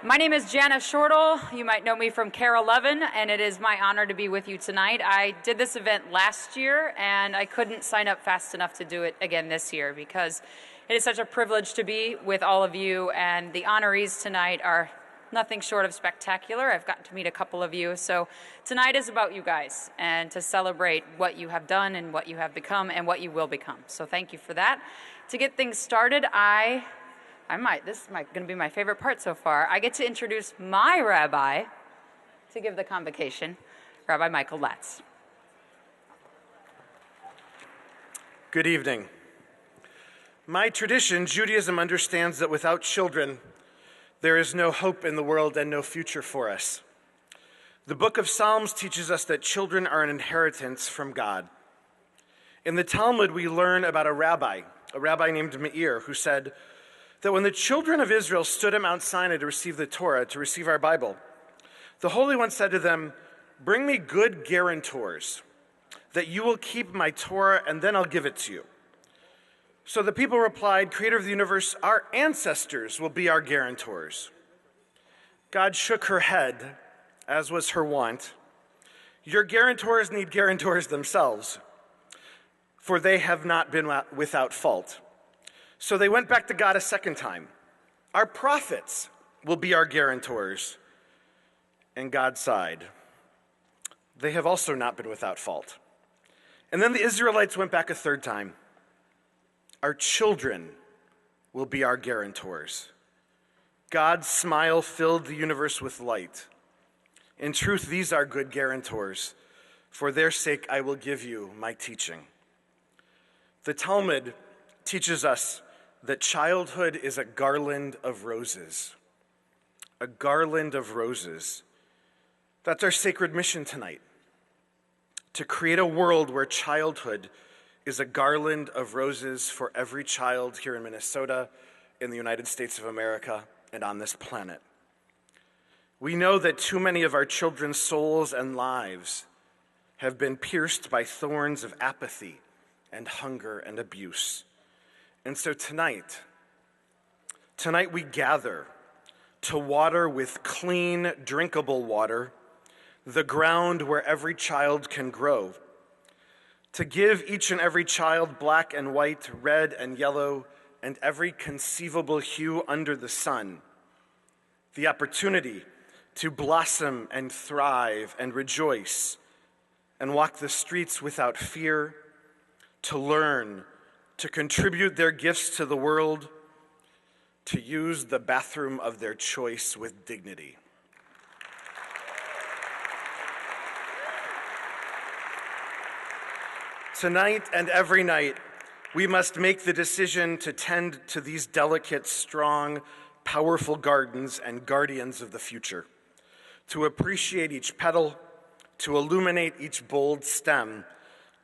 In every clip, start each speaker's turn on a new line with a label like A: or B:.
A: My name is Jana Shortle. You might know me from Care 11, and it is my honor to be with you tonight. I did this event last year, and I couldn't sign up fast enough to do it again this year because it is such a privilege to be with all of you, and the honorees tonight are nothing short of spectacular. I've gotten to meet a couple of you, so tonight is about you guys and to celebrate what you have done and what you have become and what you will become. So thank you for that. To get things started, this is going to be my favorite part so far. I get to introduce my rabbi to give the convocation, Rabbi Michael Latz.
B: Good evening. My tradition, Judaism, understands that without children, there is no hope in the world and no future for us. The book of Psalms teaches us that children are an inheritance from God. In the Talmud, we learn about a rabbi named Meir, who said that when the children of Israel stood at Mount Sinai to receive the Torah, to receive our Bible, the Holy One said to them, "Bring me good guarantors, that you will keep my Torah, and then I'll give it to you." So the people replied, "Creator of the universe, our ancestors will be our guarantors." God shook her head, as was her wont. "Your guarantors need guarantors themselves, for they have not been without fault." So they went back to God a second time. "Our prophets will be our guarantors." And God sighed. "They have also not been without fault." And then the Israelites went back a third time. "Our children will be our guarantors." God's smile filled the universe with light. "In truth, these are good guarantors. For their sake, I will give you my teaching." The Talmud teaches us that childhood is a garland of roses. A garland of roses. That's our sacred mission tonight. To create a world where childhood is a garland of roses for every child here in Minnesota, in the United States of America, and on this planet. We know that too many of our children's souls and lives have been pierced by thorns of apathy and hunger and abuse. And so tonight we gather to water with clean, drinkable water the ground where every child can grow, to give each and every child black and white, red and yellow, and every conceivable hue under the sun, the opportunity to blossom and thrive and rejoice and walk the streets without fear, to learn, to contribute their gifts to the world, to use the bathroom of their choice with dignity. Tonight and every night, we must make the decision to tend to these delicate, strong, powerful gardens and guardians of the future, to appreciate each petal, to illuminate each bold stem,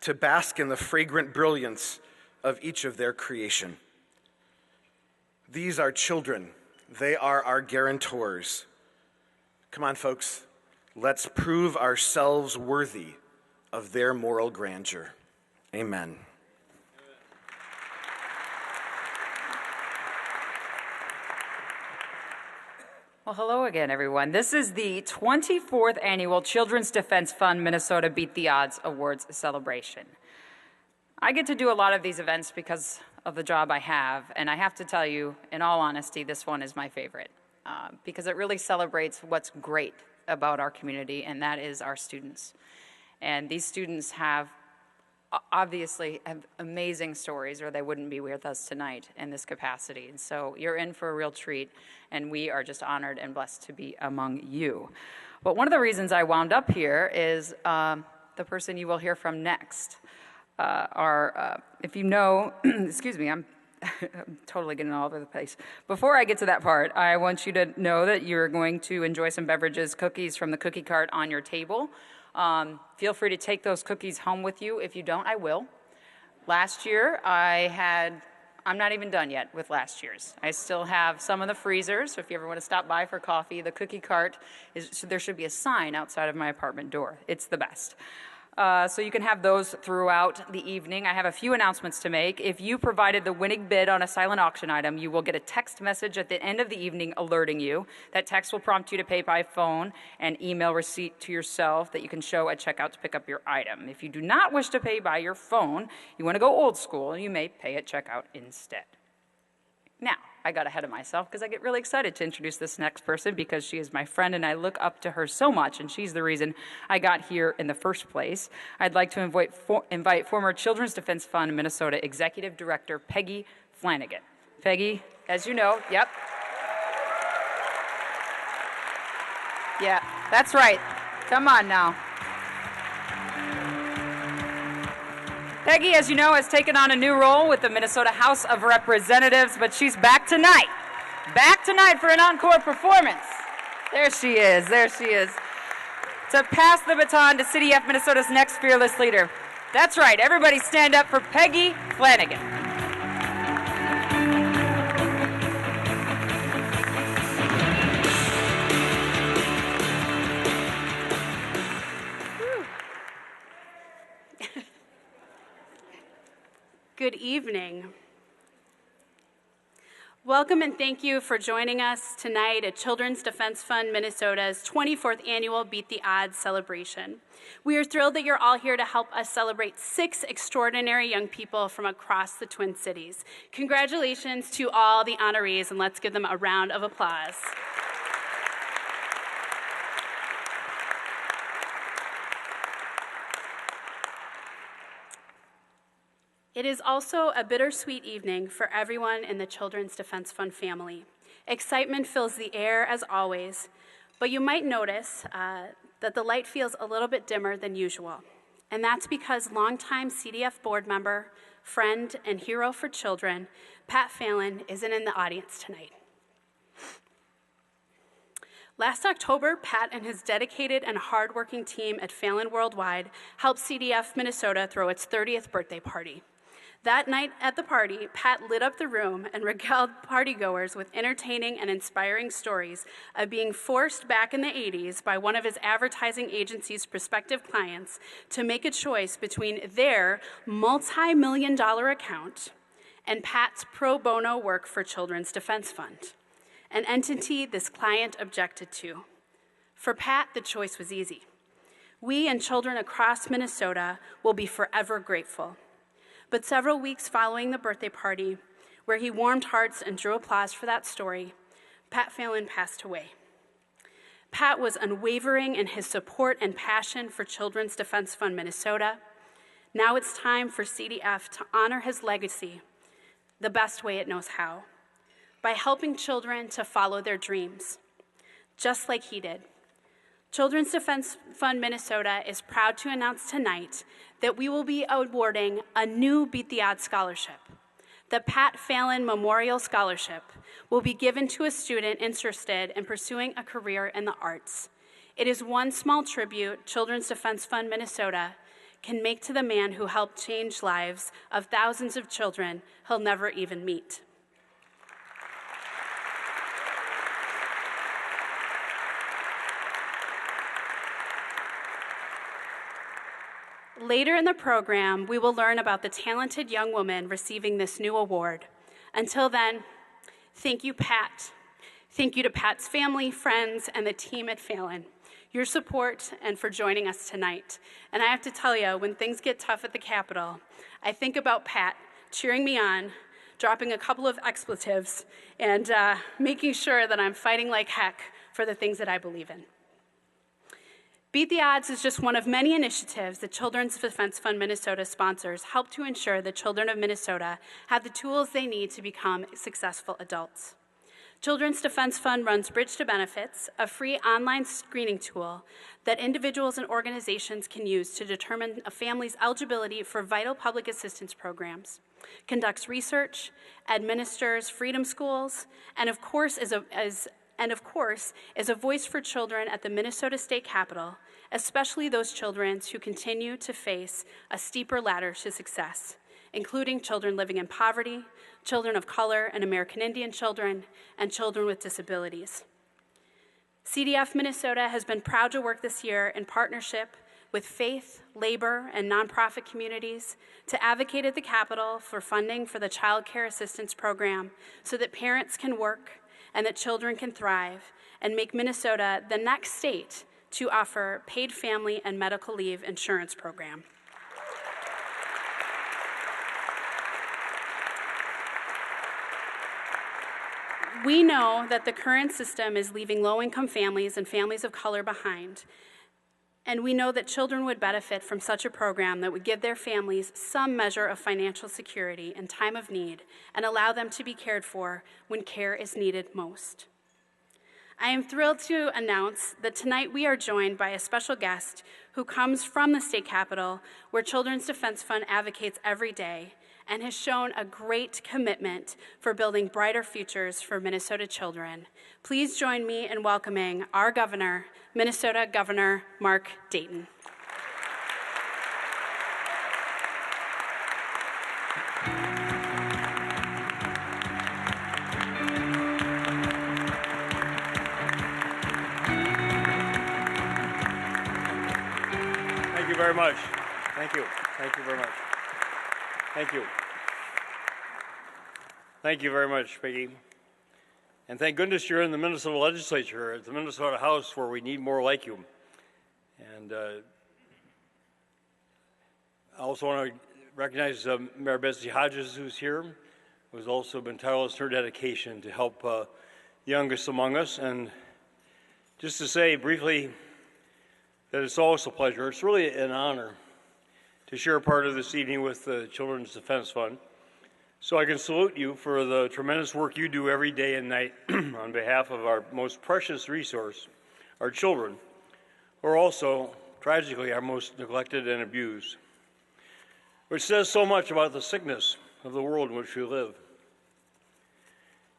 B: to bask in the fragrant brilliance of each of their creation. These are children. They are our guarantors. Come on, folks. Let's prove ourselves worthy of their moral grandeur. Amen.
A: Well, hello again, everyone. This is the 24th Annual Children's Defense Fund Minnesota Beat the Odds Awards celebration. I get to do a lot of these events because of the job I have, and I have to tell you, in all honesty, this one is my favorite because it really celebrates what's great about our community, and that is our students. And these students obviously have amazing stories, or they wouldn't be with us tonight in this capacity. And so you're in for a real treat, and we are just honored and blessed to be among you. But one of the reasons I wound up here is the person you will hear from next. If you know, excuse me, I'm totally getting all over the place. Before I get to that part, I want you to know that you're going to enjoy some beverages, cookies from the cookie cart on your table. Feel free to take those cookies home with you. If you don't, I will. Last year, I'm not even done yet with last year's. I still have some in the freezer, so if you ever want to stop by for coffee, the cookie cart, there should be a sign outside of my apartment door. It's the best. So you can have those throughout the evening. I have a few announcements to make. If you provided the winning bid on a silent auction item, you will get a text message at the end of the evening alerting you. That text will prompt you to pay by phone and email receipt to yourself that you can show at checkout to pick up your item. If you do not wish to pay by your phone, you want to go old school, you may pay at checkout instead. Now, I got ahead of myself because I get really excited to introduce this next person because she is my friend and I look up to her so much, and she's the reason I got here in the first place. I'd like to invite former Children's Defense Fund Minnesota Executive Director Peggy Flanagan. Peggy, as you know, yep. Yeah, that's right. Come on now. Peggy, as you know, has taken on a new role with the Minnesota House of Representatives, but she's back tonight. Back tonight for an encore performance. There she is, there she is. To pass the baton to CDF Minnesota's next fearless leader. That's right, everybody stand up for Peggy Flanagan.
C: Good evening. Welcome and thank you for joining us tonight at Children's Defense Fund Minnesota's 24th annual Beat the Odds celebration. We are thrilled that you're all here to help us celebrate 6 extraordinary young people from across the Twin Cities. Congratulations to all the honorees, and let's give them a round of applause. It is also a bittersweet evening for everyone in the Children's Defense Fund family. Excitement fills the air as always, but you might notice that the light feels a little bit dimmer than usual. And that's because longtime CDF board member, friend, and hero for children, Pat Phelan, isn't in the audience tonight. Last October, Pat and his dedicated and hardworking team at Phelan Worldwide helped CDF Minnesota throw its 30th birthday party. That night at the party, Pat lit up the room and regaled partygoers with entertaining and inspiring stories of being forced back in the 80s by one of his advertising agency's prospective clients to make a choice between their multi-million-dollar account and Pat's pro bono work for Children's Defense Fund, an entity this client objected to. For Pat, the choice was easy. We and children across Minnesota will be forever grateful. But several weeks following the birthday party, where he warmed hearts and drew applause for that story, Pat Phelan passed away. Pat was unwavering in his support and passion for Children's Defense Fund Minnesota. Now it's time for CDF to honor his legacy the best way it knows how, by helping children to follow their dreams, just like he did. Children's Defense Fund Minnesota is proud to announce tonight that we will be awarding a new Beat the Odds scholarship. The Pat Phelan Memorial Scholarship will be given to a student interested in pursuing a career in the arts. It is one small tribute Children's Defense Fund Minnesota can make to the man who helped change lives of thousands of children he'll never even meet. Later in the program, we will learn about the talented young woman receiving this new award. Until then, thank you, Pat. Thank you to Pat's family, friends, and the team at Phelan. Your support and for joining us tonight. And I have to tell you, when things get tough at the Capitol, I think about Pat cheering me on, dropping a couple of expletives, and making sure that I'm fighting like heck for the things that I believe in. Beat the Odds is just one of many initiatives that Children's Defense Fund Minnesota sponsors help to ensure the children of Minnesota have the tools they need to become successful adults. Children's Defense Fund runs Bridge to Benefits, a free online screening tool that individuals and organizations can use to determine a family's eligibility for vital public assistance programs, conducts research, administers freedom schools, and of course is a voice for children at the Minnesota State Capitol, especially those children who continue to face a steeper ladder to success, including children living in poverty, children of color and American Indian children, and children with disabilities. CDF Minnesota has been proud to work this year in partnership with faith, labor, and nonprofit communities to advocate at the Capitol for funding for the Child Care Assistance Program so that parents can work and that children can thrive, and make Minnesota the next state to offer paid family and medical leave insurance program. We know that the current system is leaving low-income families and families of color behind, and we know that children would benefit from such a program that would give their families some measure of financial security in time of need and allow them to be cared for when care is needed most. I am thrilled to announce that tonight we are joined by a special guest who comes from the state capitol, where Children's Defense Fund advocates every day and has shown a great commitment for building brighter futures for Minnesota children. Please join me in welcoming our governor, Minnesota Governor Mark Dayton.
D: Thank you very much. Thank you. Thank you very much. Thank you. Thank you very much, Peggy. And thank goodness you're in the Minnesota legislature, at the Minnesota House, where we need more like you. And I also want to recognize Mayor Betsy Hodges, who's here, who's also been tireless in her dedication to help the youngest among us. And just to say briefly that it's always a pleasure, it's really an honor to share a part of this evening with the Children's Defense Fund. So I can salute you for the tremendous work you do every day and night on behalf of our most precious resource, our children, who are also, tragically, our most neglected and abused, which says so much about the sickness of the world in which we live.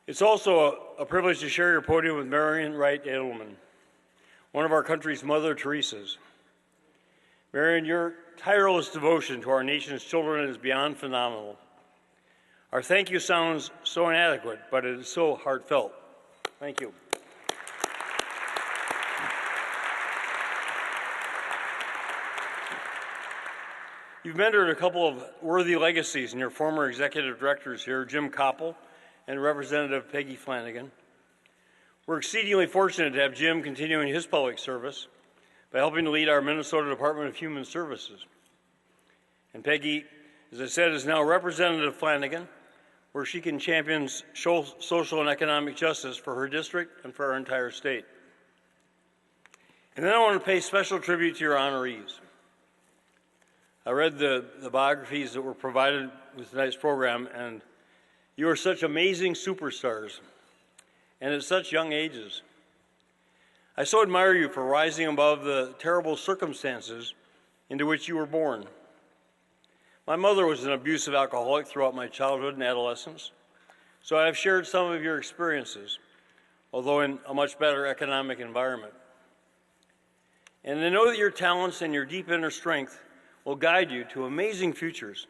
D: It's also a privilege to share your podium with Marian Wright Edelman, one of our country's Mother Teresas. Marian, your tireless devotion to our nation's children is beyond phenomenal. Our thank you sounds so inadequate, but it is so heartfelt. Thank you. You've mentored a couple of worthy legacies in your former executive directors here, Jim Koppel and Representative Peggy Flanagan. We're exceedingly fortunate to have Jim continuing his public service by helping to lead our Minnesota Department of Human Services. And Peggy, as I said, is now Representative Flanagan, where she can champion social and economic justice for her district and for our entire state. And then I want to pay special tribute to your honorees. I read the biographies that were provided with tonight's program, and you are such amazing superstars, and at such young ages. I so admire you for rising above the terrible circumstances into which you were born. My mother was an abusive alcoholic throughout my childhood and adolescence, so I have shared some of your experiences, although in a much better economic environment. And I know that your talents and your deep inner strength will guide you to amazing futures,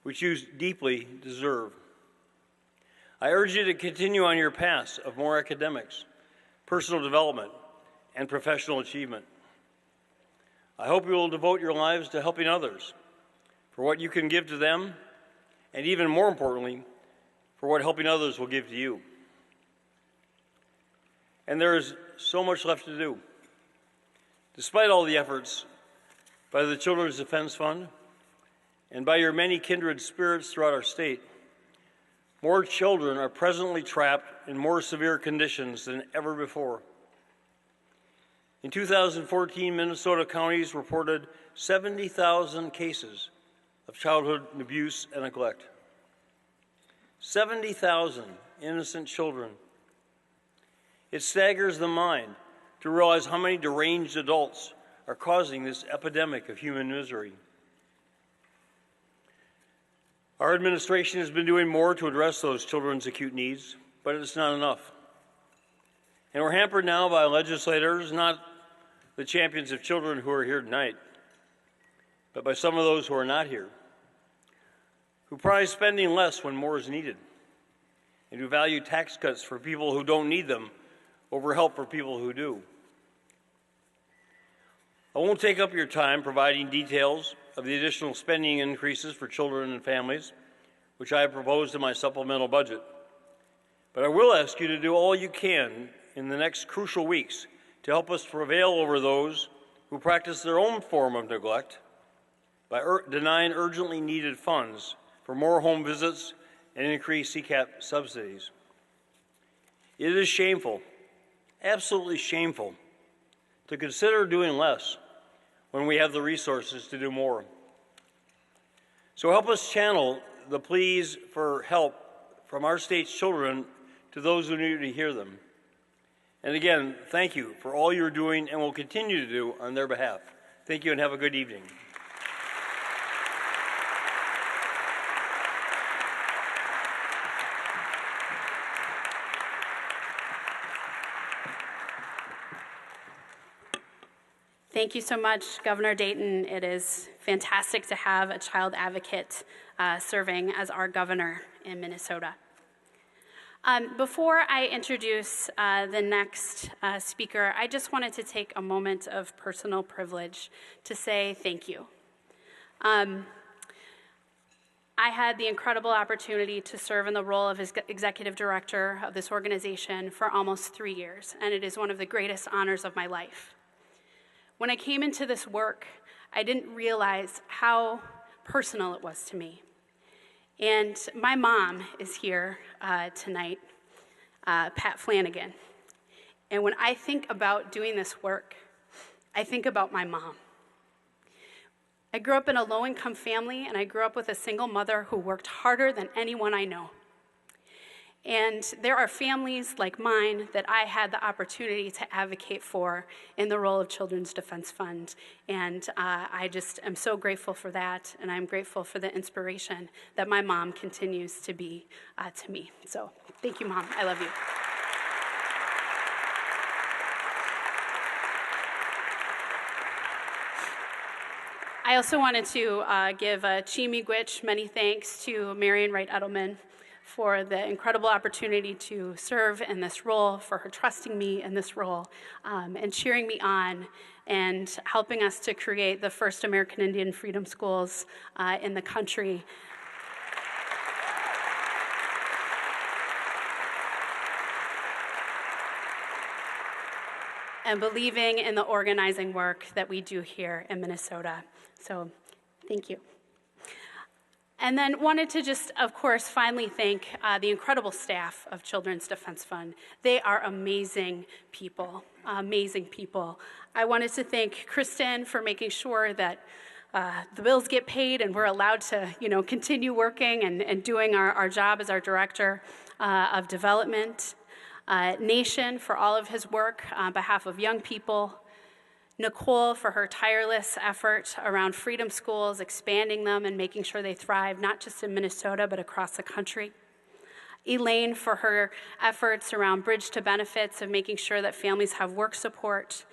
D: which you deeply deserve. I urge you to continue on your path of more academics, personal development, and professional achievement. I hope you will devote your lives to helping others, for what you can give to them, and even more importantly, for what helping others will give to you. And there is so much left to do. Despite all the efforts by the Children's Defense Fund and by your many kindred spirits throughout our state, more children are presently trapped in more severe conditions than ever before. In 2014, Minnesota counties reported 70,000 cases of childhood abuse and neglect. 70,000 innocent children. It staggers the mind to realize how many deranged adults are causing this epidemic of human misery. Our administration has been doing more to address those children's acute needs, but it's not enough. And we're hampered now by legislators, not the champions of children who are here tonight, but by some of those who are not here, who prize spending less when more is needed, and who value tax cuts for people who don't need them over help for people who do. I won't take up your time providing details of the additional spending increases for children and families, which I have proposed in my supplemental budget. But I will ask you to do all you can in the next crucial weeks to help us prevail over those who practice their own form of neglect by denying urgently needed funds for more home visits and increased CCAP subsidies. It is shameful, absolutely shameful, to consider doing less when we have the resources to do more. So help us channel the pleas for help from our state's children to those who need to hear them. And again, thank you for all you're doing and will continue to do on their behalf. Thank you and have a good evening.
C: Thank you so much, Governor Dayton. It is fantastic to have a child advocate serving as our governor in Minnesota. Before I introduce the next speaker, I just wanted to take a moment of personal privilege to say thank you. I had the incredible opportunity to serve in the role of executive director of this organization for almost 3 years, and it is one of the greatest honors of my life. When I came into this work, I didn't realize how personal it was to me. And my mom is here tonight, Pat Flanagan. And when I think about doing this work, I think about my mom. I grew up in a low-income family, and I grew up with a single mother who worked harder than anyone I know. And there are families like mine that I had the opportunity to advocate for in the role of Children's Defense Fund. And I just am so grateful for that, and I'm grateful for the inspiration that my mom continues to be to me. So thank you, Mom. I love you. I also wanted to give a Chi-miigwech many thanks to Marian Wright Edelman for the incredible opportunity to serve in this role, for her trusting me in this role, and cheering me on, and helping us to create the first American Indian Freedom Schools in the country. And believing in the organizing work that we do here in Minnesota. So, thank you. And then wanted to just, of course, finally thank the incredible staff of Children's Defense Fund. They are amazing people, amazing people. I wanted to thank Kristen for making sure that the bills get paid and we're allowed to, continue working and doing our job as our director of development. Nation for all of his work on behalf of young people. Nicole for her tireless effort around freedom schools, expanding them and making sure they thrive, not just in Minnesota, but across the country. Elaine for her efforts around Bridge to Benefits of making sure that families have work support.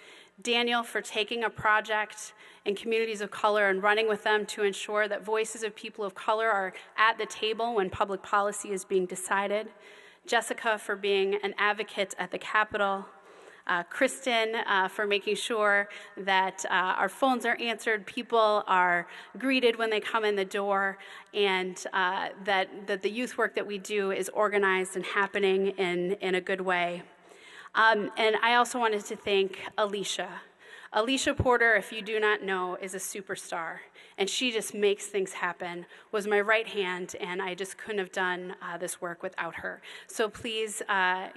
C: Daniel for taking a project in communities of color and running with them to ensure that voices of people of color are at the table when public policy is being decided. Jessica for being an advocate at the Capitol. Kristen for making sure that our phones are answered, people are greeted when they come in the door, and that the youth work that we do is organized and happening in a good way. And I also wanted to thank Alicia. Alicia Porter, if you do not know, is a superstar, and she just makes things happen, was my right hand, and I just couldn't have done this work without her. So please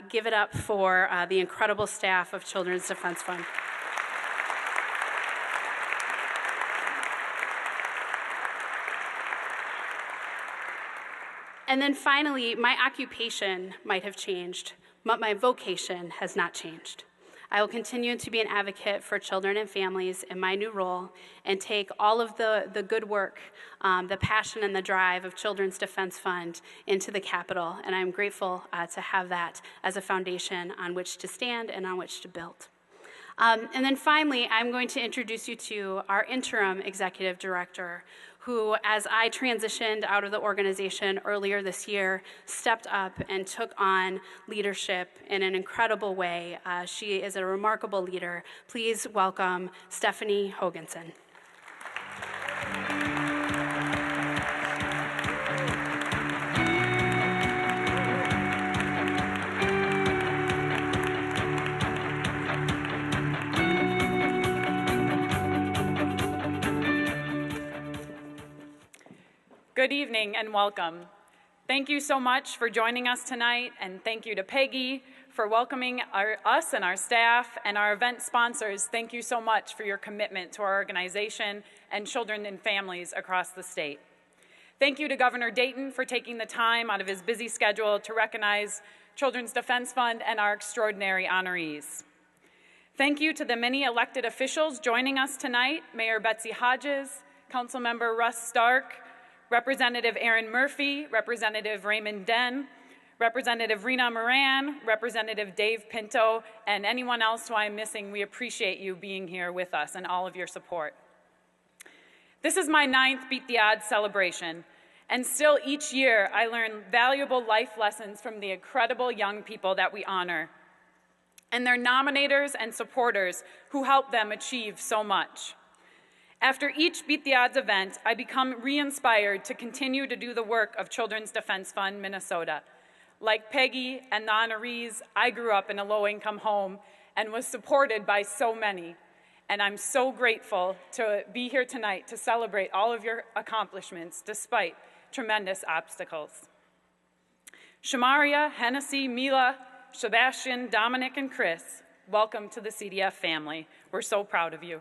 C: give it up for the incredible staff of Children's Defense Fund. And then finally, my occupation might have changed, but my vocation has not changed. I will continue to be an advocate for children and families in my new role and take all of the good work, the passion and the drive of Children's Defense Fund into the Capitol, and I'm grateful to have that as a foundation on which to stand and on which to build. And then finally, I'm going to introduce you to our interim executive director, who, as I transitioned out of the organization earlier this year, stepped up and took on leadership in an incredible way. She is a remarkable leader. Please welcome Stephanie Hoganson.
A: Good evening and welcome. Thank you so much for joining us tonight, and thank you to Peggy for welcoming us and our staff and our event sponsors. Thank you so much for your commitment to our organization and children and families across the state. Thank you to Governor Dayton for taking the time out of his busy schedule to recognize Children's Defense Fund and our extraordinary honorees. Thank you to the many elected officials joining us tonight: Mayor Betsy Hodges, Councilmember Russ Stark, Representative Aaron Murphy, Representative Raymond Den, Representative Rena Moran, Representative Dave Pinto, and anyone else who I'm missing. We appreciate you being here with us and all of your support. This is my 9th Beat the Odds celebration, and still each year I learn valuable life lessons from the incredible young people that we honor, and their nominators and supporters who help them achieve so much. After each Beat the Odds event, I become re-inspired to continue to do the work of Children's Defense Fund Minnesota. Like Peggy and the honorees, I grew up in a low-income home and was supported by so many. And I'm so grateful to be here tonight to celebrate all of your accomplishments despite tremendous obstacles. Shamaria, Hennessy, Mila, Sebastian, Dominic, and Chris, welcome to the CDF family. We're so proud of you.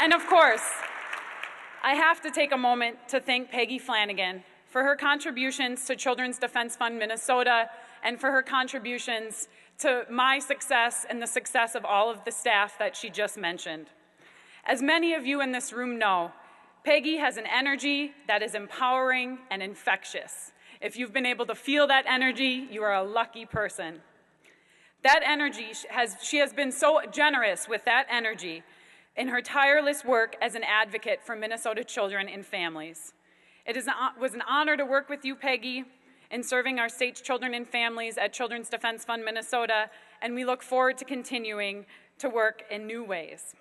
A: And of course, I have to take a moment to thank Peggy Flanagan for her contributions to Children's Defense Fund Minnesota and for her contributions to my success and the success of all of the staff that she just mentioned. As many of you in this room know, Peggy has an energy that is empowering and infectious. If you've been able to feel that energy, you are a lucky person. That energy, she has been so generous with that energy in her tireless work as an advocate for Minnesota children and families. It was an honor to work with you, Peggy, in serving our state's children and families at Children's Defense Fund Minnesota, and we look forward to continuing to work in new ways.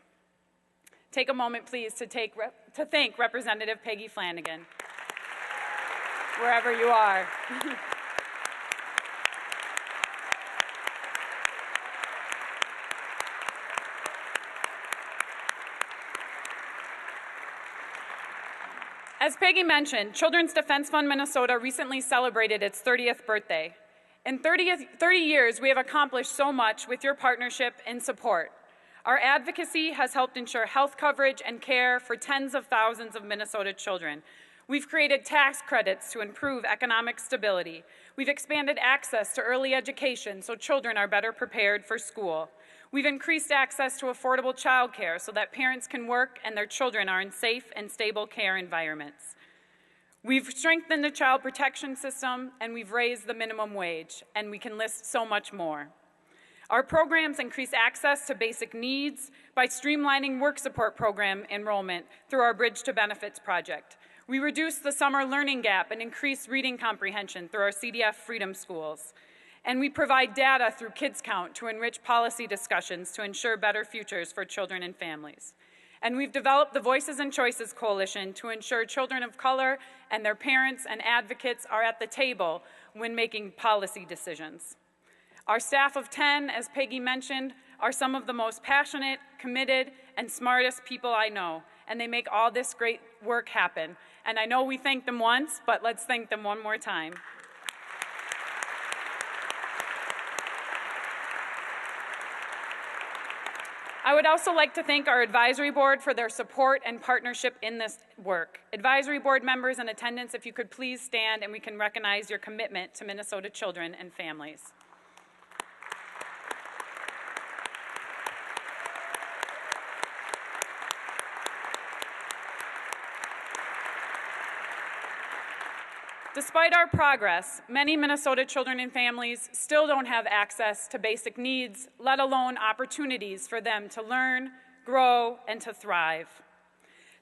A: Take a moment, please, to thank Representative Peggy Flanagan, wherever you are. As Peggy mentioned, Children's Defense Fund Minnesota recently celebrated its 30th birthday. In 30 years, we have accomplished so much with your partnership and support. Our advocacy has helped ensure health coverage and care for tens of thousands of Minnesota children. We've created tax credits to improve economic stability. We've expanded access to early education so children are better prepared for school. We've increased access to affordable childcare so that parents can work and their children are in safe and stable care environments. We've strengthened the child protection system, and we've raised the minimum wage, and we can list so much more. Our programs increase access to basic needs by streamlining work support program enrollment through our Bridge to Benefits project. We reduce the summer learning gap and increase reading comprehension through our CDF Freedom Schools. And we provide data through Kids Count to enrich policy discussions to ensure better futures for children and families. And we've developed the Voices and Choices Coalition to ensure children of color and their parents and advocates are at the table when making policy decisions. Our staff of 10, as Peggy mentioned, are some of the most passionate, committed, and smartest people I know, and they make all this great work happen. And I know we thanked them once, but let's thank them one more time. I would also like to thank our advisory board for their support and partnership in this work. Advisory board members in attendance, if you could please stand and we can recognize your commitment to Minnesota children and families.
E: Despite our progress, many Minnesota children and families still don't have access to basic needs, let alone opportunities for them to learn, grow, and to thrive.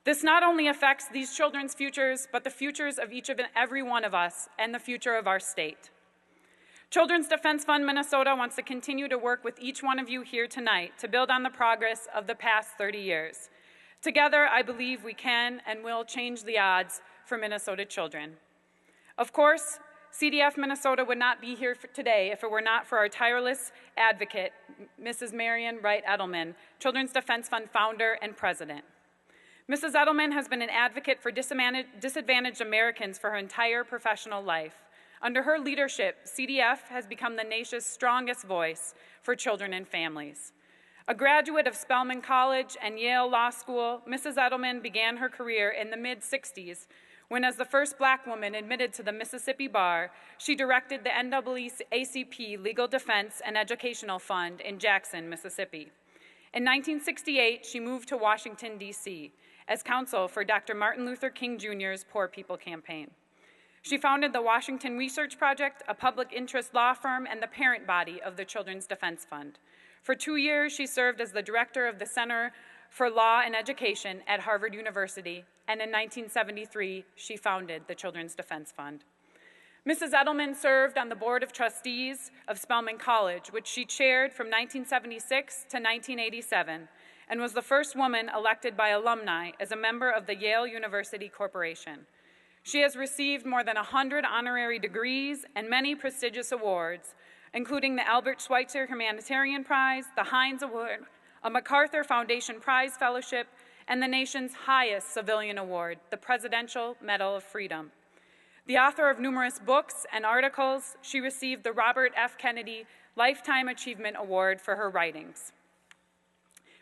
E: This not only affects these children's futures, but the futures of each and every one of us and the future of our state. Children's Defense Fund Minnesota wants to continue to work with each one of you here tonight to build on the progress of the past 30 years. Together, I believe we can and will change the odds for Minnesota children. Of course, CDF Minnesota would not be here today if it were not for our tireless advocate, Mrs. Marian Wright Edelman, Children's Defense Fund founder and president. Mrs. Edelman has been an advocate for disadvantaged Americans for her entire professional life. Under her leadership, CDF has become the nation's strongest voice for children and families. A graduate of Spelman College and Yale Law School, Mrs. Edelman began her career in the mid-60s when, as the first Black woman admitted to the Mississippi Bar, she directed the NAACP Legal Defense and Educational Fund in Jackson, Mississippi. In 1968, she moved to Washington, D.C. as counsel for Dr. Martin Luther King Jr.'s Poor People Campaign. She founded the Washington Research Project, a public interest law firm and the parent body of the Children's Defense Fund. For 2 years, she served as the director of the Center for Law and Education at Harvard University, and in 1973, she founded the Children's Defense Fund. Mrs. Edelman served on the Board of Trustees of Spelman College, which she chaired from 1976 to 1987, and was the first woman elected by alumni as a member of the Yale University Corporation. She has received more than 100 honorary degrees and many prestigious awards, including the Albert Schweitzer Humanitarian Prize, the Heinz Award, a MacArthur Foundation Prize Fellowship, and the nation's highest civilian award, the Presidential Medal of Freedom. The author of numerous books and articles, she received the Robert F. Kennedy Lifetime Achievement Award for her writings.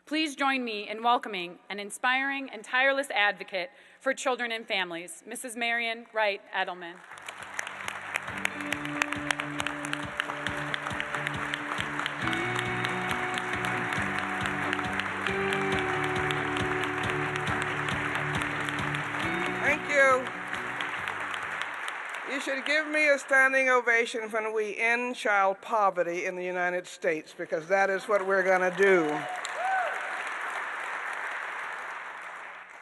E: Please join me in welcoming an inspiring and tireless advocate for children and families, Mrs. Marian Wright Edelman.
F: Thank you. You should give me a standing ovation when we end child poverty in the United States, because that is what we're going to do.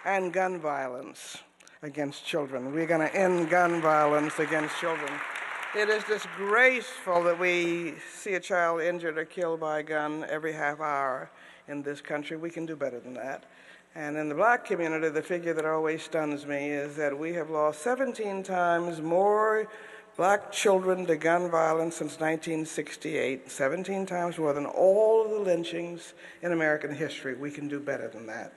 F: And gun violence against children. We're going to end gun violence against children. It is disgraceful that we see a child injured or killed by a gun every half hour in this country. We can do better than that. And in the Black community, the figure that always stuns me is that we have lost 17 times more Black children to gun violence since 1968, 17 times more than all of the lynchings in American history. We can do better than that.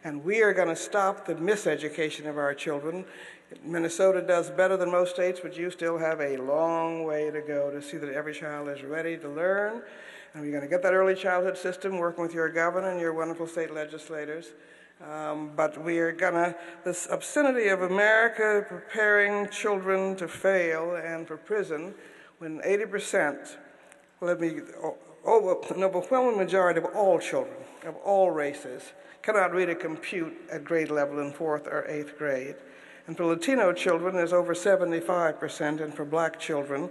F: And we are going to stop the miseducation of our children. Minnesota does better than most states, but you still have a long way to go to see that every child is ready to learn. And we're going to get that early childhood system working with your governor and your wonderful state legislators. But we are going to, this obscenity of America preparing children to fail and for prison, when 80%, an overwhelming majority of all children, of all races, cannot read or compute at grade level in 4th or 8th grade. And for Latino children, it's over 75%, and for Black children,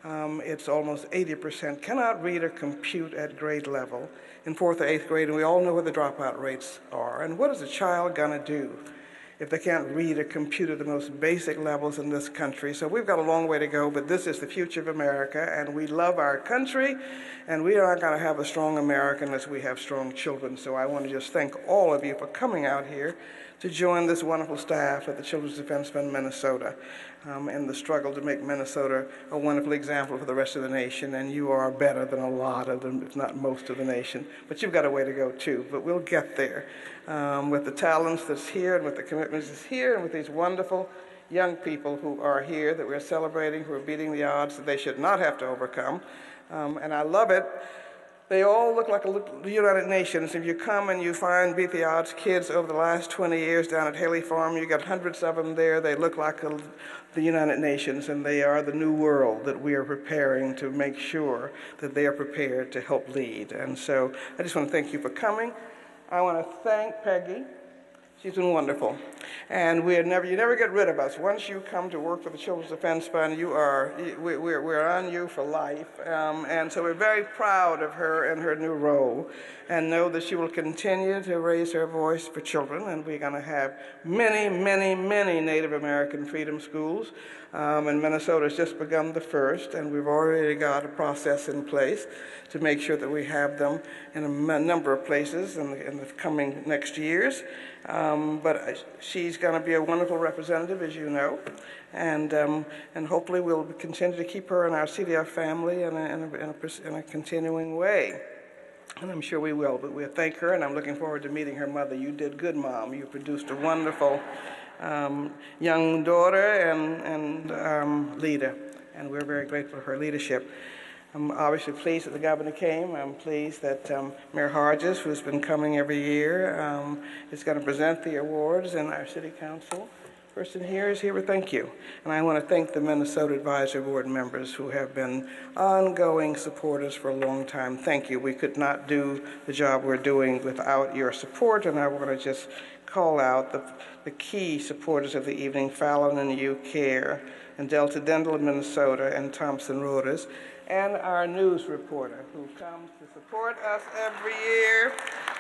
F: it's almost 80%, cannot read or compute at grade level in 4th or 8th grade, and we all know what the dropout rates are. And what is a child gonna do if they can't read or compute at the most basic levels in this country? So we've got a long way to go, but this is the future of America, and we love our country, and we are not gonna have a strong America unless we have strong children. So I wanna just thank all of you for coming out here to join this wonderful staff at the Children's Defense Fund Minnesota in the struggle to make Minnesota a wonderful example for the rest of the nation. And you are better than a lot of them, if not most of the nation. But you've got a way to go too, but we'll get there with the talents that's here and with the commitments that's here and with these wonderful young people who are here that we're celebrating, who are beating the odds that they should not have to overcome. And I love it. They all look like the United Nations. If you come and you find Beat the Odds kids over the last 20 years down at Haley Farm, you got hundreds of them there. They look like the United Nations, and they are the new world that we are preparing to make sure that they are prepared to help lead. And so I just want to thank you for coming. I want to thank Peggy. She's been wonderful. And you never get rid of us. Once you come to work for the Children's Defense Fund, we're on you for life. And so we're very proud of her and her new role, and know that she will continue to raise her voice for children. And we're going to have many, many, many Native American freedom schools. And Minnesota's just begun the first, and we've already got a process in place to make sure that we have them in a number of places in the coming next years. But she's going to be a wonderful representative, as you know, and hopefully we'll continue to keep her in our CDF family in a continuing way. And I'm sure we will, but we'll thank her, and I'm looking forward to meeting her mother. You did good, Mom. You produced a wonderful young daughter and leader, and we're very grateful for her leadership. I'm obviously pleased that the governor came. I'm pleased that Mayor Hodges, who's been coming every year, is going to present the awards, and our city council person here is here with thank you. And I want to thank the Minnesota Advisory Board members who have been ongoing supporters for a long time. Thank you. We could not do the job we're doing without your support, and I want to just call out the key supporters of the evening: Fallon and You Care, and Delta Dental in Minnesota, and Thompson Reuters, and our news reporter who comes to support us every year.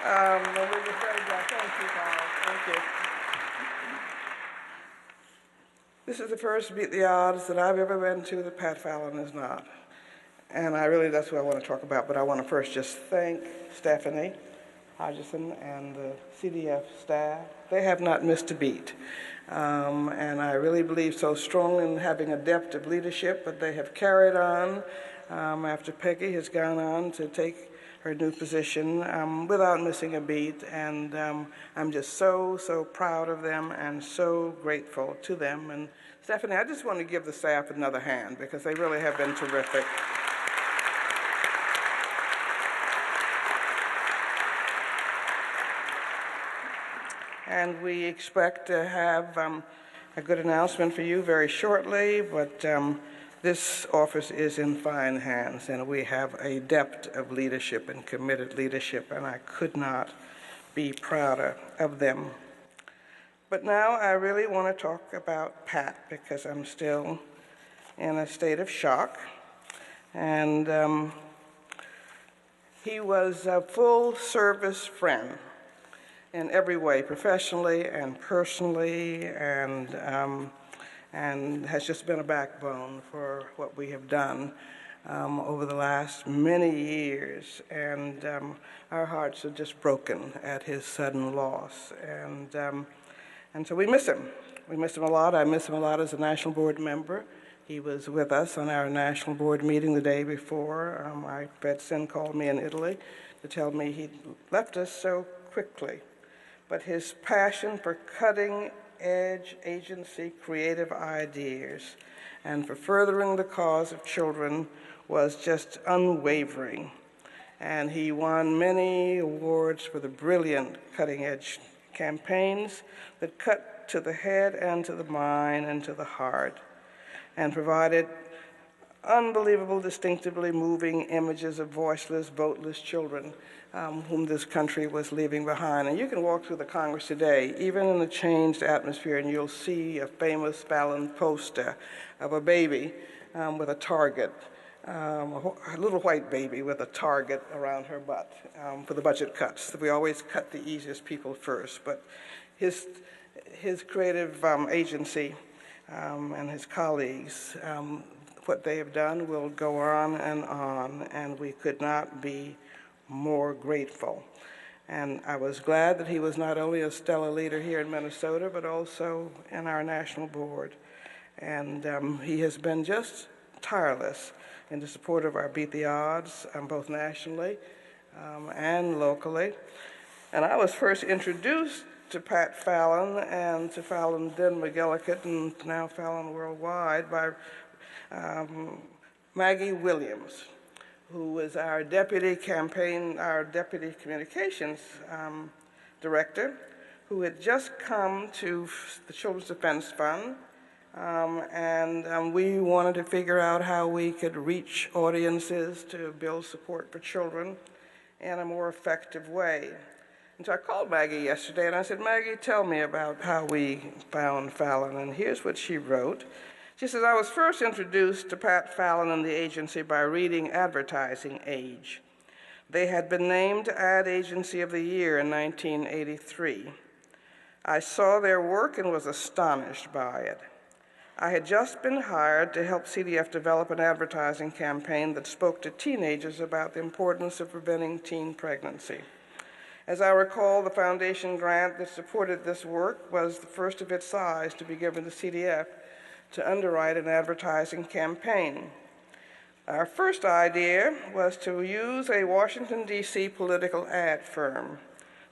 F: And we're just very glad. Thank you, Carl. Thank you. This is the first Beat the Odds that I've ever been to that Pat Fallon is not. And that's what I want to talk about, but I want to first just thank Stephanie Hodgson and the CDF staff. They have not missed a beat. And I really believe so strongly in having a depth of leadership, but they have carried on after Peggy has gone on to take her new position without missing a beat. And I'm just so proud of them and so grateful to them. And Stephanie, I just want to give the staff another hand because they really have been terrific. And we expect to have a good announcement for you very shortly, but this office is in fine hands, and we have a depth of leadership and committed leadership, and I could not be prouder of them. But now I really want to talk about Pat because I'm still in a state of shock. And he was a full-service friend in every way, professionally and personally, and has just been a backbone for what we have done over the last many years. And our hearts are just broken at his sudden loss. And so we miss him. We miss him a lot. I miss him a lot as a National Board member. He was with us on our National Board meeting the day before. Fedson called me in Italy to tell me he'd left us so quickly. But his passion for cutting-edge agency creative ideas and for furthering the cause of children was just unwavering. And he won many awards for the brilliant cutting-edge campaigns that cut to the head and to the mind and to the heart and provided unbelievable, distinctively moving images of voiceless, voteless children whom this country was leaving behind. And you can walk through the Congress today, even in the changed atmosphere, and you'll see a famous Fallon poster of a baby with a target, a little white baby with a target around her butt for the budget cuts. We always cut the easiest people first, but his creative agency and his colleagues, what they have done will go on, and we could not be more grateful. And I was glad that he was not only a stellar leader here in Minnesota, but also in our national board. And he has been just tireless in the support of our Beat the Odds, both nationally and locally. And I was first introduced to Pat Fallon and to Fallon Den McGillicuddy, and now Fallon Worldwide, by Maggie Williams, who was our deputy communications director, who had just come to the Children's Defense Fund, and we wanted to figure out how we could reach audiences to build support for children in a more effective way. And so I called Maggie yesterday and I said, Maggie, tell me about how we found Fallon. And here's what she wrote. She says, I was first introduced to Pat Fallon and the agency by reading Advertising Age. They had been named Ad Agency of the Year in 1983. I saw their work and was astonished by it. I had just been hired to help CDF develop an advertising campaign that spoke to teenagers about the importance of preventing teen pregnancy. As I recall, the foundation grant that supported this work was the first of its size to be given to CDF to underwrite an advertising campaign. Our first idea was to use a Washington, D.C. political ad firm,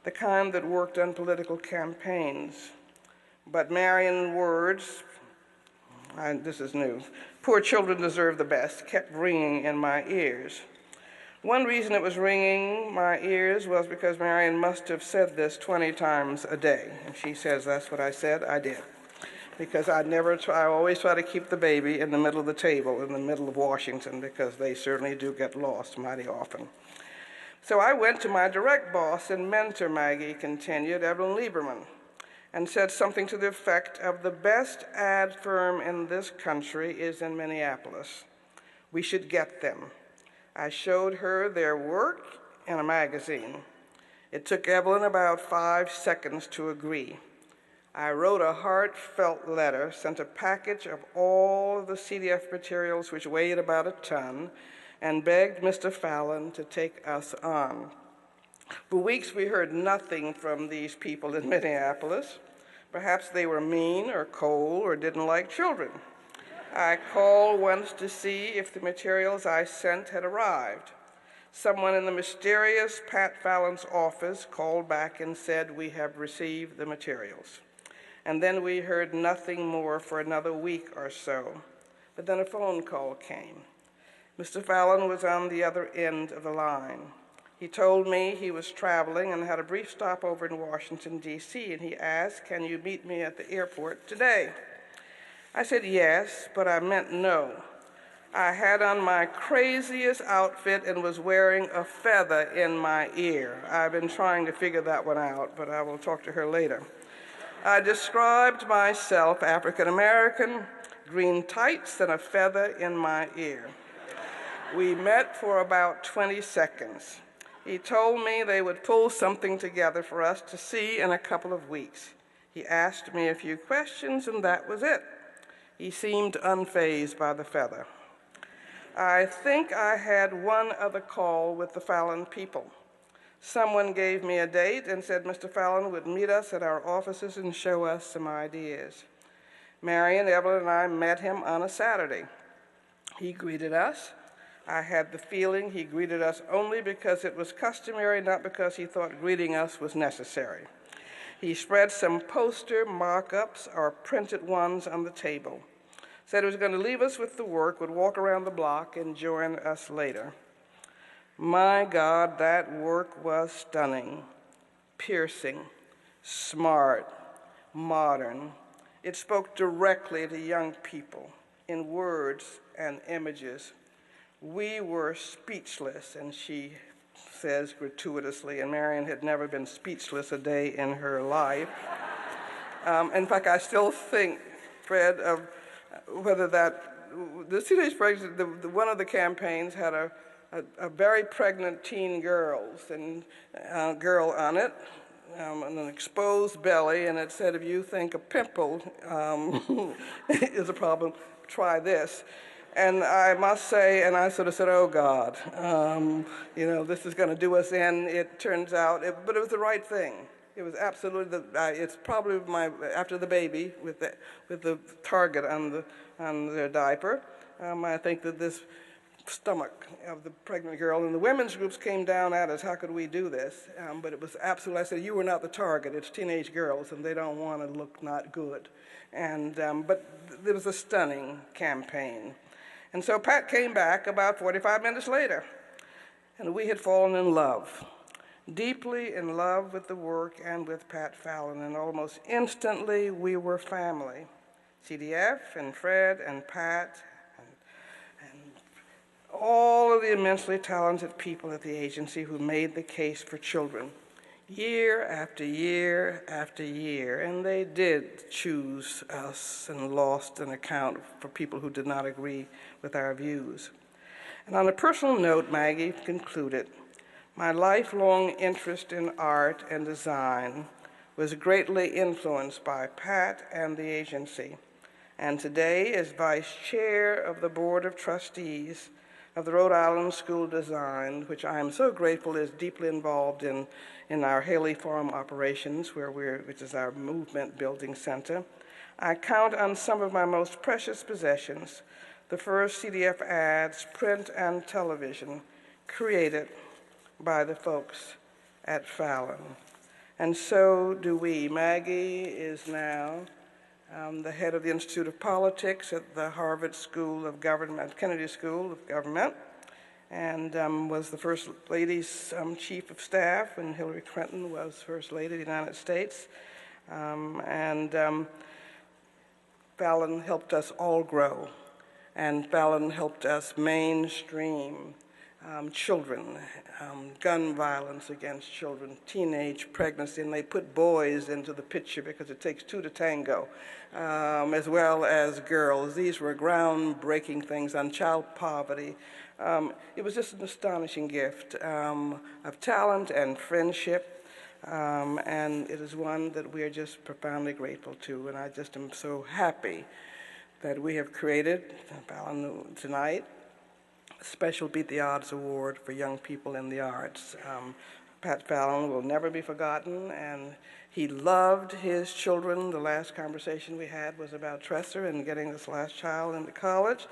F: the kind that worked on political campaigns. But Marion Ward's, this is new, "Poor children deserve the best," kept ringing in my ears. One reason it was ringing my ears was because Marion must have said this 20 times a day. If she says that's what I said, I did. Because I always try to keep the baby in the middle of the table, in the middle of Washington, because they certainly do get lost mighty often. So I went to my direct boss and mentor, Maggie continued, Evelyn Lieberman, and said something to the effect of, the best ad firm in this country is in Minneapolis. We should get them. I showed her their work in a magazine. It took Evelyn about 5 seconds to agree. I wrote a heartfelt letter, sent a package of all of the CDF materials, which weighed about a ton, and begged Mr. Fallon to take us on. For weeks we heard nothing from these people in Minneapolis. Perhaps they were mean or cold or didn't like children. I called once to see if the materials I sent had arrived. Someone in the mysterious Pat Fallon's office called back and said, we have received the materials. And then we heard nothing more for another week or so. But then a phone call came. Mr. Fallon was on the other end of the line. He told me he was traveling and had a brief stopover in Washington, D.C., and he asked, can you meet me at the airport today? I said yes, but I meant no. I had on my craziest outfit and was wearing a feather in my ear. I've been trying to figure that one out, but I will talk to her later. I described myself African American, green tights, and a feather in my ear. We met for about 20 seconds. He told me they would pull something together for us to see in a couple of weeks. He asked me a few questions, and that was it. He seemed unfazed by the feather. I think I had one other call with the Fallon people. Someone gave me a date and said Mr. Fallon would meet us at our offices and show us some ideas. Marion, Evelyn, and I met him on a Saturday. He greeted us. I had the feeling he greeted us only because it was customary, not because he thought greeting us was necessary. He spread some poster mock-ups or printed ones on the table. Said he was going to leave us with the work, would walk around the block and join us later. My God, that work was stunning, piercing, smart, modern. It spoke directly to young people in words and images. We were speechless, and she says gratuitously, and Marion had never been speechless a day in her life. In fact, I still think, Fred, of whether the teenage pregnancy, one of the campaigns had a very pregnant teen girl on it, and an exposed belly, and it said, if you think a pimple is a problem, try this. And I must say, and I sort of said, oh God, this is going to do us in. It turns out, but it was the right thing. It was absolutely, it's probably after the baby with the target on their diaper. I think that this stomach of the pregnant girl and the women's groups came down at us, how could we do this? But it was absolutely, I said, you were not the target. It's teenage girls, and they don't want to look not good. But it was a stunning campaign. And so Pat came back about 45 minutes later, and we had fallen in love, deeply in love with the work and with Pat Fallon, and almost instantly we were family. CDF and Fred and Pat and all of the immensely talented people at the agency who made the case for children. year after year after year, and they did choose us and lost an account for people who did not agree with our views. And on a personal note, Maggie concluded, my lifelong interest in art and design was greatly influenced by Pat and the agency. And today, as vice chair of the Board of Trustees of the Rhode Island School of Design, which I am so grateful is deeply involved in our Haley Farm operations, which is our movement building center, I count on some of my most precious possessions, the first CDF ads, print and television, created by the folks at Fallon. And so do we. Maggie is now the head of the Institute of Politics at the Harvard School of Government, Kennedy School of Government, and was the First Lady's chief of staff when Hillary Clinton was First Lady of the United States. Fallon helped us all grow, and Fallon helped us mainstream children, gun violence against children, teenage pregnancy, and they put boys into the picture because it takes two to tango, as well as girls. These were groundbreaking things on child poverty. It was just an astonishing gift of talent and friendship, and it is one that we are just profoundly grateful to, and I just am so happy that we have created, Fallon tonight, special Beat the Odds Award for young people in the arts. Pat Fallon will never be forgotten, and he loved his children. The last conversation we had was about Tresser and getting this last child into college,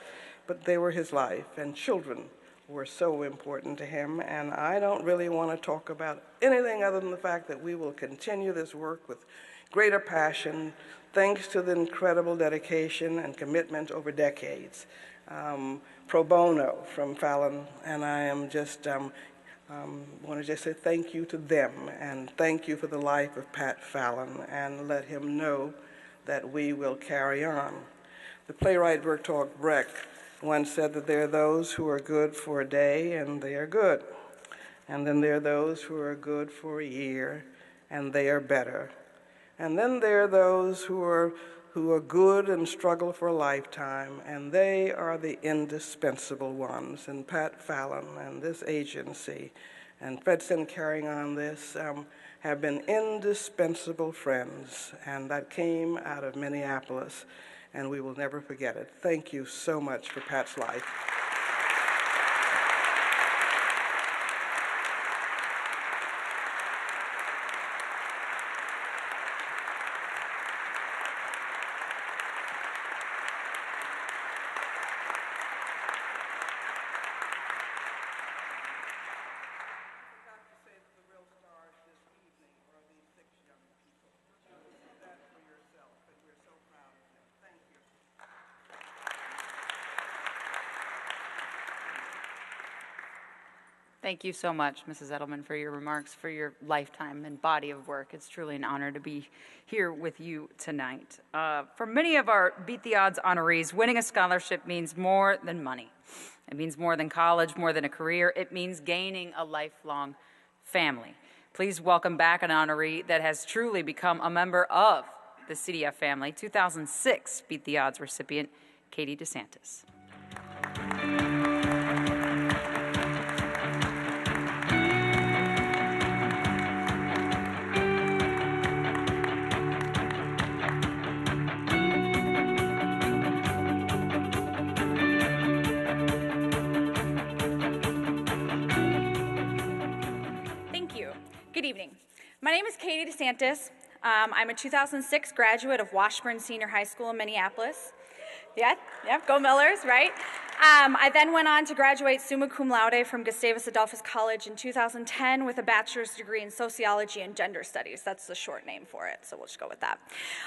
F: but they were his life, and children were so important to him, and I don't really want to talk about anything other than the fact that we will continue this work with greater passion, thanks to the incredible dedication and commitment over decades. Pro bono from Fallon, and I am just want to just say thank you to them, and thank you for the life of Pat Fallon, and let him know that we will carry on. The playwright Bertolt Brecht once said that there are those who are good for a day, and they are good, and then there are those who are good for a year, and they are better, and then there are those who are good and struggle for a lifetime, and they are the indispensable ones. And Pat Fallon and this agency and FedCen carrying on this have been indispensable friends, and that came out of Minneapolis, and we will never forget it. Thank you so much for Pat's life.
A: Thank you so much, Mrs. Edelman, for your remarks, for your lifetime and body of work. It's truly an honor to be here with you tonight. For many of our Beat the Odds honorees, winning a scholarship means more than money. It means more than college, more than a career. It means gaining a lifelong family. Please welcome back an honoree that has truly become a member of the CDF family, 2006 Beat the Odds recipient, Katie DeSantis.
G: Good evening. My name is Katie DeSantis. I'm a 2006 graduate of Washburn Senior High School in Minneapolis. Yeah, go Millers, right? I then went on to graduate summa cum laude from Gustavus Adolphus College in 2010 with a bachelor's degree in sociology and gender studies. That's the short name for it, so we'll just go with that.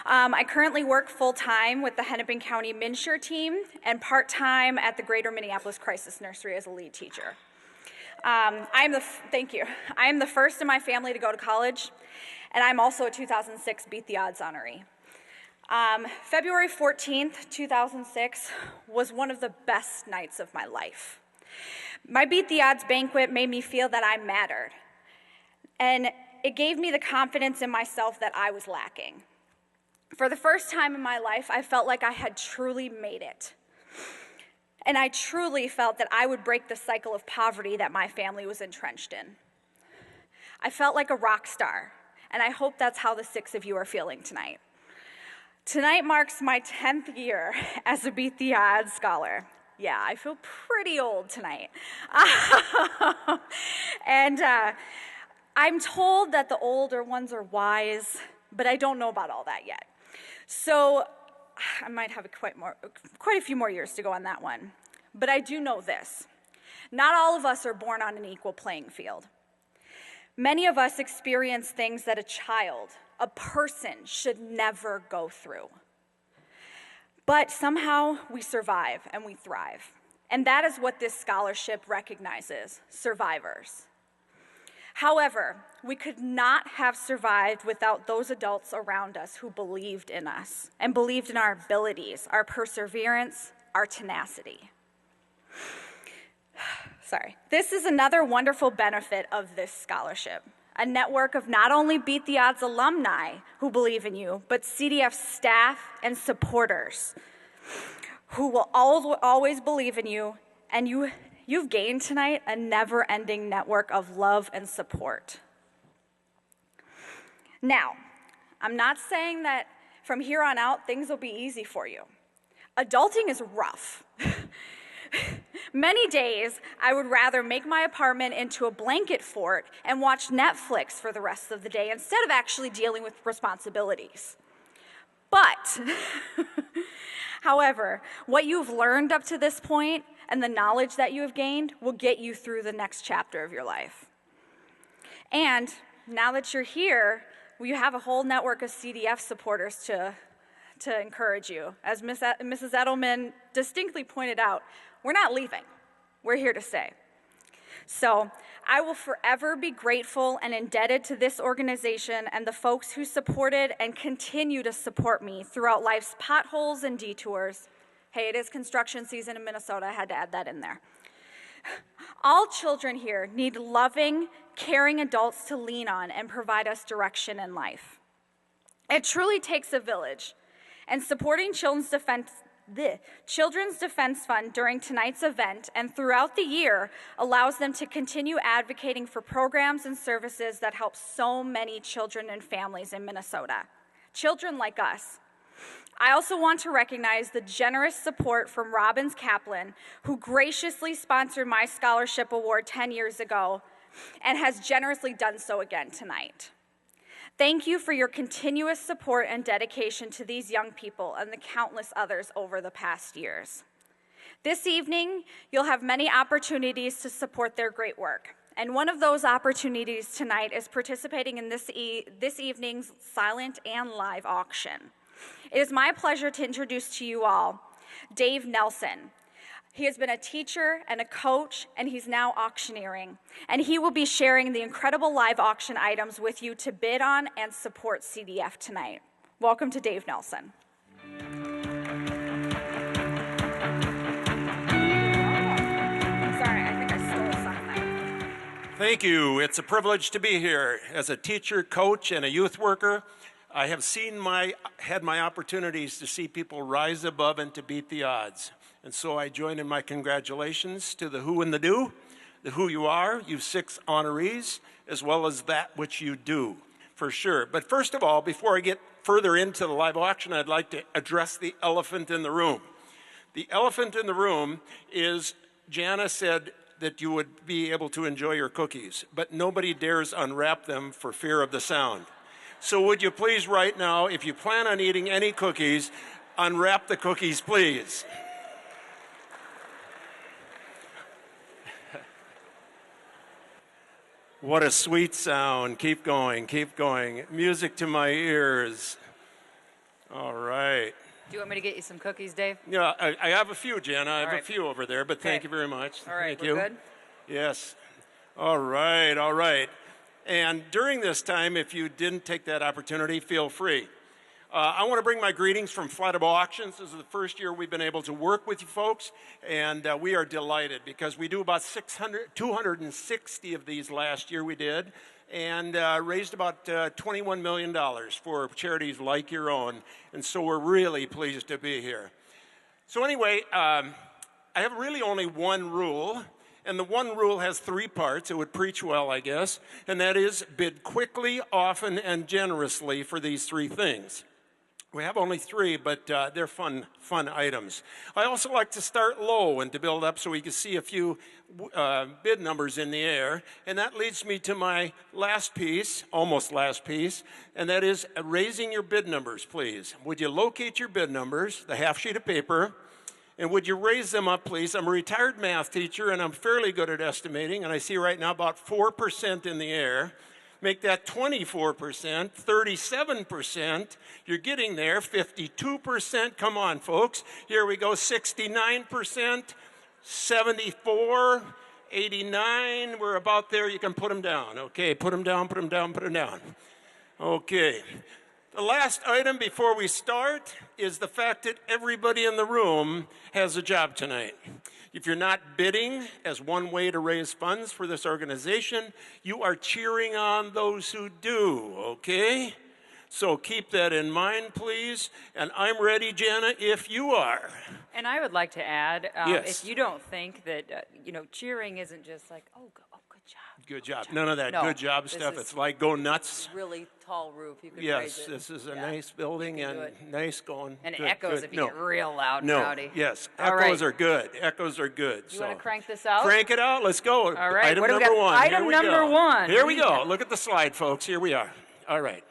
G: I currently work full-time with the Hennepin County MNsure team and part-time at the Greater Minneapolis Crisis Nursery as a lead teacher. Thank you. I am the first in my family to go to college, and I'm also a 2006 Beat the Odds honoree. February 14th, 2006 was one of the best nights of my life. My Beat the Odds banquet made me feel that I mattered. And it gave me the confidence in myself that I was lacking. For the first time in my life, I felt like I had truly made it. And I truly felt that I would break the cycle of poverty that my family was entrenched in. I felt like a rock star, and I hope that's how the 6 of you are feeling tonight. Tonight marks my 10th year as a Beat the Odds scholar. Yeah, I feel pretty old tonight. And I'm told that the older ones are wise, but I don't know about all that yet. So I might have quite a few more years to go on that one. But I do know this. Not all of us are born on an equal playing field. Many of us experience things that a child, a person, should never go through. But somehow we survive and we thrive. And that is what this scholarship recognizes, survivors. However, we could not have survived without those adults around us who believed in us and believed in our abilities, our perseverance, our tenacity. Sorry. This is another wonderful benefit of this scholarship, a network of not only Beat the Odds alumni who believe in you, but CDF staff and supporters who will always believe in you, and you've gained tonight a never-ending network of love and support. Now, I'm not saying that from here on out things will be easy for you. Adulting is rough. Many days, I would rather make my apartment into a blanket fort and watch Netflix for the rest of the day instead of actually dealing with responsibilities. But, however, what you've learned up to this point and the knowledge that you have gained will get you through the next chapter of your life. And now that you're here, you have a whole network of CDF supporters to encourage you. As Mrs. Edelman distinctly pointed out, we're not leaving. We're here to stay. So I will forever be grateful and indebted to this organization and the folks who supported and continue to support me throughout life's potholes and detours. Hey, it is construction season in Minnesota. I had to add that in there. All children here need loving, caring adults to lean on and provide us direction in life. It truly takes a village, and supporting Children's Defense Fund during tonight's event and throughout the year allows them to continue advocating for programs and services that help so many children and families in Minnesota, children like us. I also want to recognize the generous support from Robbins Kaplan, who graciously sponsored my scholarship award 10 years ago and has generously done so again tonight. Thank you for your continuous support and dedication to these young people and the countless others over the past years. This evening, you'll have many opportunities to support their great work. And one of those opportunities tonight is participating in this evening's silent and live auction. It is my pleasure to introduce to you all Dave Nelson. He has been a teacher and a coach, and he's now auctioneering. And he will be sharing the incredible live auction items with you to bid on and support CDF tonight. Welcome to Dave Nelson. Sorry, I think I stole something.
H: Thank you. It's a privilege to be here. As a teacher, coach, and a youth worker, I have had my opportunities to see people rise above and to beat the odds. And so I join in my congratulations to the who and the do, the who you are, you 6 honorees, as well as that which you do, for sure. But first of all, before I get further into the live auction, I'd like to address the elephant in the room. The elephant in the room is, Jana said that you would be able to enjoy your cookies, but nobody dares unwrap them for fear of the sound. So would you please right now, if you plan on eating any cookies, unwrap the cookies, please. What a sweet sound. Keep going, keep going. Music to my ears. All right.
A: Do you want me to get you some cookies, Dave?
H: Yeah, I have a few, Jana. I have
A: All right.
H: a few over there, but thank
A: Okay.
H: you very much.
A: All right,
H: Thank
A: we're
H: you.
A: good?
H: Yes. All right, all right. And during this time, if you didn't take that opportunity, feel free. I want to bring my greetings from Flattable Auctions. This is the first year we've been able to work with you folks, and we are delighted because we do about 260 of these last year we did, and raised about $21 million for charities like your own. And so we're really pleased to be here. So anyway, I have really only one rule. And the one rule has three parts. It would preach well, I guess. And that is bid quickly, often, and generously for these three things. We have only three, but they're fun items. I also like to start low and to build up so we can see a few bid numbers in the air. And that leads me to my last piece, almost last piece, and that is raising your bid numbers, please. Would you locate your bid numbers, the half sheet of paper, and would you raise them up, please? I'm a retired math teacher, and I'm fairly good at estimating, and I see right now about 4% in the air. Make that 24%, 37%. You're getting there, 52%. Come on, folks. Here we go, 69%, 74, 89. We're about there. You can put them down. Okay, put them down, put them down, put them down. Okay. The last item before we start is the fact that everybody in the room has a job tonight. If you're not bidding as one way to raise funds for this organization, you are cheering on those who do, okay? So keep that in mind, please. And I'm ready, Jana, if you are.
A: And I would like to add,
H: Yes.
A: if you don't think that, cheering isn't just like, good job.
H: Good job. None of that
A: No,
H: good job
A: this
H: stuff.
A: is-
H: It's like go nuts.
A: Really tall roof, you could raise
H: Yes,
A: it.
H: this is a
A: Yeah.
H: nice building
A: You can do
H: and
A: it.
H: nice going.
A: And it
H: Good,
A: echoes
H: good.
A: if you get real loud and
H: No,
A: rowdy.
H: yes,
A: All right.
H: echoes are good. Echoes are good.
A: You want to crank this out?
H: Crank it out. Let's go.
A: All right,
H: Item
A: what do we
H: number
A: got?
H: one.
A: Item
H: Here we
A: number
H: go.
A: one.
H: Here we
A: Read
H: go.
A: that.
H: Look at the slide, folks. Here we are. All right.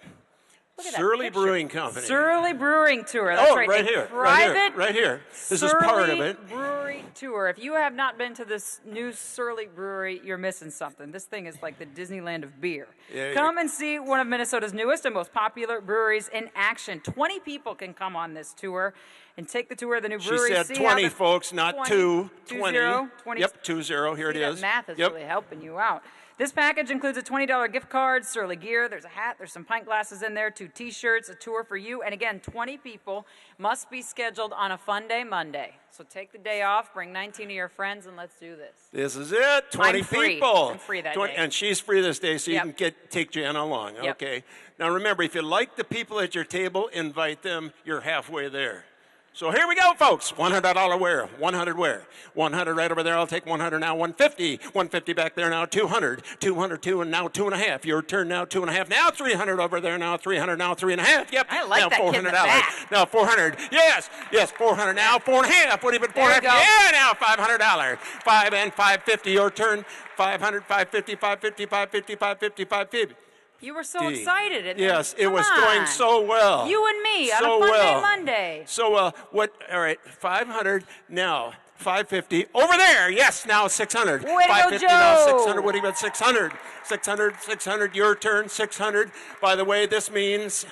A: Look at that
H: Surly
A: picture.
H: Brewing Company.
A: Surly Brewing Tour. That's
H: Oh,
A: right.
H: right
A: A
H: here.
A: Private
H: Right here. This is part of
A: Surly
H: it.
A: Brewery Tour. If you have not been to this new Surly Brewery, you're missing something. This thing is like the Disneyland of beer.
H: Yeah,
A: Come and see one of Minnesota's newest and most popular breweries in action. 20 people can come on this tour and take the tour of the new
H: She
A: brewery.
H: said
A: see
H: 20,
A: how the
H: folks, not
A: 20,
H: 2.
A: 20. 20.
H: Yep, 20. Here it
A: See, that
H: is.
A: math is
H: Yep.
A: really helping you out. This package includes a $20 gift card, Surly gear, there's a hat, there's some pint glasses in there, 2 t-shirts, a tour for you, and again, 20 people must be scheduled on a fun day Monday. So take the day off, bring 19 of your friends, and let's do this.
H: This is it. 20
A: I'm free.
H: people.
A: I'm free that
H: 20
A: day.
H: And she's free this day, so
A: Yep.
H: you can take Jana along.
A: Yep.
H: Okay. Now remember, if you like the people at your table, invite them. You're halfway there. So here we go, folks. $100 wear, 100 wear, 100 right over there. I'll take 100 now, 150, 150 back there now, 200, 202, and now 2.5. Your turn now, 2.5. Now 300 over there now, 300 now, 3.5. Yep.
A: I like
H: now
A: that kid in the
H: $400.
A: back.
H: Now 400. Yes, 400 now, 4.5. What do you been
A: There you
H: 4.5?
A: go.
H: Yeah, now $500. 5 and 550. Your turn. 500, 550, 550, 550, 550, 550.
A: You were so excited. And
H: Yes, it
A: come
H: was
A: on.
H: going so well.
A: You and me on
H: so
A: a fun
H: well.
A: day Monday.
H: So well. What? All right, 500 now. 550 over there. Yes, now 600.
A: Way to go,
H: 550 now
A: Joe.
H: 600. What do you got? 600. 600. 600. Your turn. 600. By the way, this means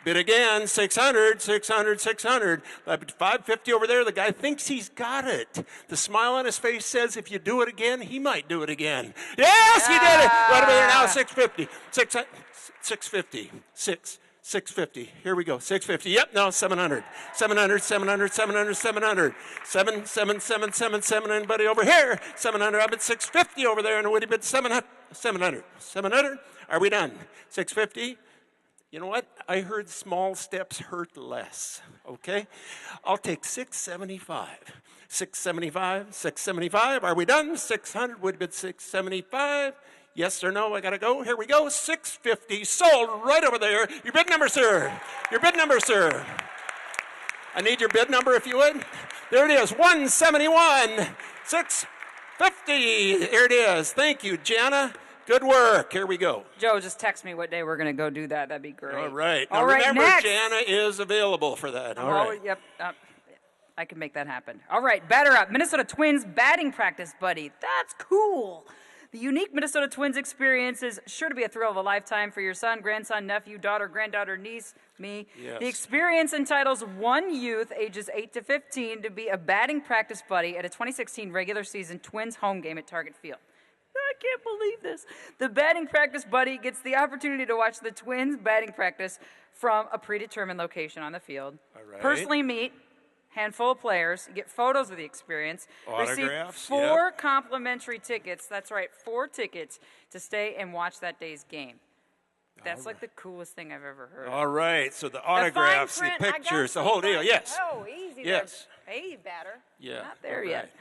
H: bid again. 600. 600. 600. 550 over there. The guy thinks he's got it. The smile on his face says, if you do it again, he might do it again. Yes, he did it. Right over there now. 650. 650. 650. Here we go. 650. Yep, no, 700. 700, 700, 700, 700. 7. Anybody over here? 700. I bid 650 over there, and Woody bid 700. 700. 700. Are we done? 650. You know what? I heard small steps hurt less. Okay? I'll take 675. 675. 675. Are we done? 600. Woody bid 675. Yes or no? I gotta go. Here we go. 650 sold right over there. Your bid number, sir. Your bid number, sir. I need your bid number if you would. There it is. 171. 650. Here it is. Thank you, Jana. Good work. Here we go.
A: Joe, just text me what day we're going to go do that. That'd be great.
H: All right. Now
A: All right,
H: remember,
A: next.
H: Jana is available for that. All right.
A: Yep. I can make that happen. All right, batter up. Minnesota Twins batting practice buddy. That's cool. The unique Minnesota Twins experience is sure to be a thrill of a lifetime for your son, grandson, nephew, daughter, granddaughter, niece, me.
H: Yes.
A: The experience entitles one youth ages 8 to 15 to be a batting practice buddy at a 2016 regular season Twins home game at Target Field. I can't believe this. The batting practice buddy gets the opportunity to watch the Twins batting practice from a predetermined location on the field.
H: All right.
A: Personally meet handful of players, you get photos of the experience,
H: Autographs,
A: receive 4 complimentary tickets. That's right, 4 tickets to stay and watch that day's game. That's like the coolest thing I've ever heard.
H: All right, so the
A: The fine
H: autographs, the
A: print, I got
H: pictures, the
A: some
H: whole deal.
A: fine-
H: Yes.
A: Oh, easy
H: Yes.
A: there. Hey, batter.
H: Yeah.
A: Not there
H: all
A: yet.
H: right.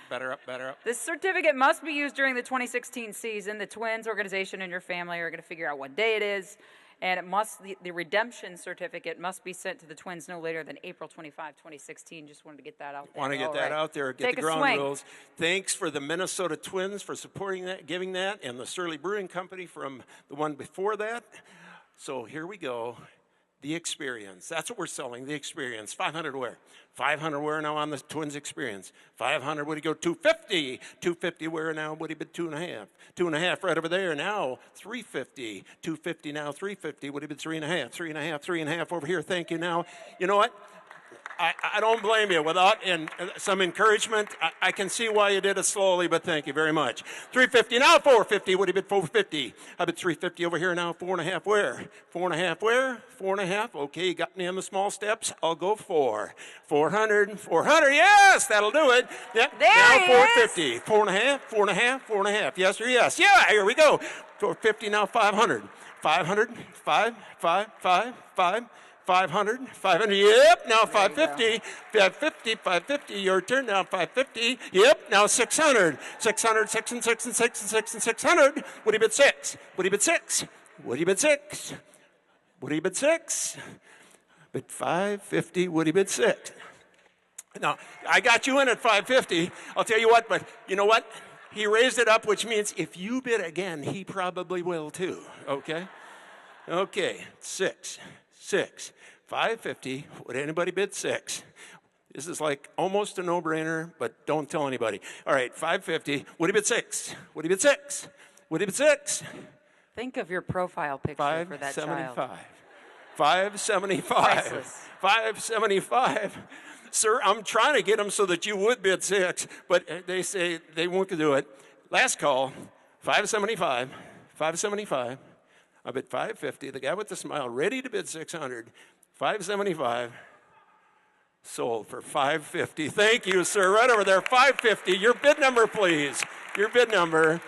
H: Better up, better up.
A: This certificate must be used during the 2016 season. The Twins organization and your family are going to figure out what day it is, and it must the redemption certificate must be sent to the Twins no later than April 25, 2016. Just wanted to get that out there.
H: Want to get
A: All
H: that
A: right.
H: out there, get
A: Take
H: the
A: a
H: ground
A: swing.
H: rules. Thanks for the Minnesota Twins for supporting that, giving that, and the Surly Brewing Company from the one before that. So here we go. The experience. That's what we're selling, the experience. 500 where? 500 where now on the Twins experience? 500, would he go 250? 250 where now? Would he be 2.5? 2.5 right over there now. 350. 250 now, 350. Would he be 3.5? 3.5, 3.5 over here. Thank you now. You know what? I don't blame you. Without some encouragement, I can see why you did it slowly, but thank you very much. 350 now, 450. Would he bid 450? I bid 350 over here now. 4.5 where? 4.5 where? 4.5. Okay, you got me on the small steps. I'll go 4. 400. 400. Yes, that'll do it. Yep.
A: There
H: now
A: he
H: 450. Is. 4.5. 4.5. 4.5. Yes or yes? Yeah. Here we go. 450 now. 500. 500. 5. 500, 500, yep, now 550, 550, 550, your turn now, 550, yep, now 600, 600, 6 and 6 and 6 and 6 and 600, would he bid 6? Would he bid 6? Would he bid 6? Would he bid 6? Bid 550, would he bid 6? Now, I got you in at 550, I'll tell you what, but you know what? He raised it up, which means if you bid again, he probably will too, okay? Okay, 6. 550. Would anybody bid 6? This is like almost a no-brainer, but don't tell anybody. All right, 550. Would he bid 6? Would he bid 6? Would he bid 6?
A: Think of your profile picture for that child.
H: 575.
A: Priceless.
H: 575. Sir, I'm trying to get him so that you would bid 6, but they say they won't do it. Last call, 575. 575. I bid 550. The guy with the smile, ready to bid 600. 575. Sold for 550. Thank you, sir. Right over there, 550. Your bid number, please. Your bid number.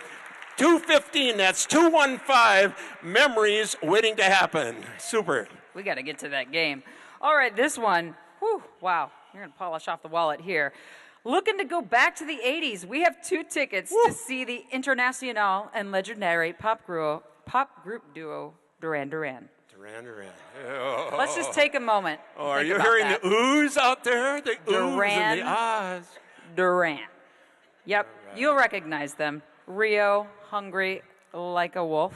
H: 215. That's 215. Memories waiting to happen. Super.
A: We got to get to that game. All right, this one. Whew, wow. You're going to polish off the wallet here. Looking to go back to the 80s. We have 2 tickets to see the Internacional and legendary pop group duo Duran Duran.
H: Duran Duran. Oh.
A: Let's just take a moment.
H: Oh, are you hearing the oohs out there? The oohs
A: Duran
H: and the ahs.
A: Duran. Yep, you'll recognize them. Rio, Hungry Like a Wolf.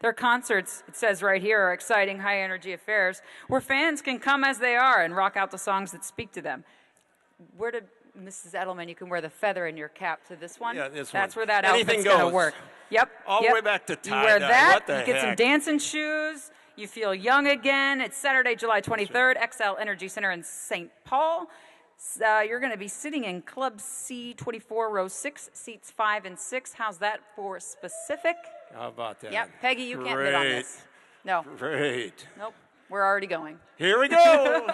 A: Their concerts, it says right here, are exciting, high-energy affairs where fans can come as they are and rock out the songs that speak to them. Where did Mrs. Edelman, you can wear the feather in your cap to this one?
H: Yeah, this
A: That's
H: one.
A: where that
H: Anything
A: outfit's going to
H: goes.
A: work. Yep.
H: All the
A: yep.
H: way back to tie-dye.
A: You wear that,
H: What the
A: you get some
H: heck?
A: dancing shoes, you feel young again. It's Saturday, July 23rd, XL Energy Center in St. Paul. You're going to be sitting in Club C24, row 6, seats 5 and 6. How's that for specific?
H: How about that?
A: Yep, Peggy, you can't bid on this. No,
H: Great.
A: nope, we're already going.
H: Here we go.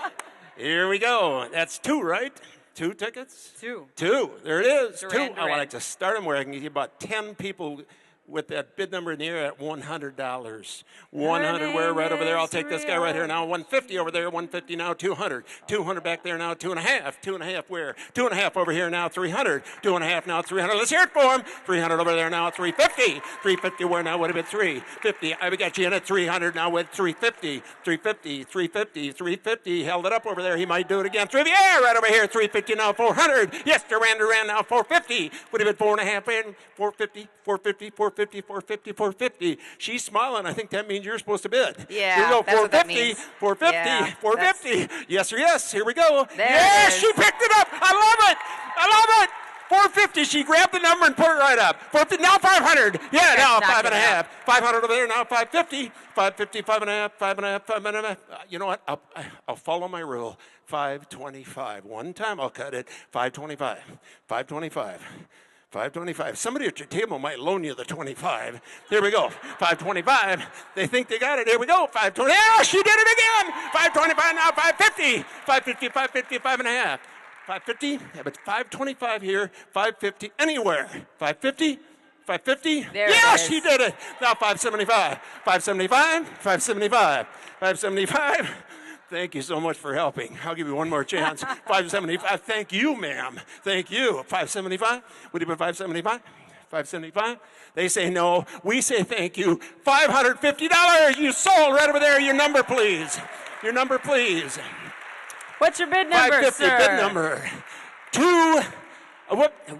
H: Here we go. That's 2, right? 2 tickets?
A: 2.
H: 2. There it is.
A: Duran
H: 2. I would
A: Duran.
H: like to start them where I can get about 10 people with that bid number in the air at $100. 100 where right over there. I'll take this guy right here now. 150 over there. 150 now. 200. 200 back there now. 2.5. 2.5 where? 2.5 over here now. 300. 2.5 now. 300. Let's hear it for him. 300 over there now. 350. 350 where now? What about 350? I got you in at 300 now with 350. 350. 350. 350. Held it up over there. He might do it again. 350. Yeah, right over here. 350 now. 400. Yes, Duran Duran now. 450. Would have been 4.5 in. 450. 450. 450. 450, 450. She's smiling. I think that means you're supposed to bid.
A: Yeah,
H: Here we go.
A: that's what that
H: 450,
A: means.
H: 450,
A: Yeah,
H: 450. Yes or yes. Here we go.
A: There
H: Yes,
A: it is.
H: she picked it up. I love it. I love it. 450. She grabbed the number and put it right up. 450. Now 500. Yeah, now
A: knock it
H: 5.5. 500 over there. Now 550. 550. 5.5. 5.5. 5.5. You know what? I'll follow my rule. 525. One time I'll cut it. 525. 525. 525. Somebody at your table might loan you the 25. Here we go. 525. They think they got it. Here we go. 520. Oh, she did it again. 525 now. 550. 550. 550. 5.5. 550. Yeah, but 525 here. 550 anywhere. 550. 550.
A: There
H: Yeah,
A: it is.
H: she did it. Now 575. 575. 575. 575. Thank you so much for helping. I'll give you one more chance. 575. Thank you, ma'am. Thank you. 575. Would you put 575? 575. They say no. We say thank you. $550. You sold right over there. Your number, please. Your number, please.
A: What's your bid number,
H: 550.
A: sir?
H: Bid number.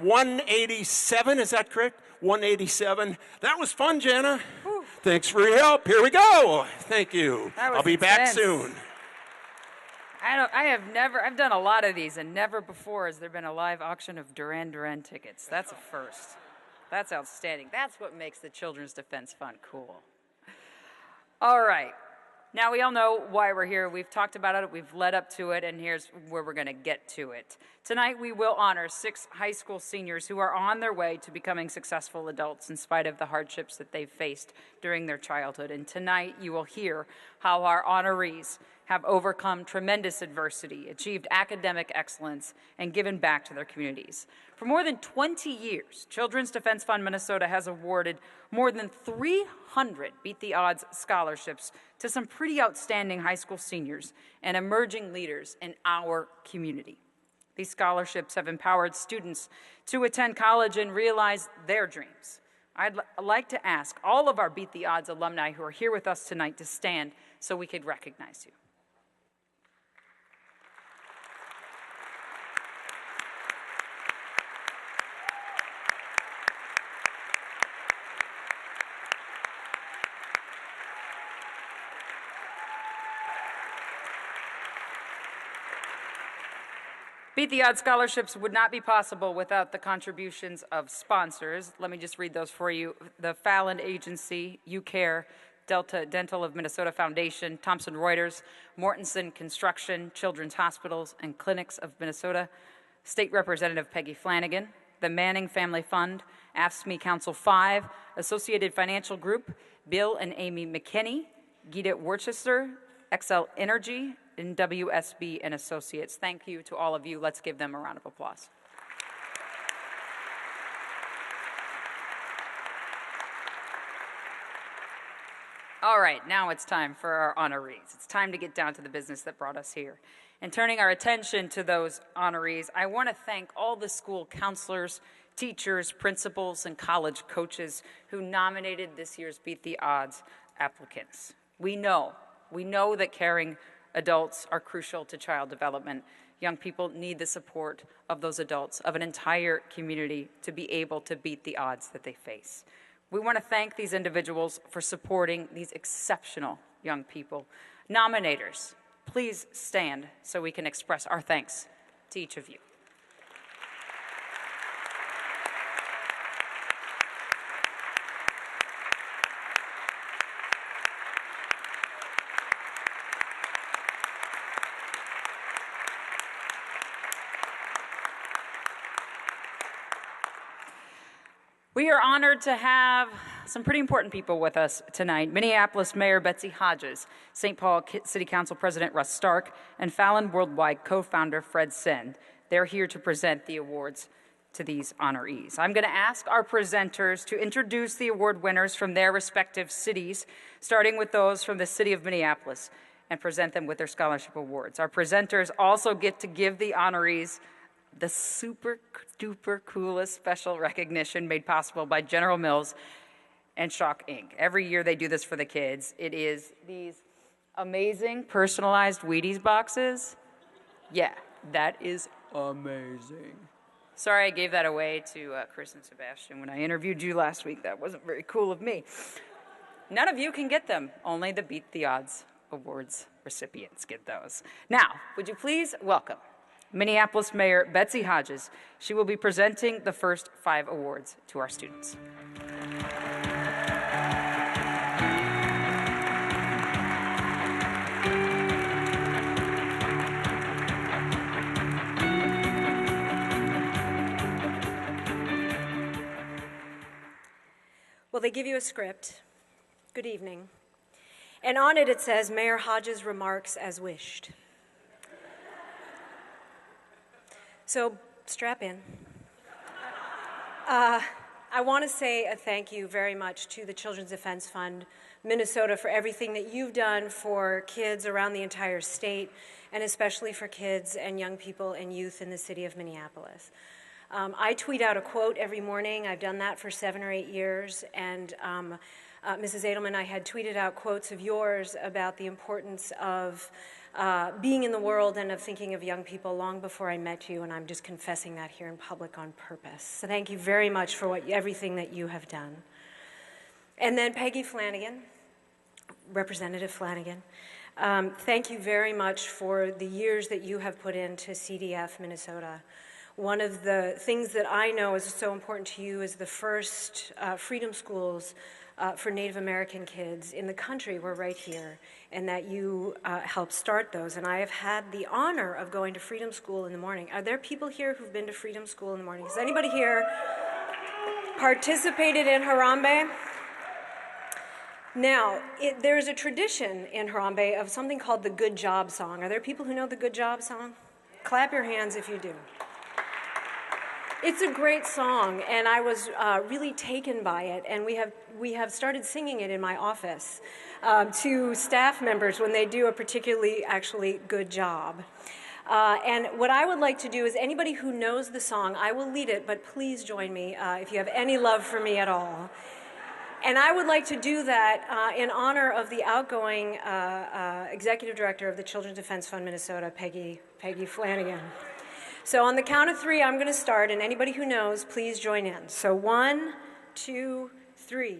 H: 187. Is that correct? 187. That was fun, Jana. Thanks for your help. Here we go. Thank you.
A: That was
H: I'll be back
A: intense.
H: soon.
A: I've done a lot of these, and never before has there been a live auction of Duran Duran tickets. That's a first. That's outstanding. That's what makes the Children's Defense Fund cool. All right. Now, we all know why we're here. We've talked about it. We've led up to it, and here's where we're going to get to it. Tonight, we will honor 6 high school seniors who are on their way to becoming successful adults in spite of the hardships that they've faced during their childhood. And tonight, you will hear how our honorees have overcome tremendous adversity, achieved academic excellence, and given back to their communities. For more than 20 years, Children's Defense Fund Minnesota has awarded more than 300 Beat the Odds scholarships to some pretty outstanding high school seniors and emerging leaders in our community. These scholarships have empowered students to attend college and realize their dreams. I'd like to ask all of our Beat the Odds alumni who are here with us tonight to stand so we could recognize you. Beat the Odds scholarships would not be possible without the contributions of sponsors. Let me just read those for you. The Fallon Agency, UCare, Delta Dental of Minnesota Foundation, Thomson Reuters, Mortensen Construction, Children's Hospitals and Clinics of Minnesota, State Representative Peggy Flanagan, the Manning Family Fund, AFSCME Council 5, Associated Financial Group, Bill and Amy McKinney, Gita Worcester, Xcel Energy, and WSB and Associates. Thank you to all of you. Let's give them a round of applause. All right, now it's time for our honorees. It's time to get down to the business that brought us here. And turning our attention to those honorees, I want to thank all the school counselors, teachers, principals, and college coaches who nominated this year's Beat the Odds applicants. We know that caring adults are crucial to child development. Young people need the support of those adults, of an entire community, to be able to beat the odds that they face. We want to thank these individuals for supporting these exceptional young people. Nominators, please stand so we can express our thanks to each of you. We are honored to have some pretty important people with us tonight. Minneapolis Mayor Betsy Hodges, St. Paul City Council President Russ Stark, and Fallon Worldwide co-founder Fred Send. They're here to present the awards to these honorees. I'm going to ask our presenters to introduce the award winners from their respective cities, starting with those from the city of Minneapolis, and present them with their scholarship awards. Our presenters also get to give the honorees the super duper coolest special recognition made possible by General Mills and Shock Inc. Every year they do this for the kids. It is these amazing personalized Wheaties boxes. Yeah, that is amazing. Sorry I gave that away to Chris and Sebastian when I interviewed you last week. That wasn't very cool of me. None of you can get them. Only the Beat the Odds Awards recipients get those. Now, would you please welcome Minneapolis Mayor Betsy Hodges. She will be presenting the first 5 awards to our students.
I: Well, they give you a script. Good evening. And on it says, Mayor Hodges remarks as wished. So strap in. I want to say a thank you very much to the Children's Defense Fund Minnesota for everything that you've done for kids around the entire state, and especially for kids and young people and youth in the city of Minneapolis. I tweet out a quote every morning. I've done that for 7 or 8 years, and Mrs. Edelman, I had tweeted out quotes of yours about the importance of being in the world and of thinking of young people long before I met you, and I'm just confessing that here in public on purpose. So thank you very much for everything that you have done. And then Peggy Flanagan, Representative Flanagan, thank you very much for the years that you have put into CDF Minnesota. One of the things that I know is so important to you is the first freedom schools for Native American kids in the country were right here, and that you helped start those. And I have had the honor of going to Freedom School in the morning. Are there people here who've been to Freedom School in the morning? Has anybody here participated in Harambee? Now, there's a tradition in Harambee of something called the Good Job song. Are there people who know the Good Job song? Clap your hands if you do. It's a great song, and I was really taken by it, and we have started singing it in my office to staff members when they do a particularly actually good job. And what I would like to do is anybody who knows the song, I will lead it, but please join me if you have any love for me at all. And I would like to do that in honor of the outgoing Executive Director of the Children's Defense Fund Minnesota, Peggy Flanagan. So on the count of 3, I'm going to start, and anybody who knows, please join in. So 1, 2, 3.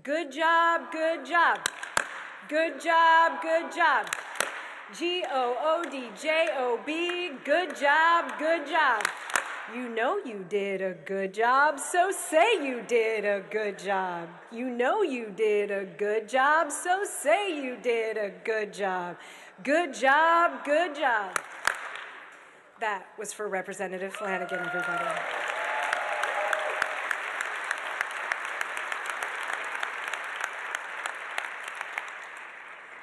I: Good job, good job. Good job, good job. G-O-O-D-J-O-B, good job, good job. You know you did a good job, so say you did a good job. You know you did a good job, so say you did a good job. Good job, good job. That was for Representative Flanagan, everybody.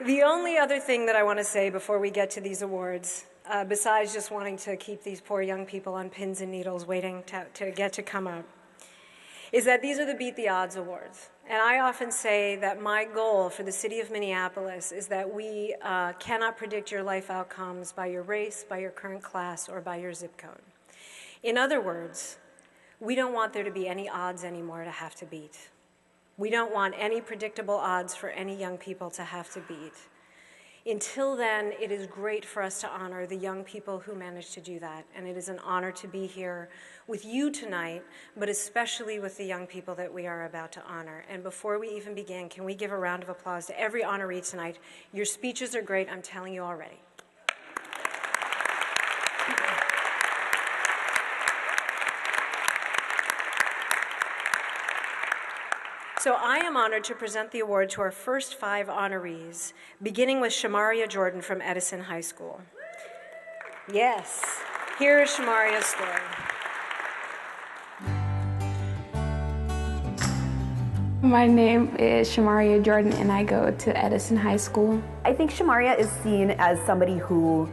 I: The only other thing that I want to say before we get to these awards, besides just wanting to keep these poor young people on pins and needles waiting to get to come up, is that these are the Beat the Odds Awards. And I often say that my goal for the city of Minneapolis is that we cannot predict your life outcomes by your race, by your current class, or by your zip code. In other words, we don't want there to be any odds anymore to have to beat. We don't want any predictable odds for any young people to have to beat. Until then, it is great for us to honor the young people who managed to do that, and it is an honor to be here with you tonight, but especially with the young people that we are about to honor. And before we even begin, can we give a round of applause to every honoree tonight? Your speeches are great, I'm telling you already. So I am honored to present the award to our first 5 honorees, beginning with Shamaria Jordan from Edison High School. Yes, here is Shamaria's story.
J: My name is Shamaria Jordan, and I go to Edison High School.
K: I think Shamaria is seen as somebody who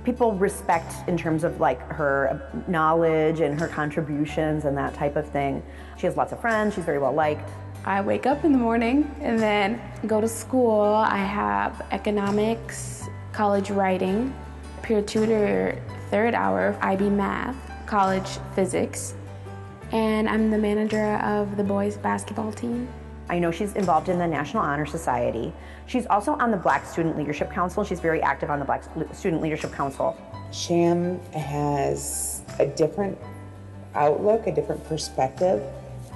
K: people respect in terms of like her knowledge and her contributions and that type of thing. She has lots of friends, she's very well liked.
J: I wake up in the morning and then go to school. I have economics, college writing, peer tutor, 3rd hour, IB math, college physics, and I'm the manager of the boys basketball team.
K: I know she's involved in the National Honor Society. She's also on the Black Student Leadership Council. She's very active on the Black Student Leadership Council.
L: Sham has a different outlook, a different perspective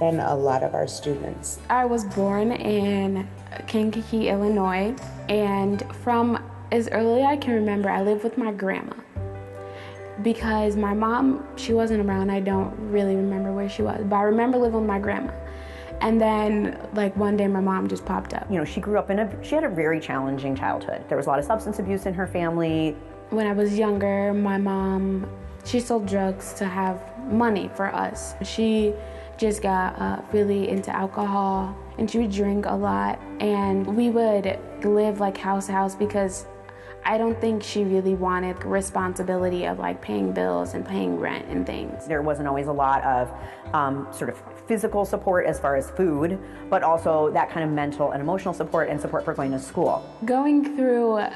L: than a lot of our students.
J: I was born in Kankakee, Illinois, and from as early as I can remember, I lived with my grandma. Because my mom, she wasn't around, I don't really remember where she was, but I remember living with my grandma. And then, like, one day my mom just popped up.
K: You know, she grew up she had a very challenging childhood. There was a lot of substance abuse in her family.
J: When I was younger, my mom, she sold drugs to have money for us. She just got really into alcohol, and she would drink a lot, and we would live like house to house because I don't think she really wanted responsibility of like paying bills and paying rent and things.
K: There wasn't always a lot of sort of physical support as far as food, but also that kind of mental and emotional support and support for going to school.
J: Going through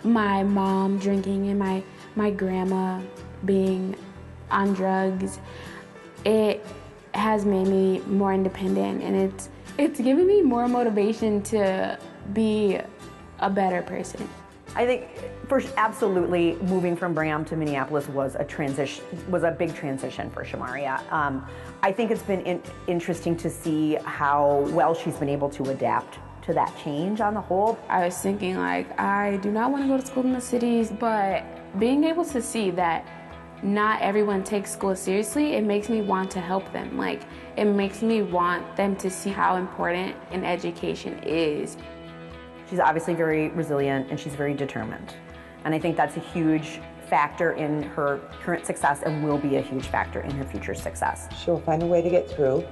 J: my mom drinking and my grandma being on drugs, it has made me more independent, and it's given me more motivation to be a better person.
K: I think absolutely moving from Brigham to Minneapolis was a big transition for Shamaria. I think it's been interesting to see how well she's been able to adapt to that change on the whole.
J: I was thinking like, I do not want to go to school in the cities, but being able to see that not everyone takes school seriously, it makes me want to help them. Like, it makes me want them to see how important an education is.
K: She's obviously very resilient and she's very determined. And I think that's a huge factor in her current success and will be a huge factor in her future success.
L: She'll find a way to get through,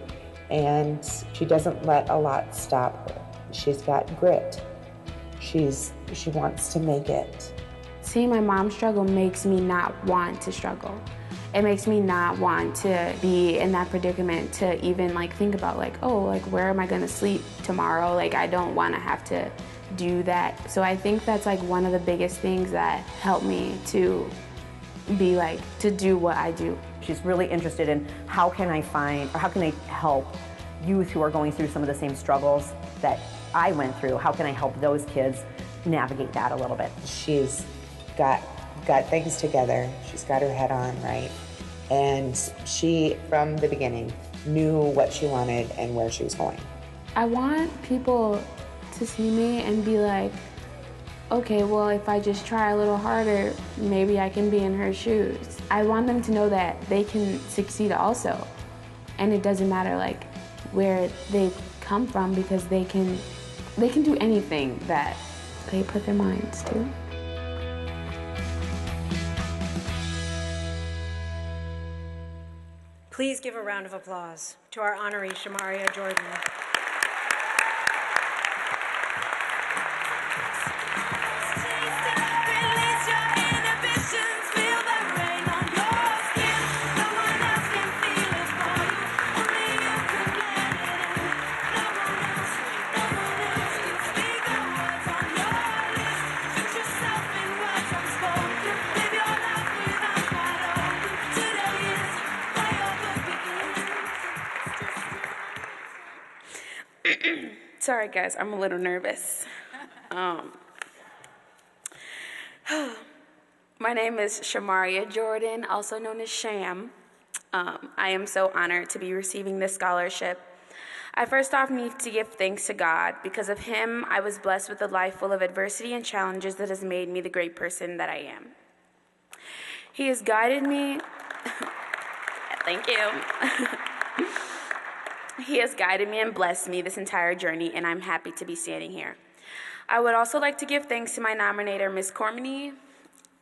L: and she doesn't let a lot stop her. She's got grit. She wants to make it.
J: Seeing my mom struggle makes me not want to struggle. It makes me not want to be in that predicament to even like think about like, oh, like where am I gonna sleep tomorrow? Like I don't wanna have to do that. So I think that's like one of the biggest things that helped me to be like, to do what I do.
K: She's really interested in how can I help youth who are going through some of the same struggles that I went through. How can I help those kids navigate that a little bit?
L: She's got things together. She's got her head on, right? And she, from the beginning, knew what she wanted and where she was going.
J: I want people to see me and be like, okay, well, if I just try a little harder, maybe I can be in her shoes. I want them to know that they can succeed also. And it doesn't matter like where they come from, because they can do anything that they put their minds to.
I: Please give a round of applause to our honoree, Shamaria Jordan.
J: Sorry guys, I'm a little nervous. My name is Shamaria Jordan, also known as Sham. I am so honored to be receiving this scholarship. I first off need to give thanks to God. Because of Him, I was blessed with a life full of adversity and challenges that has made me the great person that I am. He has guided me. Thank you. He has guided me and blessed me this entire journey, and I'm happy to be standing here. I would also like to give thanks to my nominator, Ms. Cormany,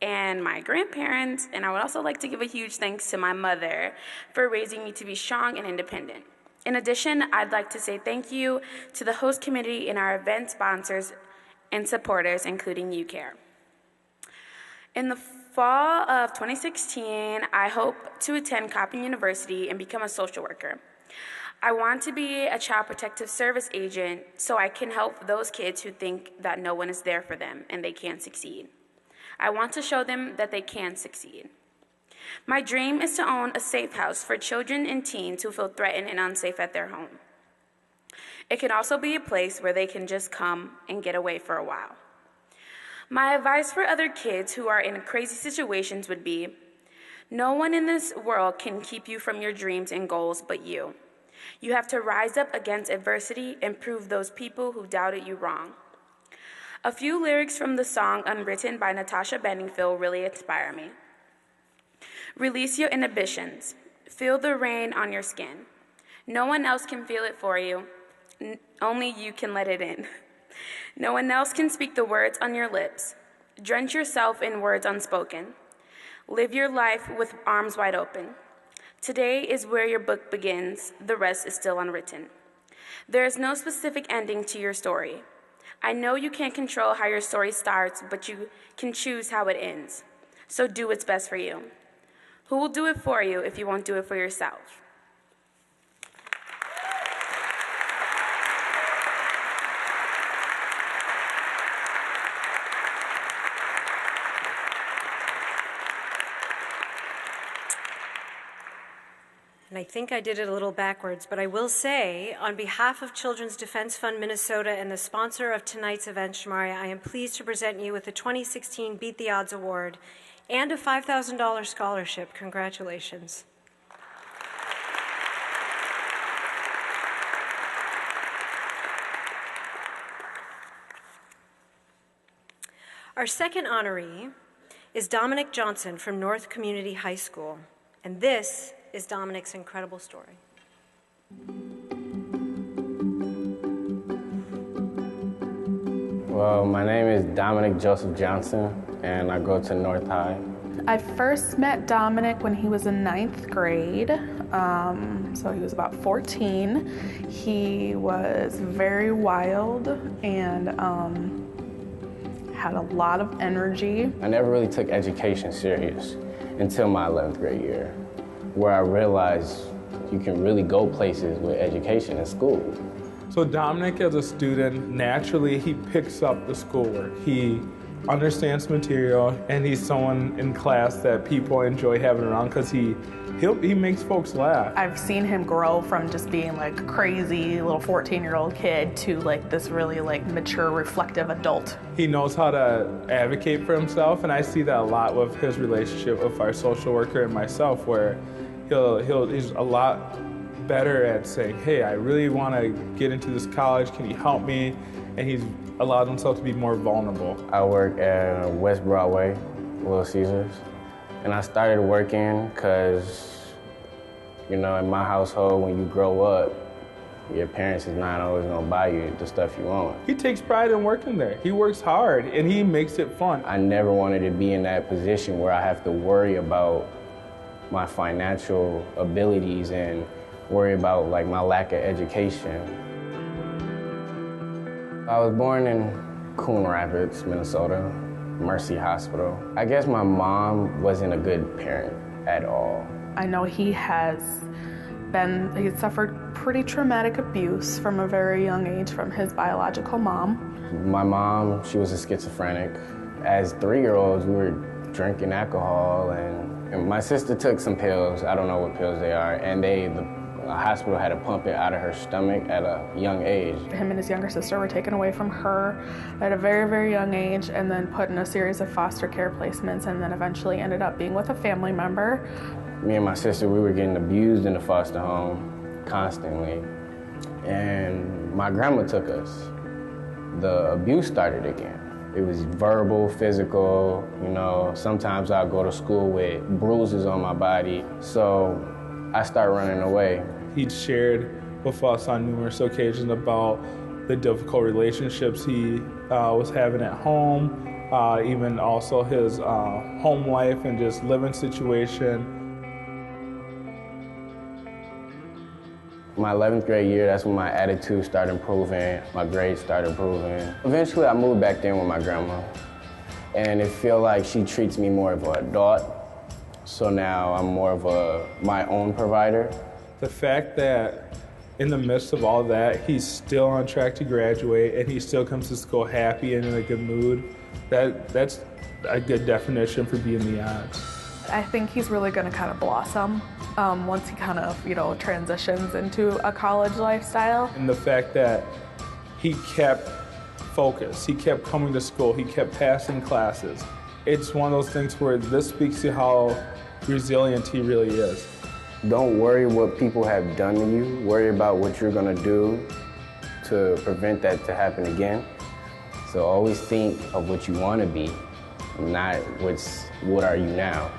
J: and my grandparents, and I would also like to give a huge thanks to my mother for raising me to be strong and independent. In addition, I'd like to say thank you to the host committee and our event sponsors and supporters, including UCare. In the fall of 2016, I hope to attend Coppin University and become a social worker. I want to be a child protective service agent so I can help those kids who think that no one is there for them and they can't succeed. I want to show them that they can succeed. My dream is to own a safe house for children and teens who feel threatened and unsafe at their home. It can also be a place where they can just come and get away for a while. My advice for other kids who are in crazy situations would be, no one in this world can keep you from your dreams and goals but you. You have to rise up against adversity and prove those people who doubted you wrong. A few lyrics from the song Unwritten by Natasha Bedingfield really inspire me. Release your inhibitions. Feel the rain on your skin. No one else can feel it for you. Only you can let it in. No one else can speak the words on your lips. Drench yourself in words unspoken. Live your life with arms wide open. Today is where your book begins, the rest is still unwritten. There is no specific ending to your story. I know you can't control how your story starts, but you can choose how it ends. So do what's best for you. Who will do it for you if you won't do it for yourself?
I: And I think I did it a little backwards, but I will say, on behalf of Children's Defense Fund Minnesota and the sponsor of tonight's event, Shamaria, I am pleased to present you with the 2016 Beat the Odds Award and a $5,000 scholarship. Congratulations. Our second honoree is Dominic Johnson from North Community High School, and this is Dominic's incredible story.
M: Well, my name is Dominic Joseph Johnson, and I go to North High.
N: I first met Dominic when he was in 9th grade, so he was about 14. He was very wild and had a lot of energy.
M: I never really took education serious until my 11th grade year, where I realized you can really go places with education in school.
O: So Dominic, as a student, naturally he picks up the schoolwork. He understands material, and he's someone in class that people enjoy having around because he makes folks laugh.
N: I've seen him grow from just being like a crazy little 14-year-old kid to like this really like mature, reflective adult.
O: He knows how to advocate for himself, and I see that a lot with his relationship with our social worker and myself, where he's a lot better at saying, hey, I really want to get into this college, can you help me? And he's allowed himself to be more vulnerable.
M: I work at West Broadway, Little Caesars, and I started working because, you know, in my household, when you grow up, your parents is not always gonna buy you the stuff you want.
O: He takes pride in working there. He works hard, and he makes it fun.
M: I never wanted to be in that position where I have to worry about my financial abilities and worry about like my lack of education. I was born in Coon Rapids, Minnesota, Mercy Hospital. I guess my mom wasn't a good parent at all.
N: I know he suffered pretty traumatic abuse from a very young age from his biological mom.
M: My mom, she was a schizophrenic. As 3-year-olds, we were drinking alcohol, and my sister took some pills. I don't know what pills they are, and the hospital had to pump it out of her stomach at a young age.
N: Him and his younger sister were taken away from her at a very, very young age and then put in a series of foster care placements, and then eventually ended up being with a family member.
M: Me and my sister, we were getting abused in the foster home constantly, and my grandma took us. The abuse started again. It was verbal, physical, you know, sometimes I'd go to school with bruises on my body, so I started running away.
O: He'd shared with us on numerous occasions about the difficult relationships he was having at home, even also his home life and just living situation.
M: My 11th grade year, that's when my attitude started improving, my grades started improving. Eventually I moved back in with my grandma, and it felt like she treats me more of an adult, so now I'm more of my own provider.
O: The fact that in the midst of all that, he's still on track to graduate and he still comes to school happy and in a good mood, that's a good definition for being the odds.
N: I think he's really going to kind of blossom once he kind of, transitions into a college lifestyle.
O: And the fact that he kept focus, he kept coming to school, he kept passing classes. It's one of those things where this speaks to how resilient he really is.
M: Don't worry what people have done to you. Worry about what you're gonna do to prevent that to happen again. So always think of what you wanna be, not what are you now.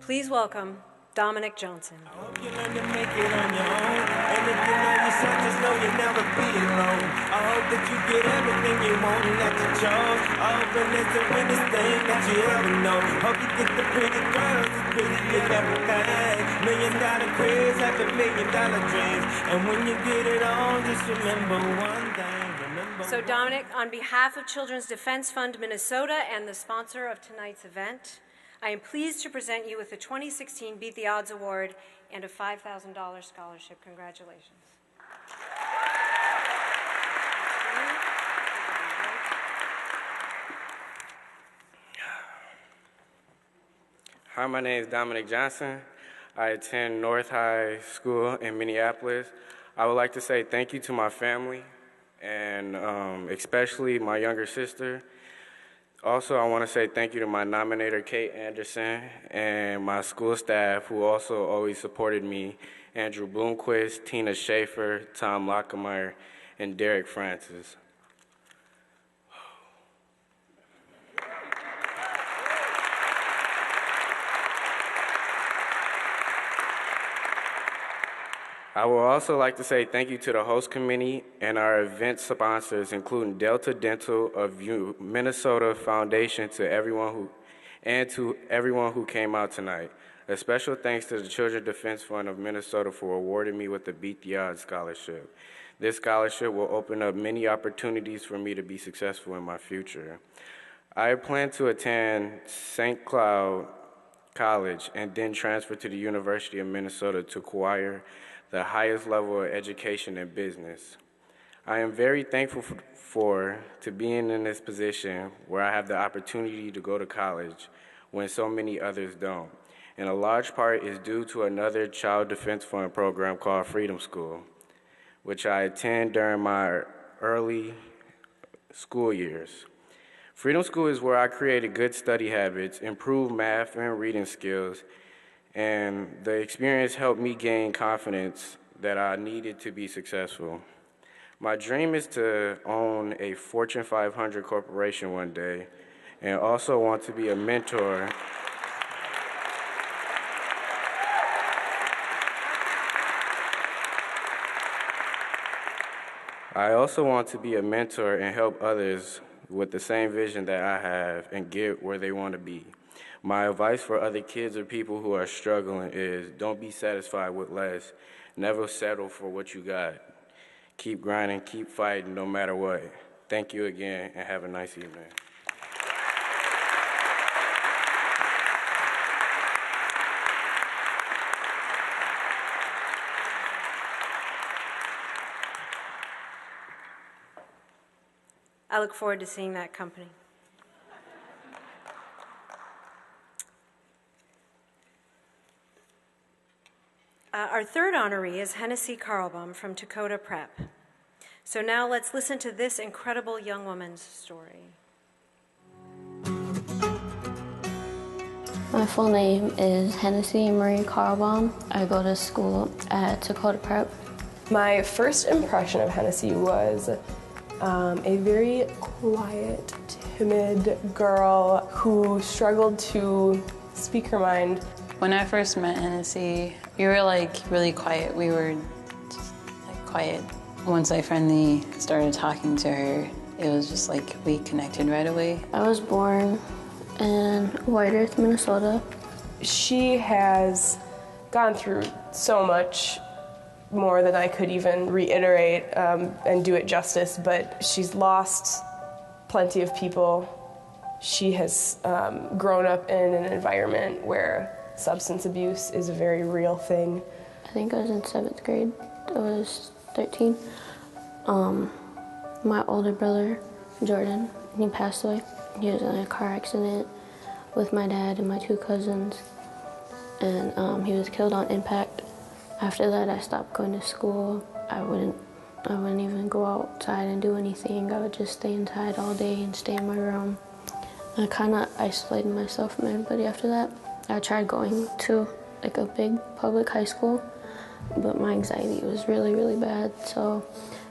I: Please welcome Dominic Johnson.
P: I hope you learn to make it on your own. And if you know yourself, just know you'll never be alone. I hope that you get everything you want and that you chose. I hope that it's the realest thing that you ever know. Hope you get the pretty girls, as pretty as everything. $1 million careers, $500,000 dreams. And when you get it all, just remember one thing.
I: So Dominic, on behalf of Children's Defense Fund Minnesota and the sponsor of tonight's event, I am pleased to present you with the 2016 Beat the Odds Award and a $5,000 scholarship. Congratulations.
Q: Hi, my name is Dominic Johnson. I attend North High School in Minneapolis. I would like to say thank you to my family and especially my younger sister. Also, I want to say thank you to my nominator, Kate Anderson, and my school staff who also always supported me, Andrew Bloomquist, Tina Schaefer, Tom Lockemeyer, and Derek Francis. I would also like to say thank you to the host committee and our event sponsors, including Delta Dental of Minnesota Foundation, to everyone who came out tonight. A special thanks to the Children's Defense Fund of Minnesota for awarding me with the Beat the Odds scholarship. This scholarship will open up many opportunities for me to be successful in my future. I plan to attend St. Cloud College and then transfer to the University of Minnesota to acquire the highest level of education in business. I am very thankful to being in this position where I have the opportunity to go to college when so many others don't. And a large part is due to another Child Defense Fund program called Freedom School, which I attend during my early school years. Freedom School is where I created good study habits, improved math and reading skills, and the experience helped me gain confidence that I needed to be successful. My dream is to own a Fortune 500 corporation one day, and also want to be a mentor. I also want to be a mentor and help others with the same vision that I have and get where they want to be. My advice for other kids or people who are struggling is don't be satisfied with less. Never settle for what you got. Keep grinding, keep fighting no matter what. Thank you again and have a nice evening.
I: I look forward to seeing that company. Our third honoree is Hennessy Carlbaum from Dakota Prep. So now let's listen to this incredible young woman's story.
R: My full name is Hennessy Marie Carlbaum. I go to school at Dakota Prep.
S: My first impression of Hennessy was a very quiet, timid girl who struggled to speak her mind.
T: When I first met Hennessy, we were like really quiet. We were just like quiet. Once I finally started talking to her, it was just like we connected right away.
R: I was born in White Earth, Minnesota.
S: She has gone through so much more than I could even reiterate and do it justice, but she's lost plenty of people. She has grown up in an environment where substance abuse is a very real thing.
R: I think I was in 7th grade. I was 13. My older brother, Jordan, he passed away. He was in a car accident with my dad and my 2 cousins, and he was killed on impact. After that, I stopped going to school. I wouldn't even go outside and do anything. I would just stay inside all day and stay in my room. I kind of isolated myself from everybody after that. I tried going to like a big public high school, but my anxiety was really, really bad. So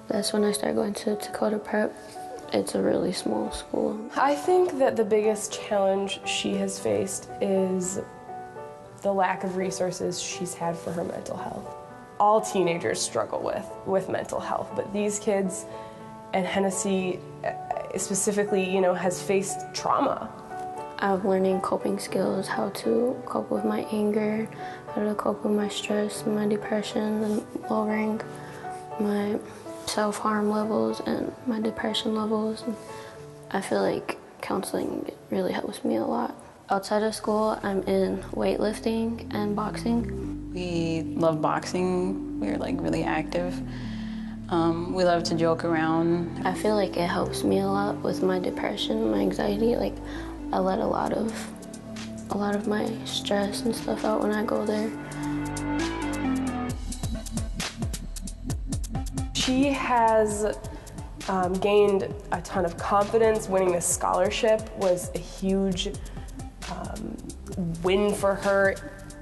R: that's when I started going to Dakota Prep. It's a really small school.
S: I think that the biggest challenge she has faced is the lack of resources she's had for her mental health. All teenagers struggle with mental health, but these kids, and Hennessy specifically, you know, has faced trauma.
R: I'm learning coping skills, how to cope with my anger, how to cope with my stress, my depression, and lowering my self-harm levels and my depression levels. I feel like counseling really helps me a lot. Outside of school, I'm in weightlifting and boxing.
T: We love boxing. We're like really active. We love to joke around.
R: I feel like it helps me a lot with my depression, my anxiety. Like, I let a lot of my stress and stuff out when I go there.
S: She has gained a ton of confidence. Winning this scholarship was a huge win for her,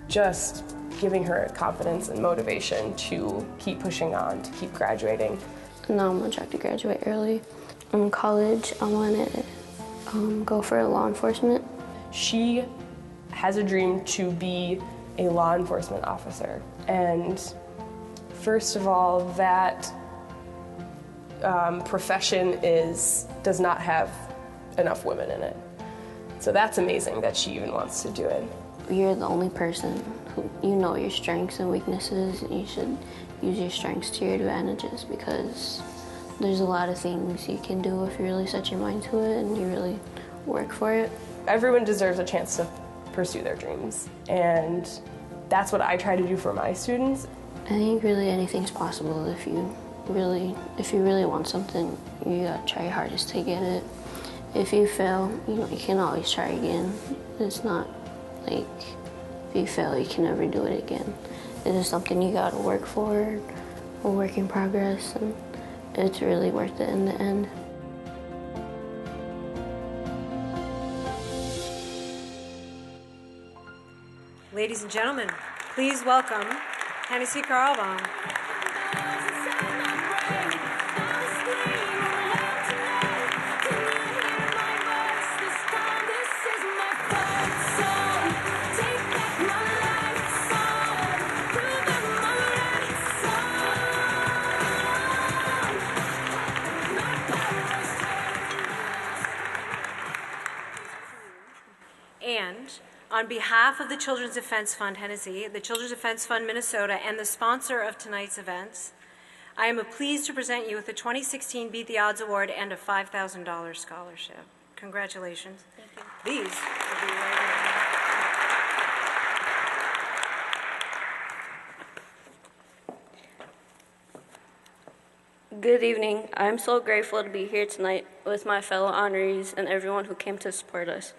S: just giving her confidence and motivation to keep pushing on, to keep graduating.
R: Now I'm on track to graduate early. In college, I want to go for law enforcement.
S: She has a dream to be a law enforcement officer. And first of all, that profession does not have enough women in it. So that's amazing that she even wants to do it.
R: You're the only person who, you know your strengths and weaknesses, and you should use your strengths to your advantages, because there's a lot of things you can do if you really set your mind to it and you really work for it.
S: Everyone deserves a chance to pursue their dreams, and that's what I try to do for my students.
R: I think really anything's possible if you really want something. You gotta try your hardest to get it. If you fail, you know, you can always try again. It's not like if you fail, you can never do it again. It is something you gotta work for, a work in progress, and it's really worth it in the end.
I: Ladies and gentlemen, please welcome Hennessy Carlbaum. And on behalf of the Children's Defense Fund Hennessy, the Children's Defense Fund Minnesota, and the sponsor of tonight's events, I am pleased to present you with the 2016 Beat the Odds Award and a $5,000 scholarship. Congratulations. Thank you. These will be right here.
R: Good evening. I'm so grateful to be here tonight with my fellow honorees and everyone who came to support us.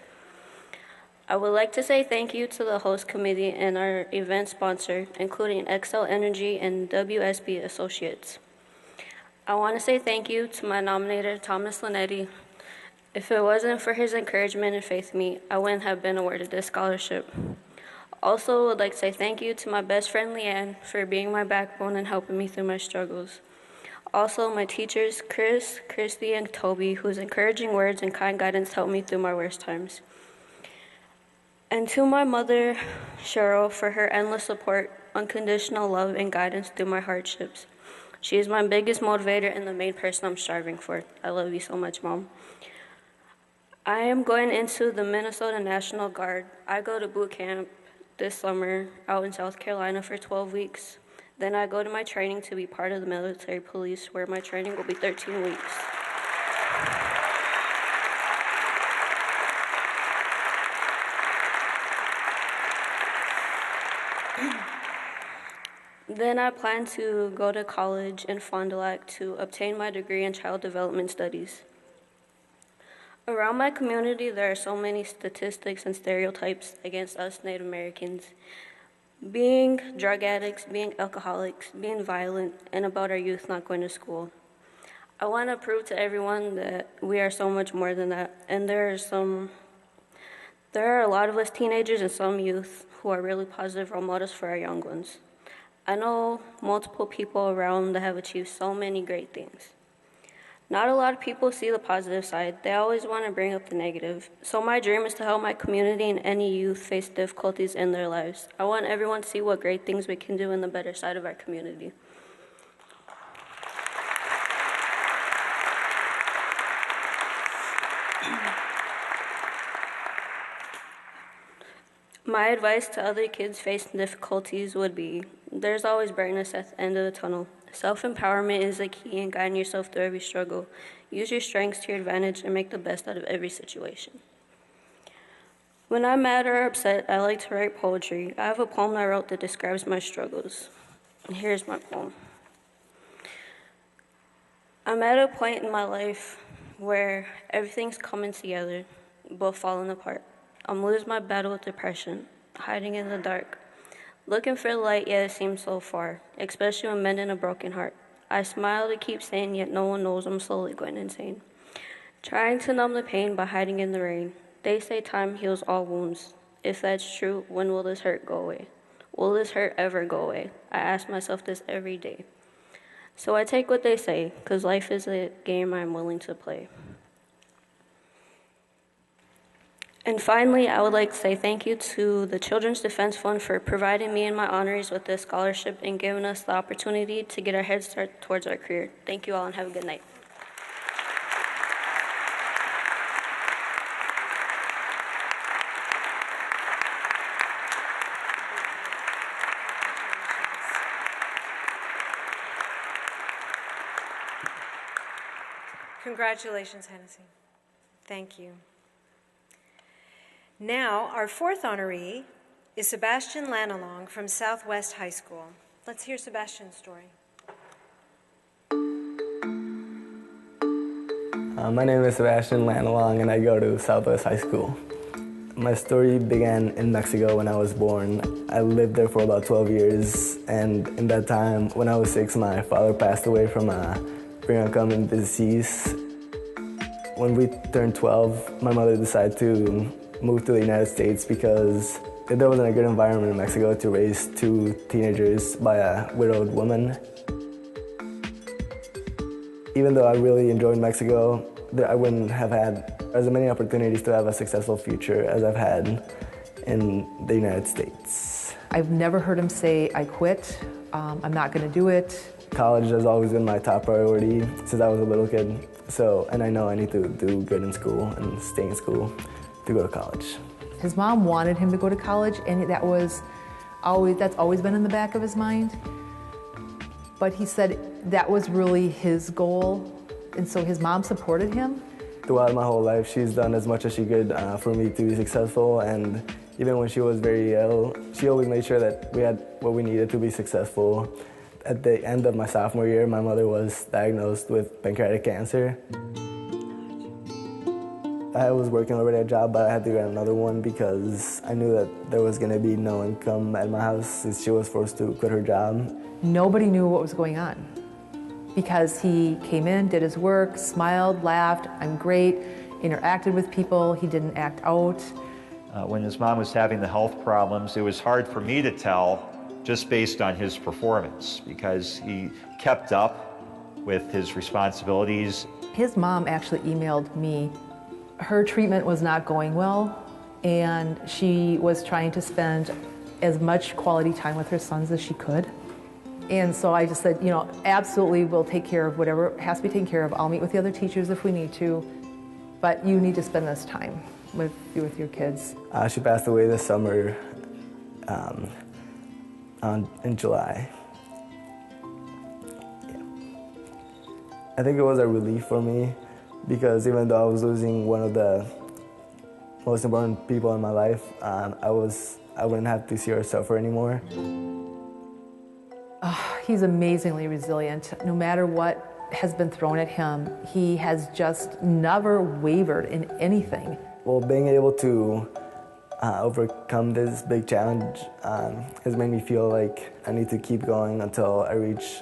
R: I would like to say thank you to the host committee and our event sponsor, including Xcel Energy and WSB Associates. I want to say thank you to my nominator, Thomas Linetti. If it wasn't for his encouragement and faith in me, I wouldn't have been awarded this scholarship. Also, would like to say thank you to my best friend, Leanne, for being my backbone and helping me through my struggles. Also, my teachers, Chris, Christy, and Toby, whose encouraging words and kind guidance helped me through my worst times. And to my mother, Cheryl, for her endless support, unconditional love, and guidance through my hardships. She is my biggest motivator and the main person I'm striving for. I love you so much, Mom. I am going into the Minnesota National Guard. I go to boot camp this summer out in South Carolina for 12 weeks. Then I go to my training to be part of the military police, where my training will be 13 weeks. Then I plan to go to college in Fond du Lac to obtain my degree in child development studies. Around my community, there are so many statistics and stereotypes against us Native Americans. Being drug addicts, being alcoholics, being violent, and about our youth not going to school. I want to prove to everyone that we are so much more than that, and there are a lot of us teenagers and some youth who are really positive role models for our young ones. I know multiple people around that have achieved so many great things.
U: Not a lot of people see the positive side. They always want to bring up the negative. So my dream is to help my community and any youth face difficulties in their lives. I want everyone to see what great things we can do in the better side of our community. My advice to other kids facing difficulties would be, there's always brightness at the end of the tunnel. Self-empowerment is the key in guiding yourself through every struggle. Use your strengths to your advantage and make the best out of every situation. When I'm mad or upset, I like to write poetry. I have a poem I wrote that describes my struggles. And here's my poem. I'm at a point in my life where everything's coming together, but falling apart. I'm losing my battle with depression, hiding in the dark. Looking for light, yet it seems so far, especially when mending a broken heart. I smile to keep saying, yet no one knows I'm slowly going insane. Trying to numb the pain by hiding in the rain. They say time heals all wounds. If that's true, when will this hurt go away? Will this hurt ever go away? I ask myself this every day. So I take what they say, 'cause life is a game I'm willing to play. And finally, I would like to say thank you to the Children's Defense Fund for providing me and my honorees with this scholarship and giving us the opportunity to get our head start towards our career. Thank you all and have a good night.
I: Congratulations, Hennessy. Thank you. Now, our fourth honoree is Sebastian Lanalong from Southwest High School. Let's hear Sebastian's story.
V: My name is Sebastian Lanalong and I go to Southwest High School. My story began in Mexico when I was born. I lived there for about 12 years, and in that time, when I was 6, my father passed away from a very uncommon disease. When we turned 12, my mother decided to move to the United States because there wasn't a good environment in Mexico to raise 2 teenagers by a widowed woman. Even though I really enjoyed Mexico, I wouldn't have had as many opportunities to have a successful future as I've had in the United States.
W: I've never heard him say, I quit, I'm not gonna do it.
V: College has always been my top priority since I was a little kid. And I know I need to do good in school and stay in school to go to college.
W: His mom wanted him to go to college, and that's always been in the back of his mind. But he said that was really his goal, and so his mom supported him.
V: Throughout my whole life, she's done as much as she could for me to be successful, and even when she was very ill, she always made sure that we had what we needed to be successful. At the end of my sophomore year, my mother was diagnosed with pancreatic cancer. I was working already a job, but I had to get another one because I knew that there was going to be no income at my house since she was forced to quit her job.
W: Nobody knew what was going on because he came in, did his work, smiled, laughed, I'm great, interacted with people, he didn't act out.
X: When his mom was having the health problems, it was hard for me to tell just based on his performance because he kept up with his responsibilities.
W: His mom actually emailed me. Her treatment was not going well, and she was trying to spend as much quality time with her sons as she could. And so I just said, absolutely, we'll take care of whatever has to be taken care of. I'll meet with the other teachers if we need to, but you need to spend this time with your kids.
V: She passed away this summer in July. Yeah. I think it was a relief for me because even though I was losing one of the most important people in my life, I wouldn't have to see her suffer anymore.
W: He's amazingly resilient. No matter what has been thrown at him, he has just never wavered in anything.
V: Well, being able to overcome this big challenge has made me feel like I need to keep going until I reach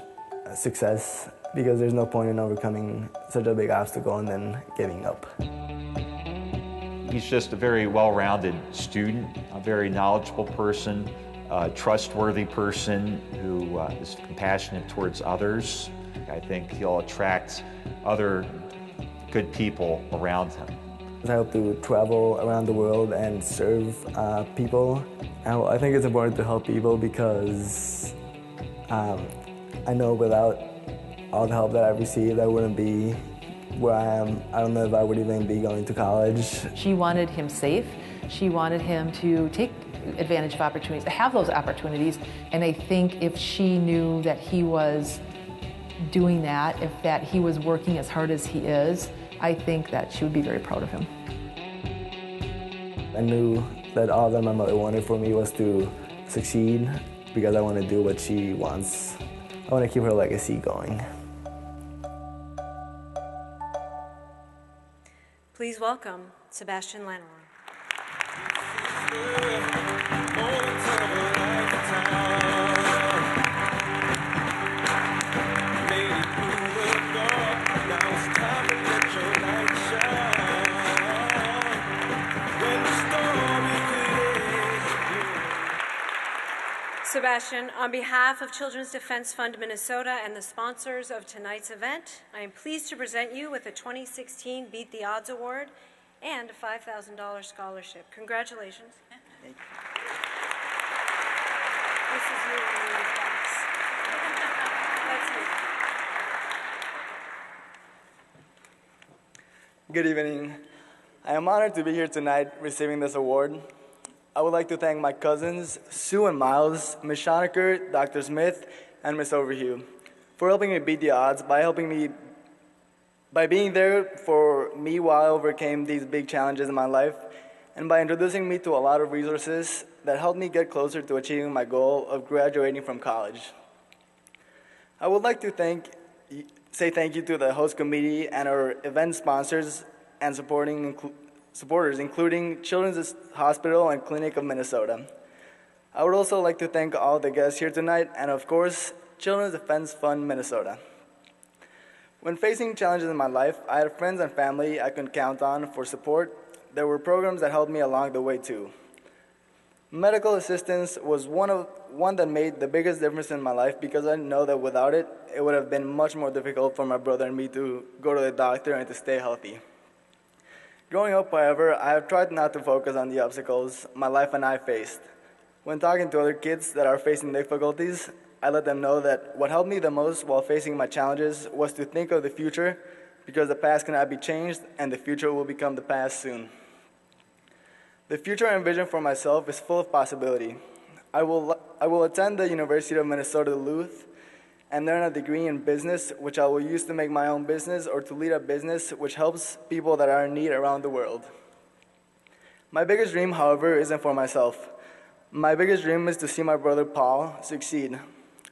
V: success because there's no point in overcoming such a big obstacle and then giving up.
X: He's just a very well-rounded student, a very knowledgeable person, a trustworthy person who is compassionate towards others. I think he'll attract other good people around him.
V: I hope to travel around the world and serve people. I think it's important to help people because I know without all the help that I've received, I wouldn't be where I am. I don't know if I would even be going to college.
W: She wanted him safe. She wanted him to take advantage of opportunities, to have those opportunities. And I think if she knew that he was doing that, if that he was working as hard as he is, I think that she would be very proud of him.
V: I knew that all that my mother wanted for me was to succeed because I want to do what she wants. I want to keep her legacy going.
I: Please welcome Sebastian Lanelong. Sebastian, on behalf of Children's Defense Fund Minnesota and the sponsors of tonight's event, I am pleased to present you with the 2016 Beat the Odds Award and a $5,000 scholarship. Congratulations. Thank you. This is you in the box. That's you.
B: Good evening. I am honored to be here tonight receiving this award. I would like to thank my cousins, Sue and Miles, Ms. Schonecker, Dr. Smith, and Ms. Overhue for helping me beat the odds by being there for me while I overcame these big challenges in my life, and by introducing me to a lot of resources that helped me get closer to achieving my goal of graduating from college. I would like to say thank you to the host committee and our event sponsors and supporters, including Children's Hospital and Clinic of Minnesota. I would also like to thank all the guests here tonight and, of course, Children's Defense Fund Minnesota. When facing challenges in my life, I had friends and family I could count on for support. There were programs that helped me along the way, too. Medical assistance was one that made the biggest difference in my life because I know that without it, it would have been much more difficult for my brother and me to go to the doctor and to stay healthy. Growing up, however, I have tried not to focus on the obstacles my life and I faced. When talking to other kids that are facing difficulties, I let them know that what helped me the most while facing my challenges was to think of the future because the past cannot be changed and the future will become the past soon. The future I envision for myself is full of possibility. I will attend the University of Minnesota Duluth and learn a degree in business, which I will use to make my own business or to lead a business which helps people that are in need around the world. My biggest dream, however, isn't for myself. My biggest dream is to see my brother Paul succeed.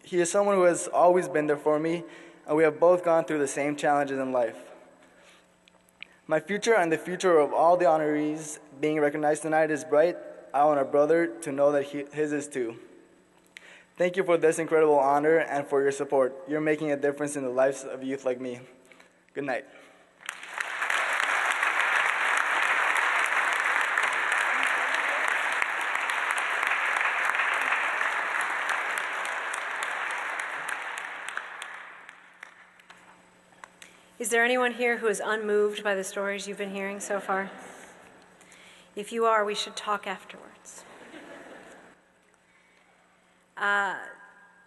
B: He is someone who has always been there for me, and we have both gone through the same challenges in life. My future and the future of all the honorees being recognized tonight is bright. I want a brother to know that his is too. Thank you for this incredible honor and for your support. You're making a difference in the lives of youth like me. Good night.
I: Is there anyone here who is unmoved by the stories you've been hearing so far? If you are, we should talk afterwards.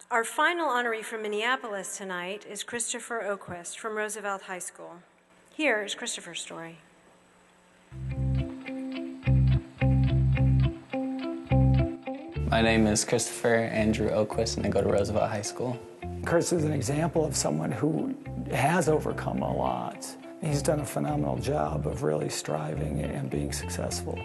I: Our final honoree from Minneapolis tonight is Christopher Oquist from Roosevelt High School. Here is Christopher's story.
C: My name is Christopher Andrew Oquist, and I go to Roosevelt High School.
D: Chris is an example of someone who has overcome a lot. He's done a phenomenal job of really striving and being successful.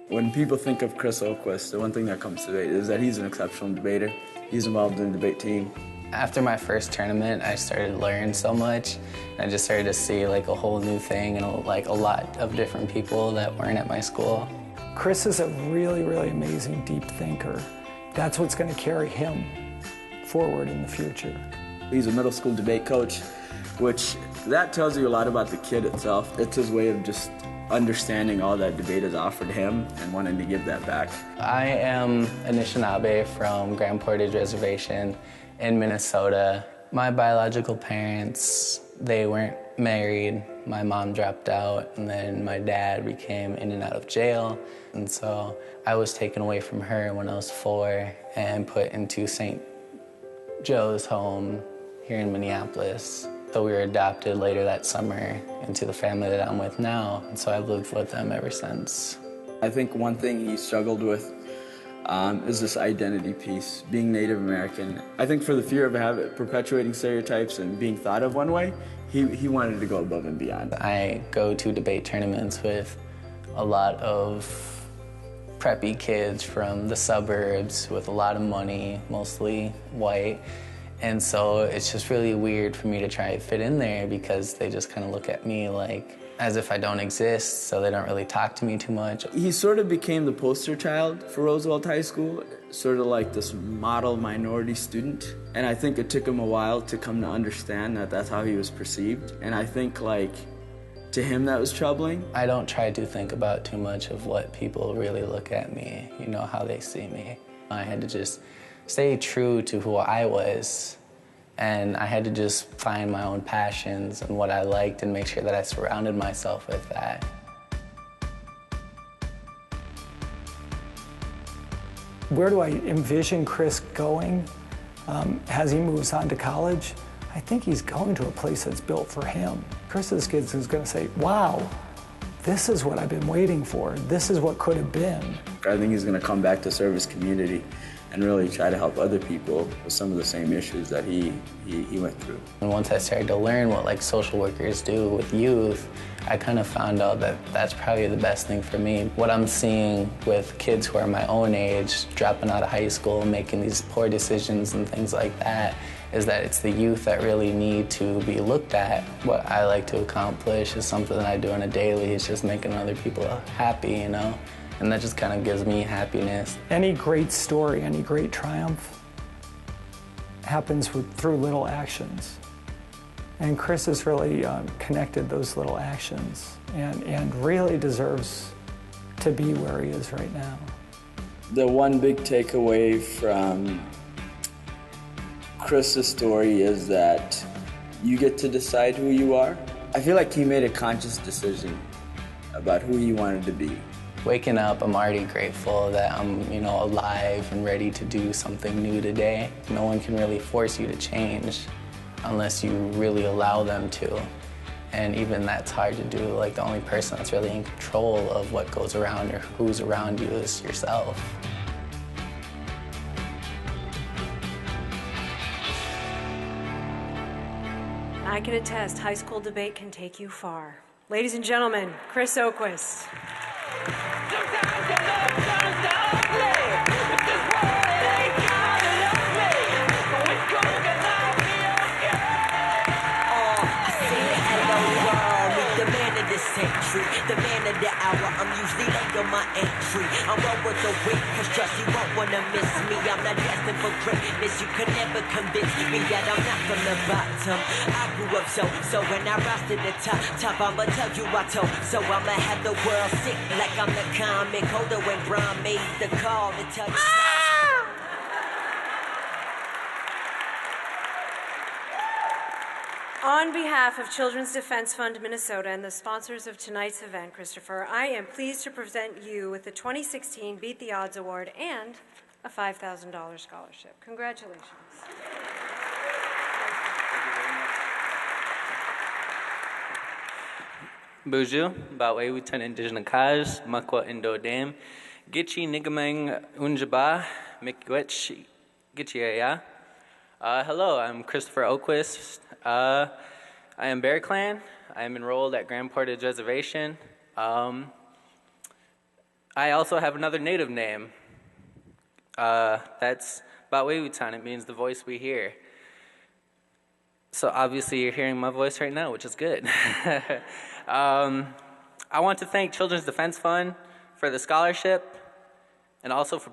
E: When people think of Chris Oquist, the one thing that comes to mind is that he's an exceptional debater. He's involved in the debate team.
C: After my first tournament, I started to learn so much. I just started to see like a whole new thing and like a lot of different people that weren't at my school.
D: Chris is a really, really amazing deep thinker. That's what's going to carry him forward in the future.
E: He's a middle school debate coach, which that tells you a lot about the kid itself. It's his way of just understanding all that debate has offered him and wanting to give that back.
C: I am Anishinaabe from Grand Portage Reservation in Minnesota. My biological parents, they weren't married. My mom dropped out, and then my dad became in and out of jail. And so I was taken away from her when I was 4 and put into St. Joe's home here in Minneapolis. So we were adopted later that summer into the family that I'm with now, and so I've lived with them ever since.
E: I think one thing he struggled with is this identity piece, being Native American. I think for the fear of perpetuating stereotypes and being thought of one way, he wanted to go above and beyond.
C: I go to debate tournaments with a lot of preppy kids from the suburbs with a lot of money, mostly white. And so it's just really weird for me to try to fit in there because they just kind of look at me like as if I don't exist, so they don't really talk to me too much.
E: He sort of became the poster child for Roosevelt High School, sort of like this model minority student. And I think it took him a while to come to understand that that's how he was perceived. And I think to him that was troubling.
C: I don't try to think about too much of what people really look at me, how they see me. I had to just stay true to who I was, and I had to just find my own passions and what I liked and make sure that I surrounded myself with that.
D: Where do I envision Chris going as he moves on to college? I think he's going to a place that's built for him. Chris's kids is going to say, wow, this is what I've been waiting for. This is what could have been.
E: I think he's going to come back to serve his community and really try to help other people with some of the same issues that he went through.
C: And once I started to learn what social workers do with youth, I kind of found out that that's probably the best thing for me. What I'm seeing with kids who are my own age, dropping out of high school, making these poor decisions and things like that, is that it's the youth that really need to be looked at. What I like to accomplish is something that I do on a daily. It's just making other people happy, And that just kind of gives me happiness.
D: Any great story, any great triumph happens through little actions. And Chris has really connected those little actions and really deserves to be where he is right now.
E: The one big takeaway from Chris's story is that you get to decide who you are. I feel like he made a conscious decision about who he wanted to be.
C: Waking up, I'm already grateful that I'm, alive and ready to do something new today. No one can really force you to change unless you really allow them to. And even that's hard to do. The only person that's really in control of what goes around or who's around you is yourself.
I: I can attest, high school debate can take you far. Ladies and gentlemen, Chris Oquist.
A: The man of the hour, I'm usually late on my entry. I'm well with the week, cause trust you won't wanna miss me. I'm not destined for greatness, you could never convince me that I'm not from the bottom. I grew up so when I rise to the top, I'ma tell you I told. So I'ma have the world sick like I'm the comic holder when Brian made the call to tell you.
I: On behalf of Children's Defense Fund Minnesota and the sponsors of tonight's event, Christopher, I am pleased to present you with the 2016 Beat the Odds Award and a $5,000 scholarship. Congratulations.
F: Bonjour, Bawe Witan Indigenous Kaj, Makwa Indo Dam, Gitchi Nigamang Unjaba, Mikwetch Gitchiaya. Hello, I'm Christopher Oquist. I am Bear Clan. I am enrolled at Grand Portage Reservation. I also have another native name. That's Bawe Witan. It means the voice we hear. So obviously you're hearing my voice right now, which is good. I want to thank Children's Defense Fund for the scholarship. and also for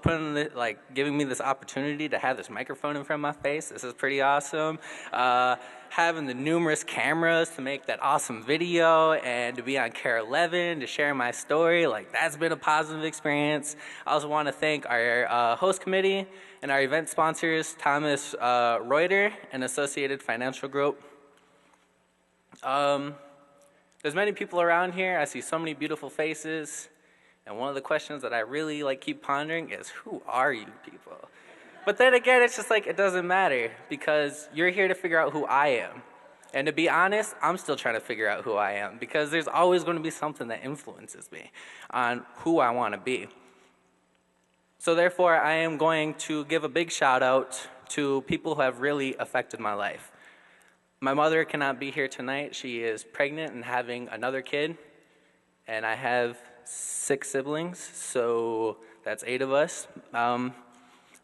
F: giving me this opportunity to have this microphone in front of my face. This is pretty awesome. Having the numerous cameras to make that awesome video and to be on KARE 11 to share my story, that's been a positive experience. I also want to thank our host committee and our event sponsors, Thomas Reuter and Associated Financial Group. There's many people around here. I see so many beautiful faces. And one of the questions that I really keep pondering is, who are you people? But then again, it's just it doesn't matter, because you're here to figure out who I am. And to be honest, I'm still trying to figure out who I am, because there's always going to be something that influences me on who I want to be. So therefore, I am going to give a big shout out to people who have really affected my life. My mother cannot be here tonight. She is pregnant and having another kid. And I have 6 siblings, so that's 8 of us.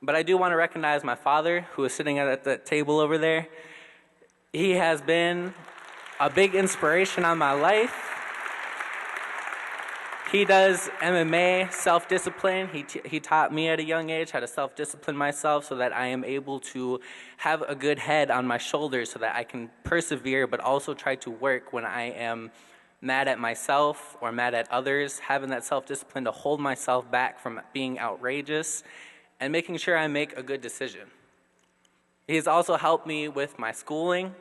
F: But I do want to recognize my father, who is sitting at the table over there. He has been a big inspiration on my life. He does MMA, self-discipline. He taught me at a young age how to self-discipline myself so that I am able to have a good head on my shoulders so that I can persevere, but also try to work when I am mad at myself or mad at others, having that self-discipline to hold myself back from being outrageous and making sure I make a good decision. He has also helped me with my schooling.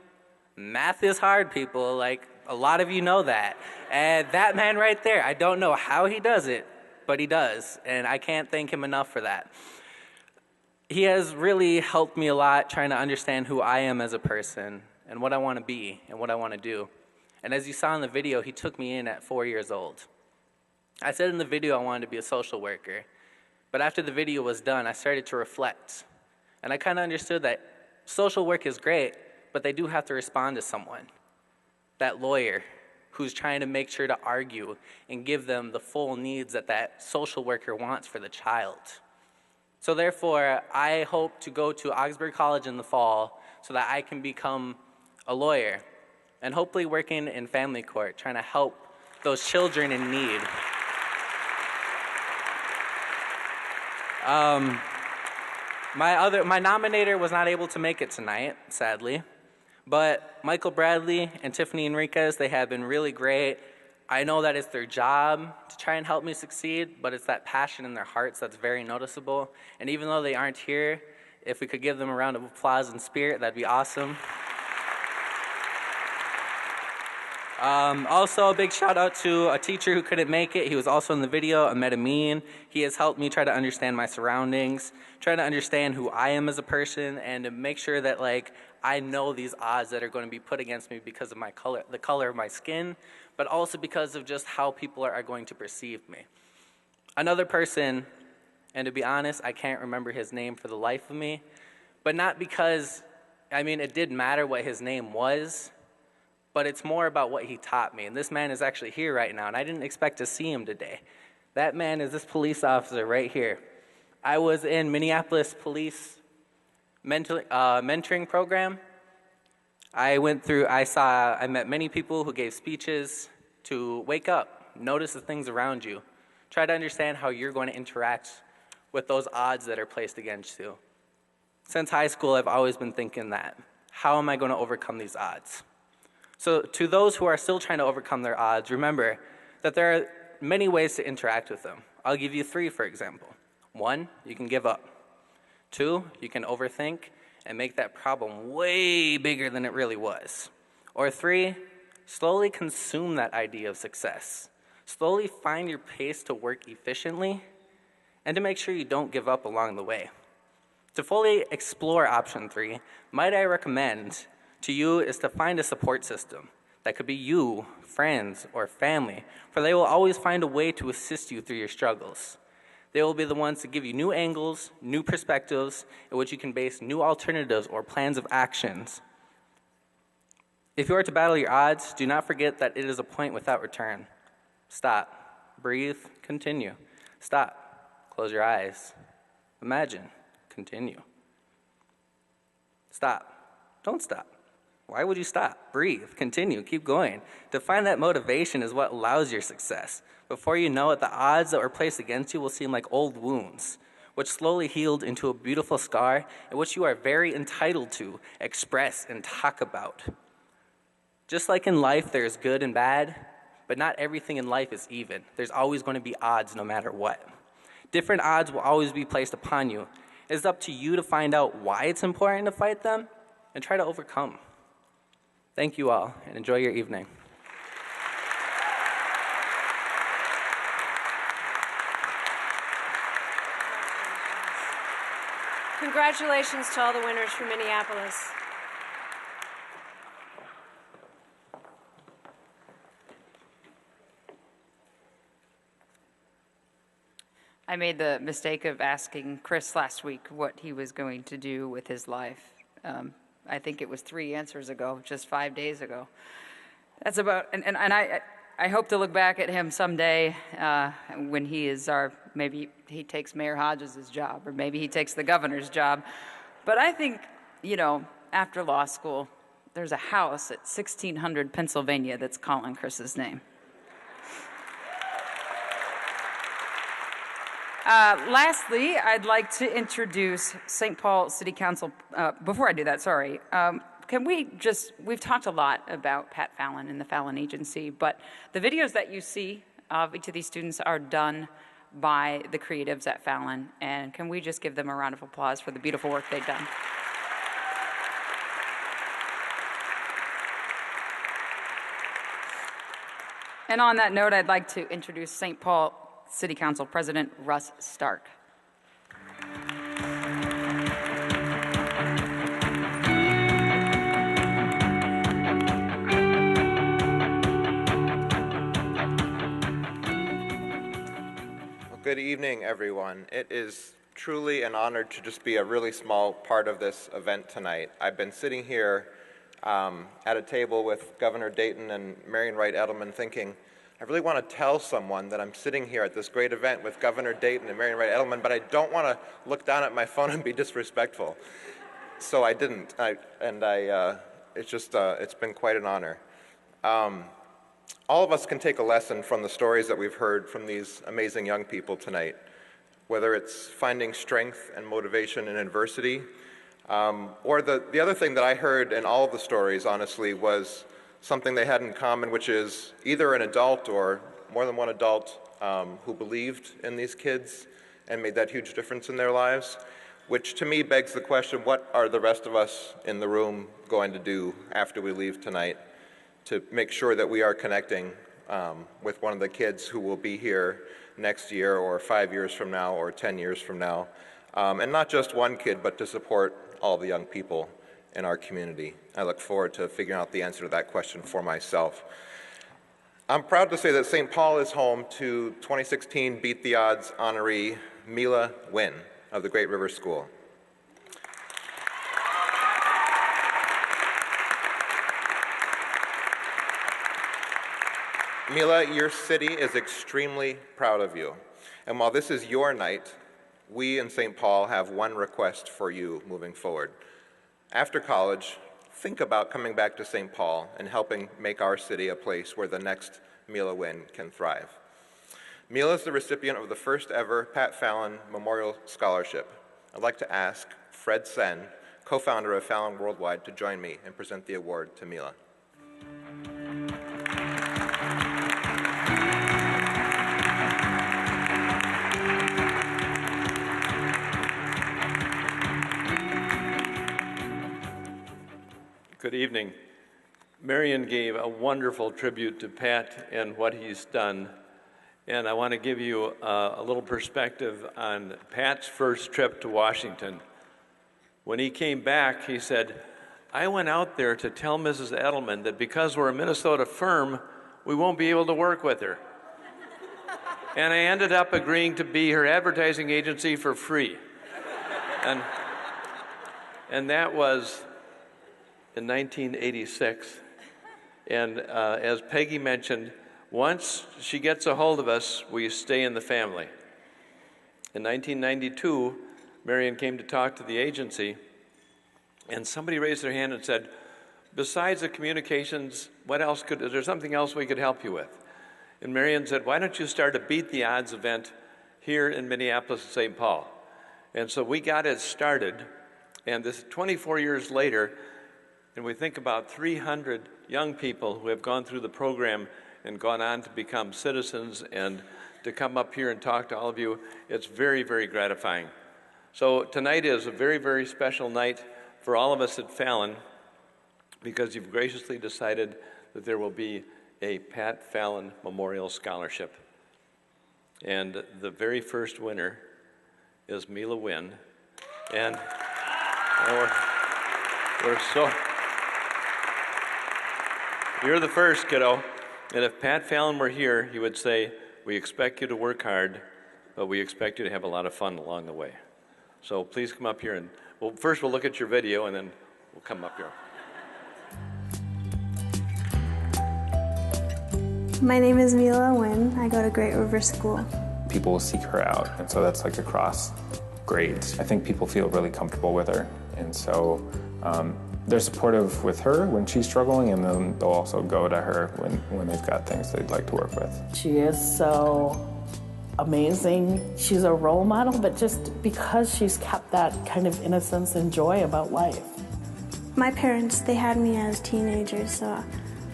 F: Math is hard, people. A lot of you know that. And that man right there, I don't know how he does it, but he does. And I can't thank him enough for that. He has really helped me a lot trying to understand who I am as a person and what I want to be and what I want to do. And as you saw in the video, he took me in at 4 years old. I said in the video I wanted to be a social worker. But after the video was done, I started to reflect. And I kind of understood that social work is great, but they do have to respond to someone. That lawyer who's trying to make sure to argue and give them the full needs that social worker wants for the child. So therefore, I hope to go to Augsburg College in the fall so that I can become a lawyer and hopefully working in family court, trying to help those children in need. My nominator was not able to make it tonight, sadly. But Michael Bradley and Tiffany Enriquez, they have been really great. I know that it's their job to try and help me succeed, but it's that passion in their hearts that's very noticeable. And even though they aren't here, if we could give them a round of applause in spirit, that'd be awesome. Also, a big shout out to a teacher who couldn't make it. He was also in the video, Ahmed Amin. He has helped me try to understand my surroundings, try to understand who I am as a person, and to make sure that I know these odds that are going to be put against me because of my color, the color of my skin, but also because of just how people are going to perceive me. Another person, and to be honest, I can't remember his name for the life of me, but not because, it did matter what his name was, but it's more about what he taught me. And this man is actually here right now, and I didn't expect to see him today. That man is this police officer right here. I was in Minneapolis Police mentoring program. I met many people who gave speeches to wake up, notice the things around you, try to understand how you're going to interact with those odds that are placed against you. Since high school, I've always been thinking that. How am I going to overcome these odds? So to those who are still trying to overcome their odds, remember that there are many ways to interact with them. I'll give you 3, for example. 1, you can give up. 2, you can overthink and make that problem way bigger than it really was. Or 3, slowly consume that idea of success. Slowly find your pace to work efficiently and to make sure you don't give up along the way. To fully explore option 3, might I recommend to you is to find a support system. That could be you, friends, or family, for they will always find a way to assist you through your struggles. They will be the ones to give you new angles, new perspectives, in which you can base new alternatives or plans of actions. If you are to battle your odds, do not forget that it is a point without return. Stop, breathe, continue. Stop, close your eyes. Imagine, continue. Stop, don't stop. Why would you stop? Breathe, continue, keep going. To find that motivation is what allows your success. Before you know it, the odds that were placed against you will seem like old wounds, which slowly healed into a beautiful scar in which you are very entitled to express and talk about. Just like in life, there's good and bad, but not everything in life is even. There's always going to be odds no matter what. Different odds will always be placed upon you. It's up to you to find out why it's important to fight them and try to overcome. Thank you all, and enjoy your evening.
I: Congratulations to all the winners from Minneapolis.
G: I made the mistake of asking Chris last week what he was going to do with his life. I think it was 3 answers ago, just 5 days ago. That's about, and I hope to look back at him someday when he is maybe he takes Mayor Hodges' job, or maybe he takes the governor's job. But I think, after law school, there's a house at 1600 Pennsylvania that's calling Chris's name. Lastly, I'd like to introduce St. Paul City Council. Before I do that, sorry. We've talked a lot about Pat Fallon and the Fallon Agency, but the videos that you see of each of these students are done by the creatives at Fallon, and can we just give them a round of applause for the beautiful work they've done? And on that note, I'd like to introduce St. Paul City Council President Russ Stark.
H: Good evening, everyone. It is truly an honor to just be a really small part of this event tonight. I've been sitting here at a table with Governor Dayton and Marian Wright Edelman thinking, I really want to tell someone that I'm sitting here at this great event with Governor Dayton and Marian Wright Edelman, but I don't want to look down at my phone and be disrespectful. So I didn't, it's been quite an honor. All of us can take a lesson from the stories that we've heard from these amazing young people tonight, whether it's finding strength and motivation in adversity, or the other thing that I heard in all of the stories, honestly, was something they had in common, which is either an adult or more than one adult who believed in these kids and made that huge difference in their lives, which to me begs the question, what are the rest of us in the room going to do after we leave tonight to make sure that we are connecting with one of the kids who will be here next year or 5 years from now or 10 years from now, and not just one kid, but to support all the young people in our community. I look forward to figuring out the answer to that question for myself. I'm proud to say that St. Paul is home to 2016 Beat the Odds honoree Mila Wynn of the Great River School. Mila, your city is extremely proud of you. And while this is your night, we in St. Paul have one request for you moving forward. After college, think about coming back to St. Paul and helping make our city a place where the next Mila Wynn can thrive. Mila is the recipient of the first ever Pat Fallon Memorial Scholarship. I'd like to ask Fred Sen, co-founder of Fallon Worldwide, to join me and present the award to Mila.
K: Good evening. Marian gave a wonderful tribute to Pat and what he's done. And I want to give you a little perspective on Pat's first trip to Washington. When he came back, he said, I went out there to tell Mrs. Edelman that because we're a Minnesota firm, we won't be able to work with her. And I ended up agreeing to be her advertising agency for free. And that was in 1986. And as Peggy mentioned, once she gets a hold of us, we stay in the family. In 1992, Marian came to talk to the agency, and somebody raised their hand and said, besides the communications, is there something else we could help you with? And Marion said, why don't you start a Beat the Odds event here in Minneapolis and St. Paul? And so we got it started, and this 24 years later, and we think about 300 young people who have gone through the program and gone on to become citizens and to come up here and talk to all of you. It's very, very gratifying. So tonight is a very, very special night for all of us at Fallon because you've graciously decided that there will be a Pat Fallon Memorial Scholarship. And the very first winner is Mila Wynn. And we're so... You're the first, kiddo. And if Pat Fallon were here, he would say, we expect you to work hard, but we expect you to have a lot of fun along the way. So please come up here and, well, first we'll look at your video and then we'll come up here.
J: My name is Mila Wynn. I go to Great River School.
L: People will seek her out, and so that's like across grades. I think people feel really comfortable with her, and so they're supportive with her when she's struggling, and then they'll also go to her when they've got things they'd like to work with.
N: She is so amazing. She's a role model, but just because she's kept that kind of innocence and joy about life.
J: My parents, they had me as teenagers, so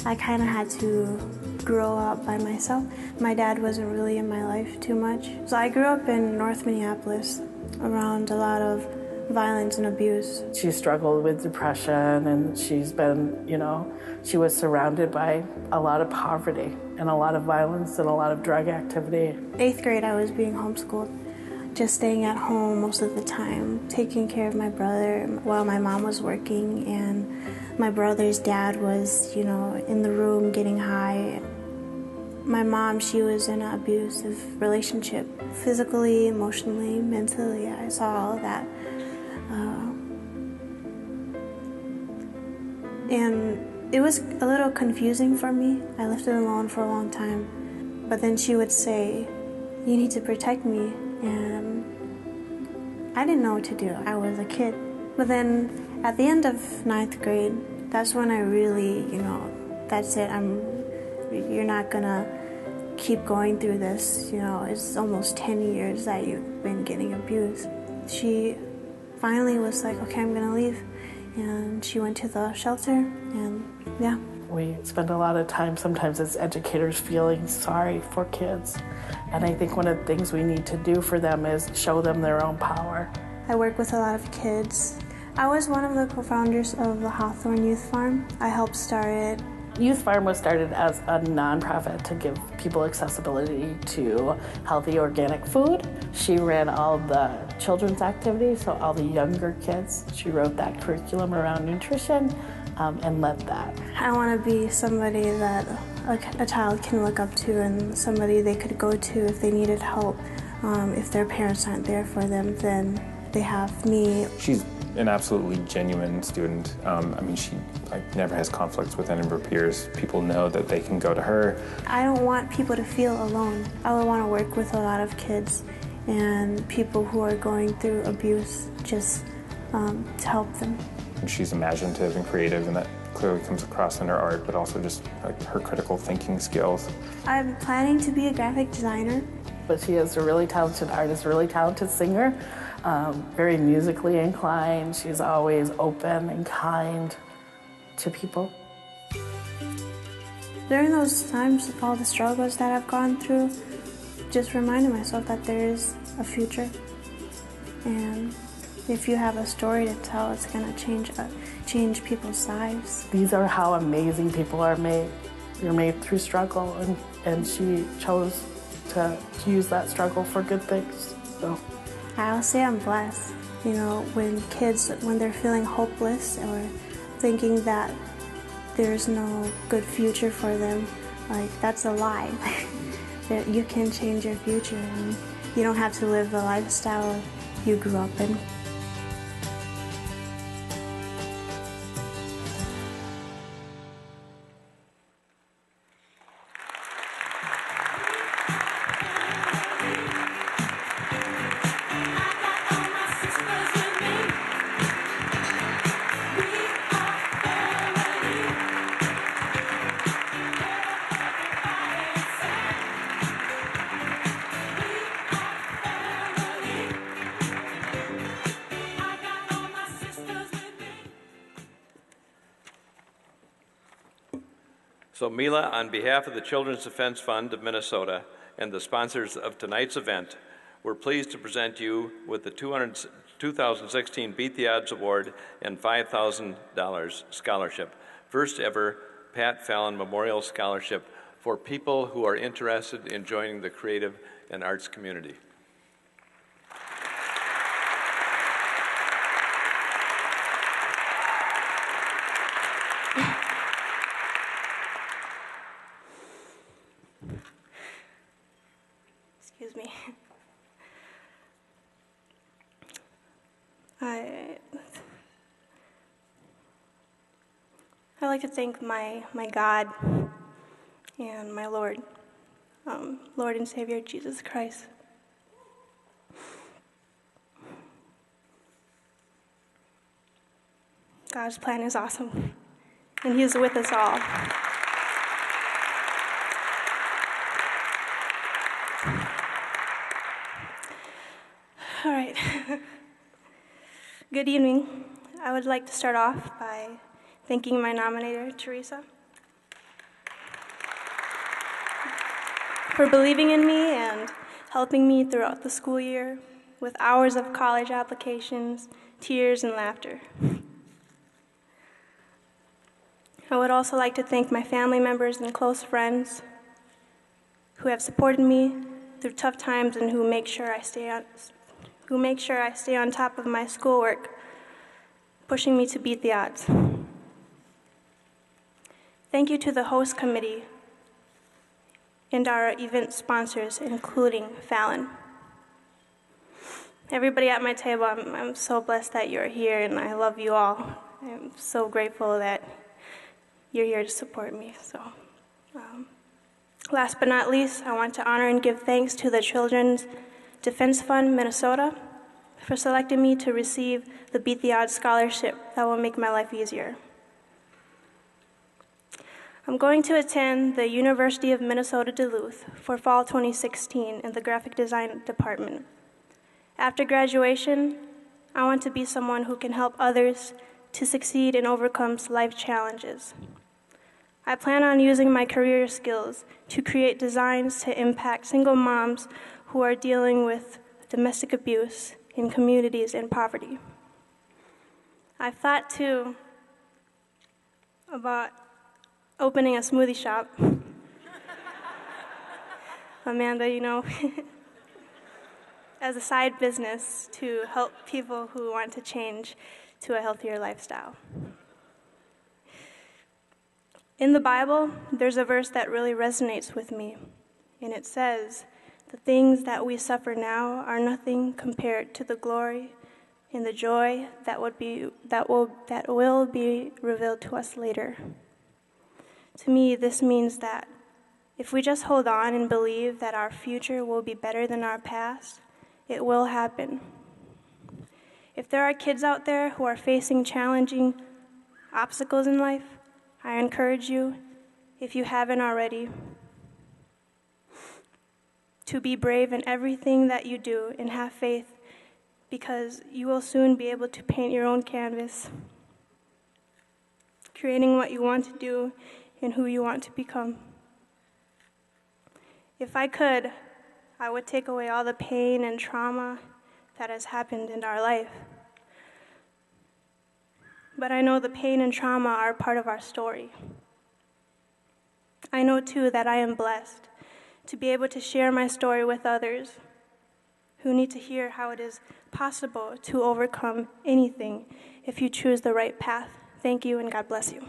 J: I kind of had to grow up by myself. My dad wasn't really in my life too much. So I grew up in North Minneapolis around a lot of violence and abuse.
N: She struggled with depression, and she's been, she was surrounded by a lot of poverty and a lot of violence and a lot of drug activity.
J: 8th grade, I was being homeschooled, just staying at home most of the time, taking care of my brother while my mom was working, and my brother's dad was, in the room getting high. My mom, she was in an abusive relationship, physically, emotionally, mentally. I saw all of that. And it was a little confusing for me. I left it alone for a long time. But then she would say, you need to protect me. And I didn't know what to do. I was a kid. But then at the end of 9th grade, that's when I really, that's it. You're not gonna keep going through this. It's almost 10 years that you've been getting abused. She finally was like, okay, I'm gonna leave. And she went to the shelter, and yeah.
N: We spend a lot of time sometimes as educators feeling sorry for kids. And I think one of the things we need to do for them is show them their own power.
J: I work with a lot of kids. I was one of the co-founders of the Hawthorne Youth Farm. I helped start it.
N: Youth Farm was started as a nonprofit to give people accessibility to healthy organic food. She ran all the children's activities, so all the younger kids. She wrote that curriculum around nutrition and led that.
J: I want to be somebody that a child can look up to and somebody they could go to if they needed help. If their parents aren't there for them, then they have me.
L: She's an absolutely genuine student. She never has conflicts with any of her peers. People know that they can go to her.
J: I don't want people to feel alone. I would want to work with a lot of kids and people who are going through abuse, just to help them.
L: She's imaginative and creative, and that clearly comes across in her art, but also just her critical thinking skills.
J: I'm planning to be a graphic designer.
N: But she is a really talented artist, really talented singer. Very musically inclined. She's always open and kind to people.
J: During those times, all the struggles that I've gone through, just reminding myself that there is a future. And if you have a story to tell, it's going to change people's lives.
N: These are how amazing people are made. You're made through struggle, and she chose to use that struggle for good things. So
J: I'll say I'm blessed. When kids, when they're feeling hopeless or thinking that there's no good future for them, that's a lie. That you can change your future, and you don't have to live the lifestyle you grew up in.
K: So Mila, on behalf of the Children's Defense Fund of Minnesota and the sponsors of tonight's event, we're pleased to present you with the 2016 Beat the Odds Award and $5,000 scholarship. First ever Pat Fallon Memorial Scholarship for people who are interested in joining the creative and arts community.
M: Excuse me. I'd like to thank my God and my Lord, Lord and Savior Jesus Christ. God's plan is awesome, and He is with us all. All right. Good evening. I would like to start off by thanking my nominator, Teresa, for believing in me and helping me throughout the school year with hours of college applications, tears, and laughter. I would also like to thank my family members and close friends who have supported me through tough times and who make sure I stay on top of my schoolwork, pushing me to beat the odds. Thank you to the host committee and our event sponsors, including Fallon. Everybody at my table, I'm so blessed that you're here, and I love you all. I'm so grateful that you're here to support me. So, last but not least, I want to honor and give thanks to the Children's Defense Fund Minnesota for selecting me to receive the Beat the Odds scholarship that will make my life easier. I'm going to attend the University of Minnesota Duluth for fall 2016 in the graphic design department. After graduation, I want to be someone who can help others to succeed and overcome life challenges. I plan on using my career skills to create designs to impact single moms who are dealing with domestic abuse in communities in poverty. I've thought too about opening a smoothie shop. Amanda, you know, as a side business to help people who want to change to a healthier lifestyle. In the Bible, there's a verse that really resonates with me, and it says, "The things that we suffer now are nothing compared to the glory and the joy that will be revealed to us later." To me, this means that if we just hold on and believe that our future will be better than our past, it will happen. If there are kids out there who are facing challenging obstacles in life, I encourage you, if you haven't already, to be brave in everything that you do and have faith, because you will soon be able to paint your own canvas, creating what you want to do and who you want to become. If I could, I would take away all the pain and trauma that has happened in our life. But I know the pain and trauma are part of our story. I know too that I am blessed to be able to share my story with others who need to hear how it is possible to overcome anything if you choose the right path. Thank you, and God bless you.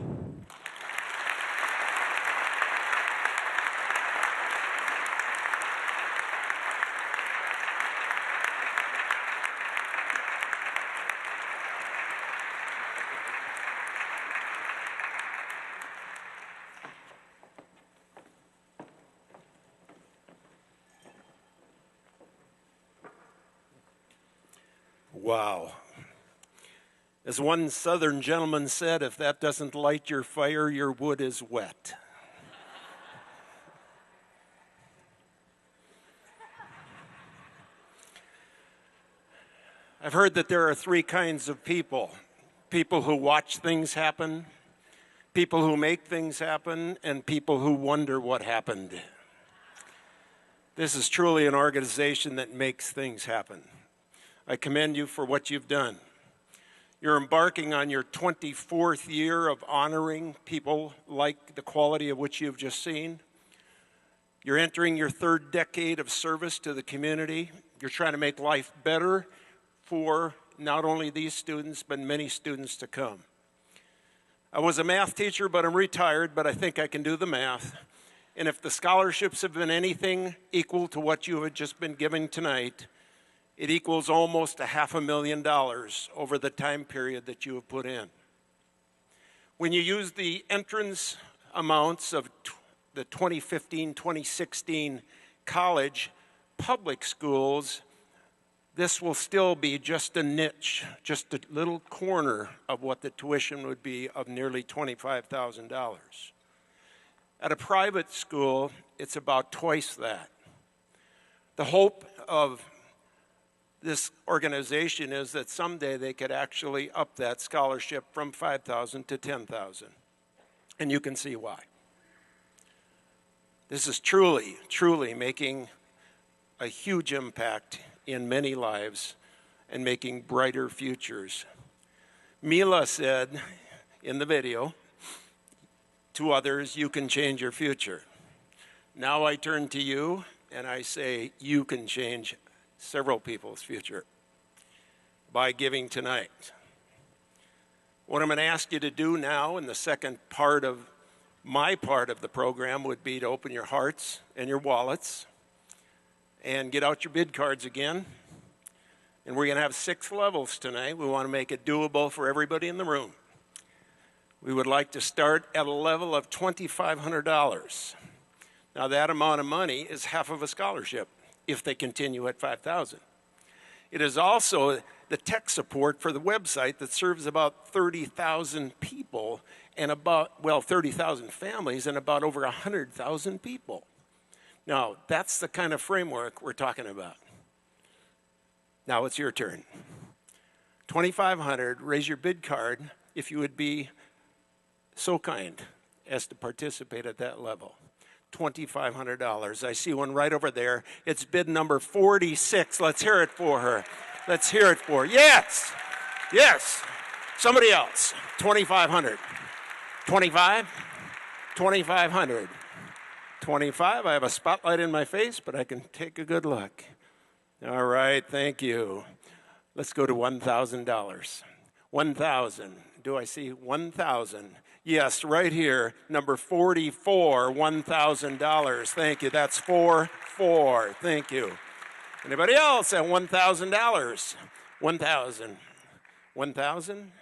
O: Wow. As one Southern gentleman said, if that doesn't light your fire, your wood is wet. I've heard that there are three kinds of people. People who watch things happen, people who make things happen, and people who wonder what happened. This is truly an organization that makes things happen. I commend you for what you've done. You're embarking on your 24th year of honoring people like the quality of which you've just seen. You're entering your 3rd decade of service to the community. You're trying to make life better for not only these students, but many students to come. I was a math teacher, but I'm retired, but I think I can do the math. And if the scholarships have been anything equal to what you have just been giving tonight, it equals almost $500,000 over the time period that you have put in. When you use the entrance amounts of the 2015-2016 college public schools, this will still be just a niche, just a little corner of what the tuition would be of nearly $25,000. At a private school, it's about twice that. The hope of this organization is that someday they could actually up that scholarship from $5,000 to $10,000. And you can see why. This is truly, truly making a huge impact in many lives and making brighter futures. Mila said in the video to others, you can change your future. Now I turn to you and I say, you can change several people's future by giving tonight. What I'm going to ask you to do now in the second part of my part of the program would be to open your hearts and your wallets and get out your bid cards again. And we're going to have 6 levels tonight. We want to make it doable for everybody in the room. We would like to start at a level of $2,500. Now that amount of money is half of a scholarship if they continue at $5,000. It is also the tech support for the website that serves about 30,000 people and about, 30,000 families and about over 100,000 people. Now, that's the kind of framework we're talking about. Now it's your turn. $2,500, raise your bid card if you would be so kind as to participate at that level. $2,500. I see one right over there. It's bid number 46. Let's hear it for her. Let's hear it for her. Yes. Yes. Somebody else. 2,500. 25. 2,500. 25. I have a spotlight in my face, but I can take a good look. All right. Thank you. Let's go to $1,000. 1,000. Do I see 1,000? Yes, right here, number 44, $1,000. Thank you. That's 4-4. Thank you. Anybody else at $1,000? 1,000. 1,000?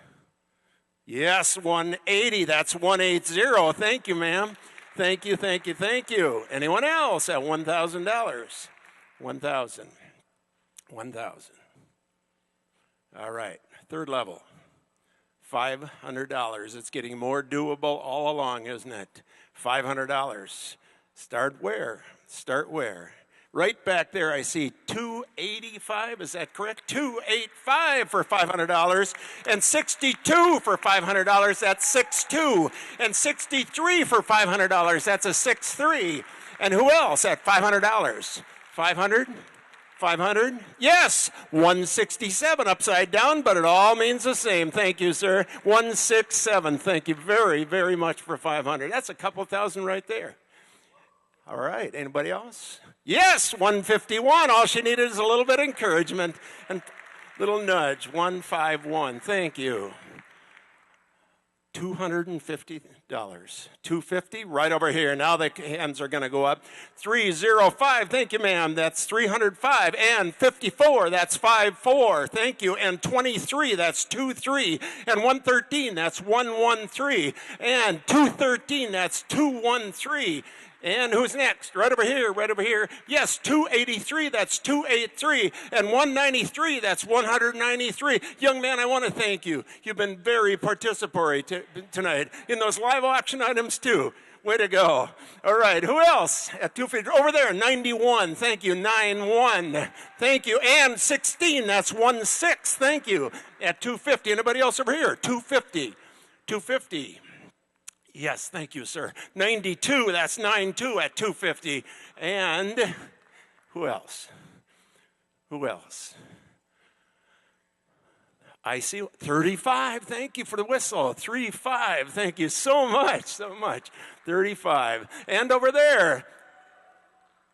O: Yes, 180. That's 180. Thank you, ma'am. Thank you, thank you, thank you. Anyone else at $1,000? 1,000. 1,000. All right, third level. $500. It's getting more doable all along, isn't it? $500. Start where? Start where? Right back there, I see $285. Is that correct? $285 for $500, and $62 for $500. That's $6.2, and $63 for $500. That's a $6.3. And who else at $500? 500. 500? Yes, 167 upside down, but it all means the same. Thank you, sir. 167. Thank you very, very much for 500. That's a couple thousand right there. All right, anybody else? Yes, 151. All she needed is a little bit of encouragement and a little nudge. 151. Thank you. $250. $250 right over here. Now the hands are going to go up. 305. Thank you, ma'am. That's 305. And 54. That's 54. Thank you. And 23. That's 23. And 113. That's 113. And 213. That's 213. And who's next? Right over here, right over here. Yes, 283, that's 283. And 193, that's 193. Young man, I want to thank you. You've been very participatory tonight in those live auction items too. Way to go. All right, who else? At 250, over there, 91. Thank you, 91. Thank you. And 16, that's 16. Thank you. At 250, anybody else over here? 250. 250. Yes, thank you, sir. 92, that's 9-2 at 250. And who else? Who else? I see 35. Thank you for the whistle. 35. Thank you so much, so much. 35. And over there,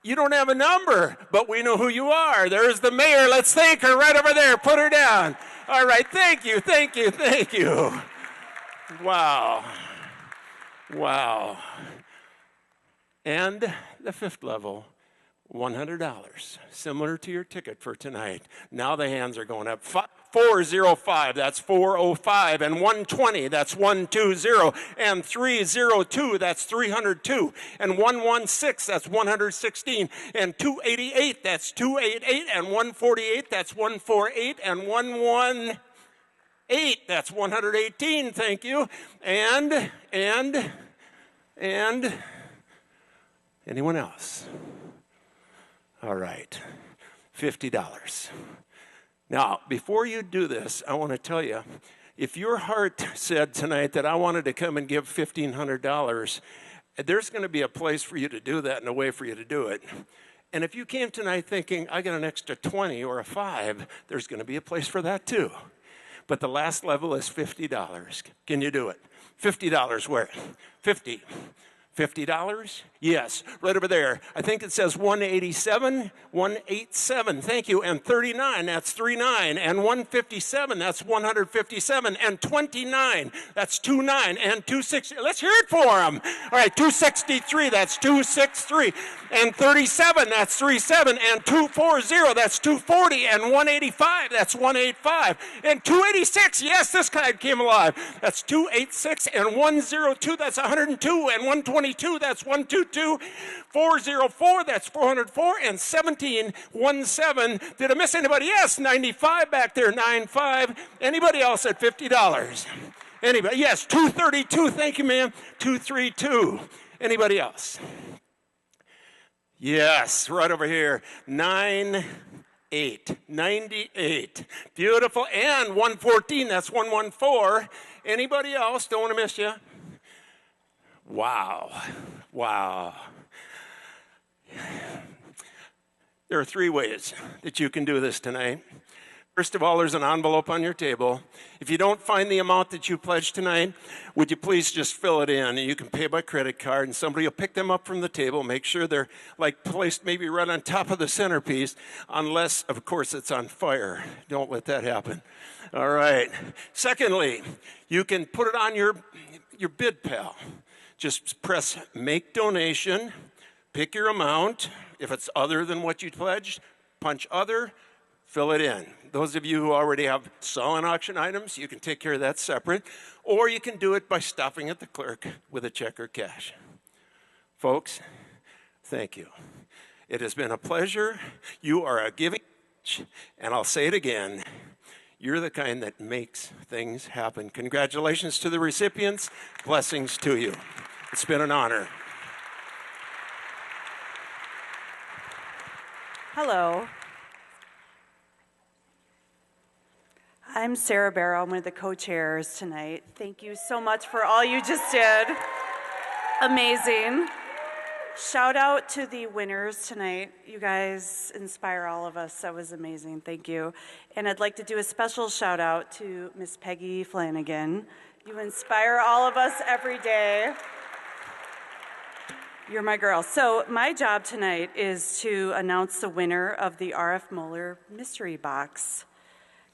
O: you don't have a number, but we know who you are. There's the mayor. Let's thank her right over there. Put her down. All right. Thank you. Thank you. Thank you. Wow. Wow. And the fifth level, $100, similar to your ticket for tonight. Now the hands are going up. 405, that's 405, and 120, that's 120, and 302, that's 302, and 116, that's 116, and 288, that's 288, and 148, that's 148, and 118, that's 118, thank you, and anyone else? All right, $50. Now, before you do this, I want to tell you, if your heart said tonight that I wanted to come and give $1,500, there's going to be a place for you to do that and a way for you to do it. And if you came tonight thinking, I got an extra 20 or a 5, there's going to be a place for that too. But the last level is $50. Can you do it? $50 where? 50. $50? Yes, right over there. I think it says 187, 187. Thank you. And 39, that's 39. And 157, that's 157. And 29, that's 29. And 260, let's hear it for them. All right, 263, that's 263. And 37, that's 37. And 240, that's 240. And 185, that's 185. And 286, yes, this guy came alive. That's 286. And 102, that's 102. And 122, that's 122. 404, that's 404. And 1717. Did I miss anybody? Yes, 95 back there, 95. Anybody else at $50? Anybody? Yes, 232. Thank you, ma'am. 232. Anybody else? Yes, right over here. 98. 98. Beautiful. And 114, that's 114. Anybody else? Don't want to miss you. Wow. Wow. There are 3 ways that you can do this tonight. First of all, there's an envelope on your table. If you don't find the amount that you pledged tonight, would you please just fill it in? You can pay by credit card, and somebody will pick them up from the table, make sure they're like placed maybe right on top of the centerpiece, unless, of course, it's on fire. Don't let that happen. All right. Secondly, you can put it on your bid pal. Just press Make Donation, pick your amount. If it's other than what you pledged, punch Other, fill it in. Those of you who already have silent auction items, you can take care of that separate, or you can do it by stopping at the clerk with a check or cash. Folks, thank you. It has been a pleasure. You are a giving, and I'll say it again, you're the kind that makes things happen. Congratulations to the recipients. Blessings to you. It's been an honor.
P: Hello. I'm Sarah Barrow. I'm one of the co-chairs tonight. Thank you so much for all you just did. Amazing. Shout out to the winners tonight. You guys inspire all of us. That was amazing. Thank you. And I'd like to do a special shout out to Miss Peggy Flanagan. You inspire all of us every day. You're my girl. So my job tonight is to announce the winner of the R.F. Moeller Mystery Box.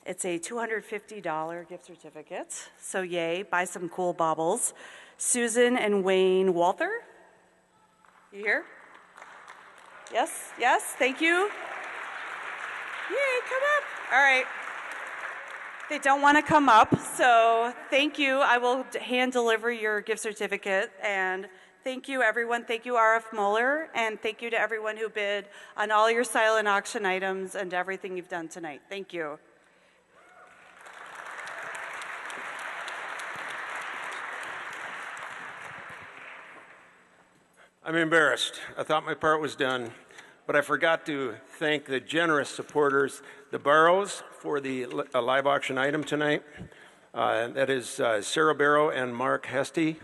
P: It's a $250 gift certificate. So yay, buy some cool baubles. Susan and Wayne Walther. You here? Yes, yes, thank you. Yay, come up. All right. They don't want to come up, so thank you. I will hand deliver your gift certificate, and thank you, everyone. Thank you, R.F. Moeller, and thank you to everyone who bid on all your silent auction items and everything you've done tonight. Thank you.
O: I'm embarrassed. I thought my part was done, but I forgot to thank the generous supporters, the Barrows, for the live auction item tonight. That is Sarah Barrow and Mark Hesty.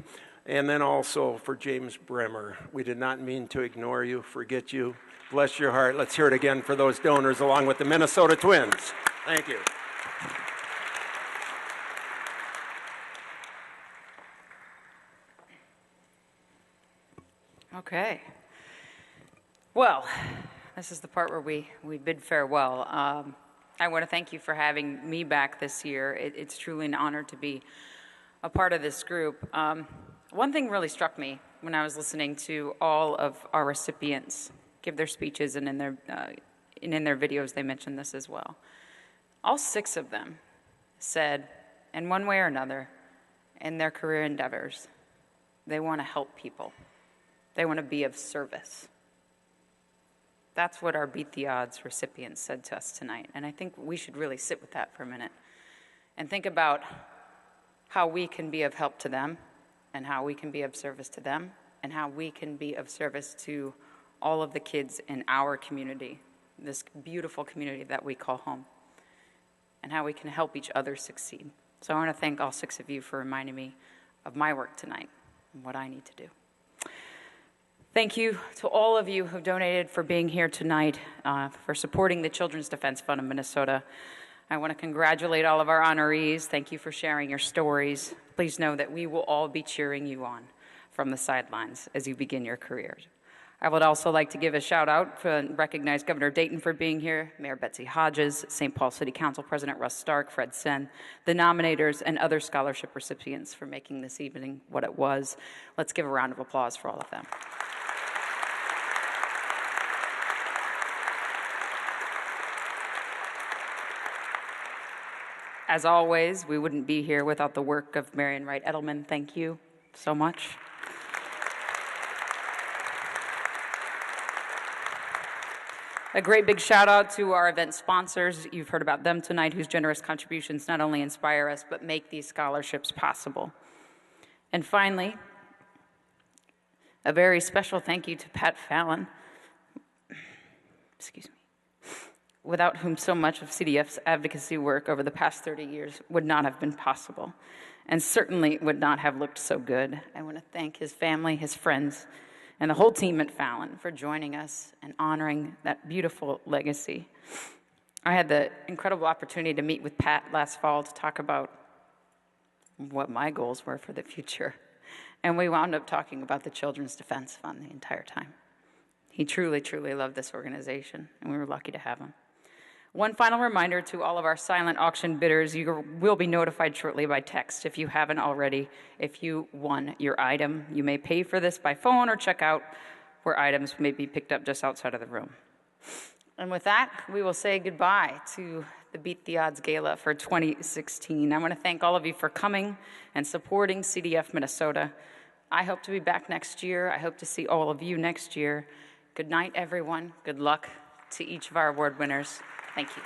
O: And then also for James Bremer. We did not mean to ignore you, forget you. Bless your heart. Let's hear it again for those donors along with the Minnesota Twins. Thank you.
G: Okay. Well, this is the part where we bid farewell. I want to thank you for having me back this year. It's truly an honor to be a part of this group. One thing really struck me when I was listening to all of our recipients give their speeches, and in their videos they mentioned this as well. All 6 of them said, in one way or another, in their career endeavors, they want to help people. They want to be of service. That's what our Beat the Odds recipients said to us tonight. And I think we should really sit with that for a minute and think about how we can be of help to them, and how we can be of service to them, and how we can be of service to all of the kids in our community, this beautiful community that we call home, and how we can help each other succeed. So I want to thank all 6 of you for reminding me of my work tonight and what I need to do. Thank you to all of you who donated for being here tonight, for supporting the Children's Defense Fund of Minnesota. I want to congratulate all of our honorees. Thank you for sharing your stories. Please know that we will all be cheering you on from the sidelines as you begin your careers. I would also like to give a shout out and recognize Governor Dayton for being here, Mayor Betsy Hodges, St. Paul City Council President Russ Stark, Fred Sen, the nominators, and other scholarship recipients for making this evening what it was. Let's give a round of applause for all of them. As always, we wouldn't be here without the work of Marian Wright Edelman. Thank you so much. A great big shout out to our event sponsors. You've heard about them tonight, whose generous contributions not only inspire us, but make these scholarships possible. And finally, a very special thank you to Pat Fallon, without whom so much of CDF's advocacy work over the past 30 years would not have been possible, and certainly would not have looked so good. I want to thank his family, his friends, and the whole team at Fallon for joining us and honoring that beautiful legacy. I had the incredible opportunity to meet with Pat last fall to talk about what my goals were for the future, and we wound up talking about the Children's Defense Fund the entire time. He truly, truly loved this organization, and we were lucky to have him. One final reminder to all of our silent auction bidders, you will be notified shortly by text if you haven't already, if you won your item. You may pay for this by phone or check out where items may be picked up just outside of the room. And with that, we will say goodbye to the Beat the Odds Gala for 2016. I want to thank all of you for coming and supporting CDF Minnesota. I hope to be back next year. I hope to see all of you next year. Good night, everyone. Good luck to each of our award winners. Thank you.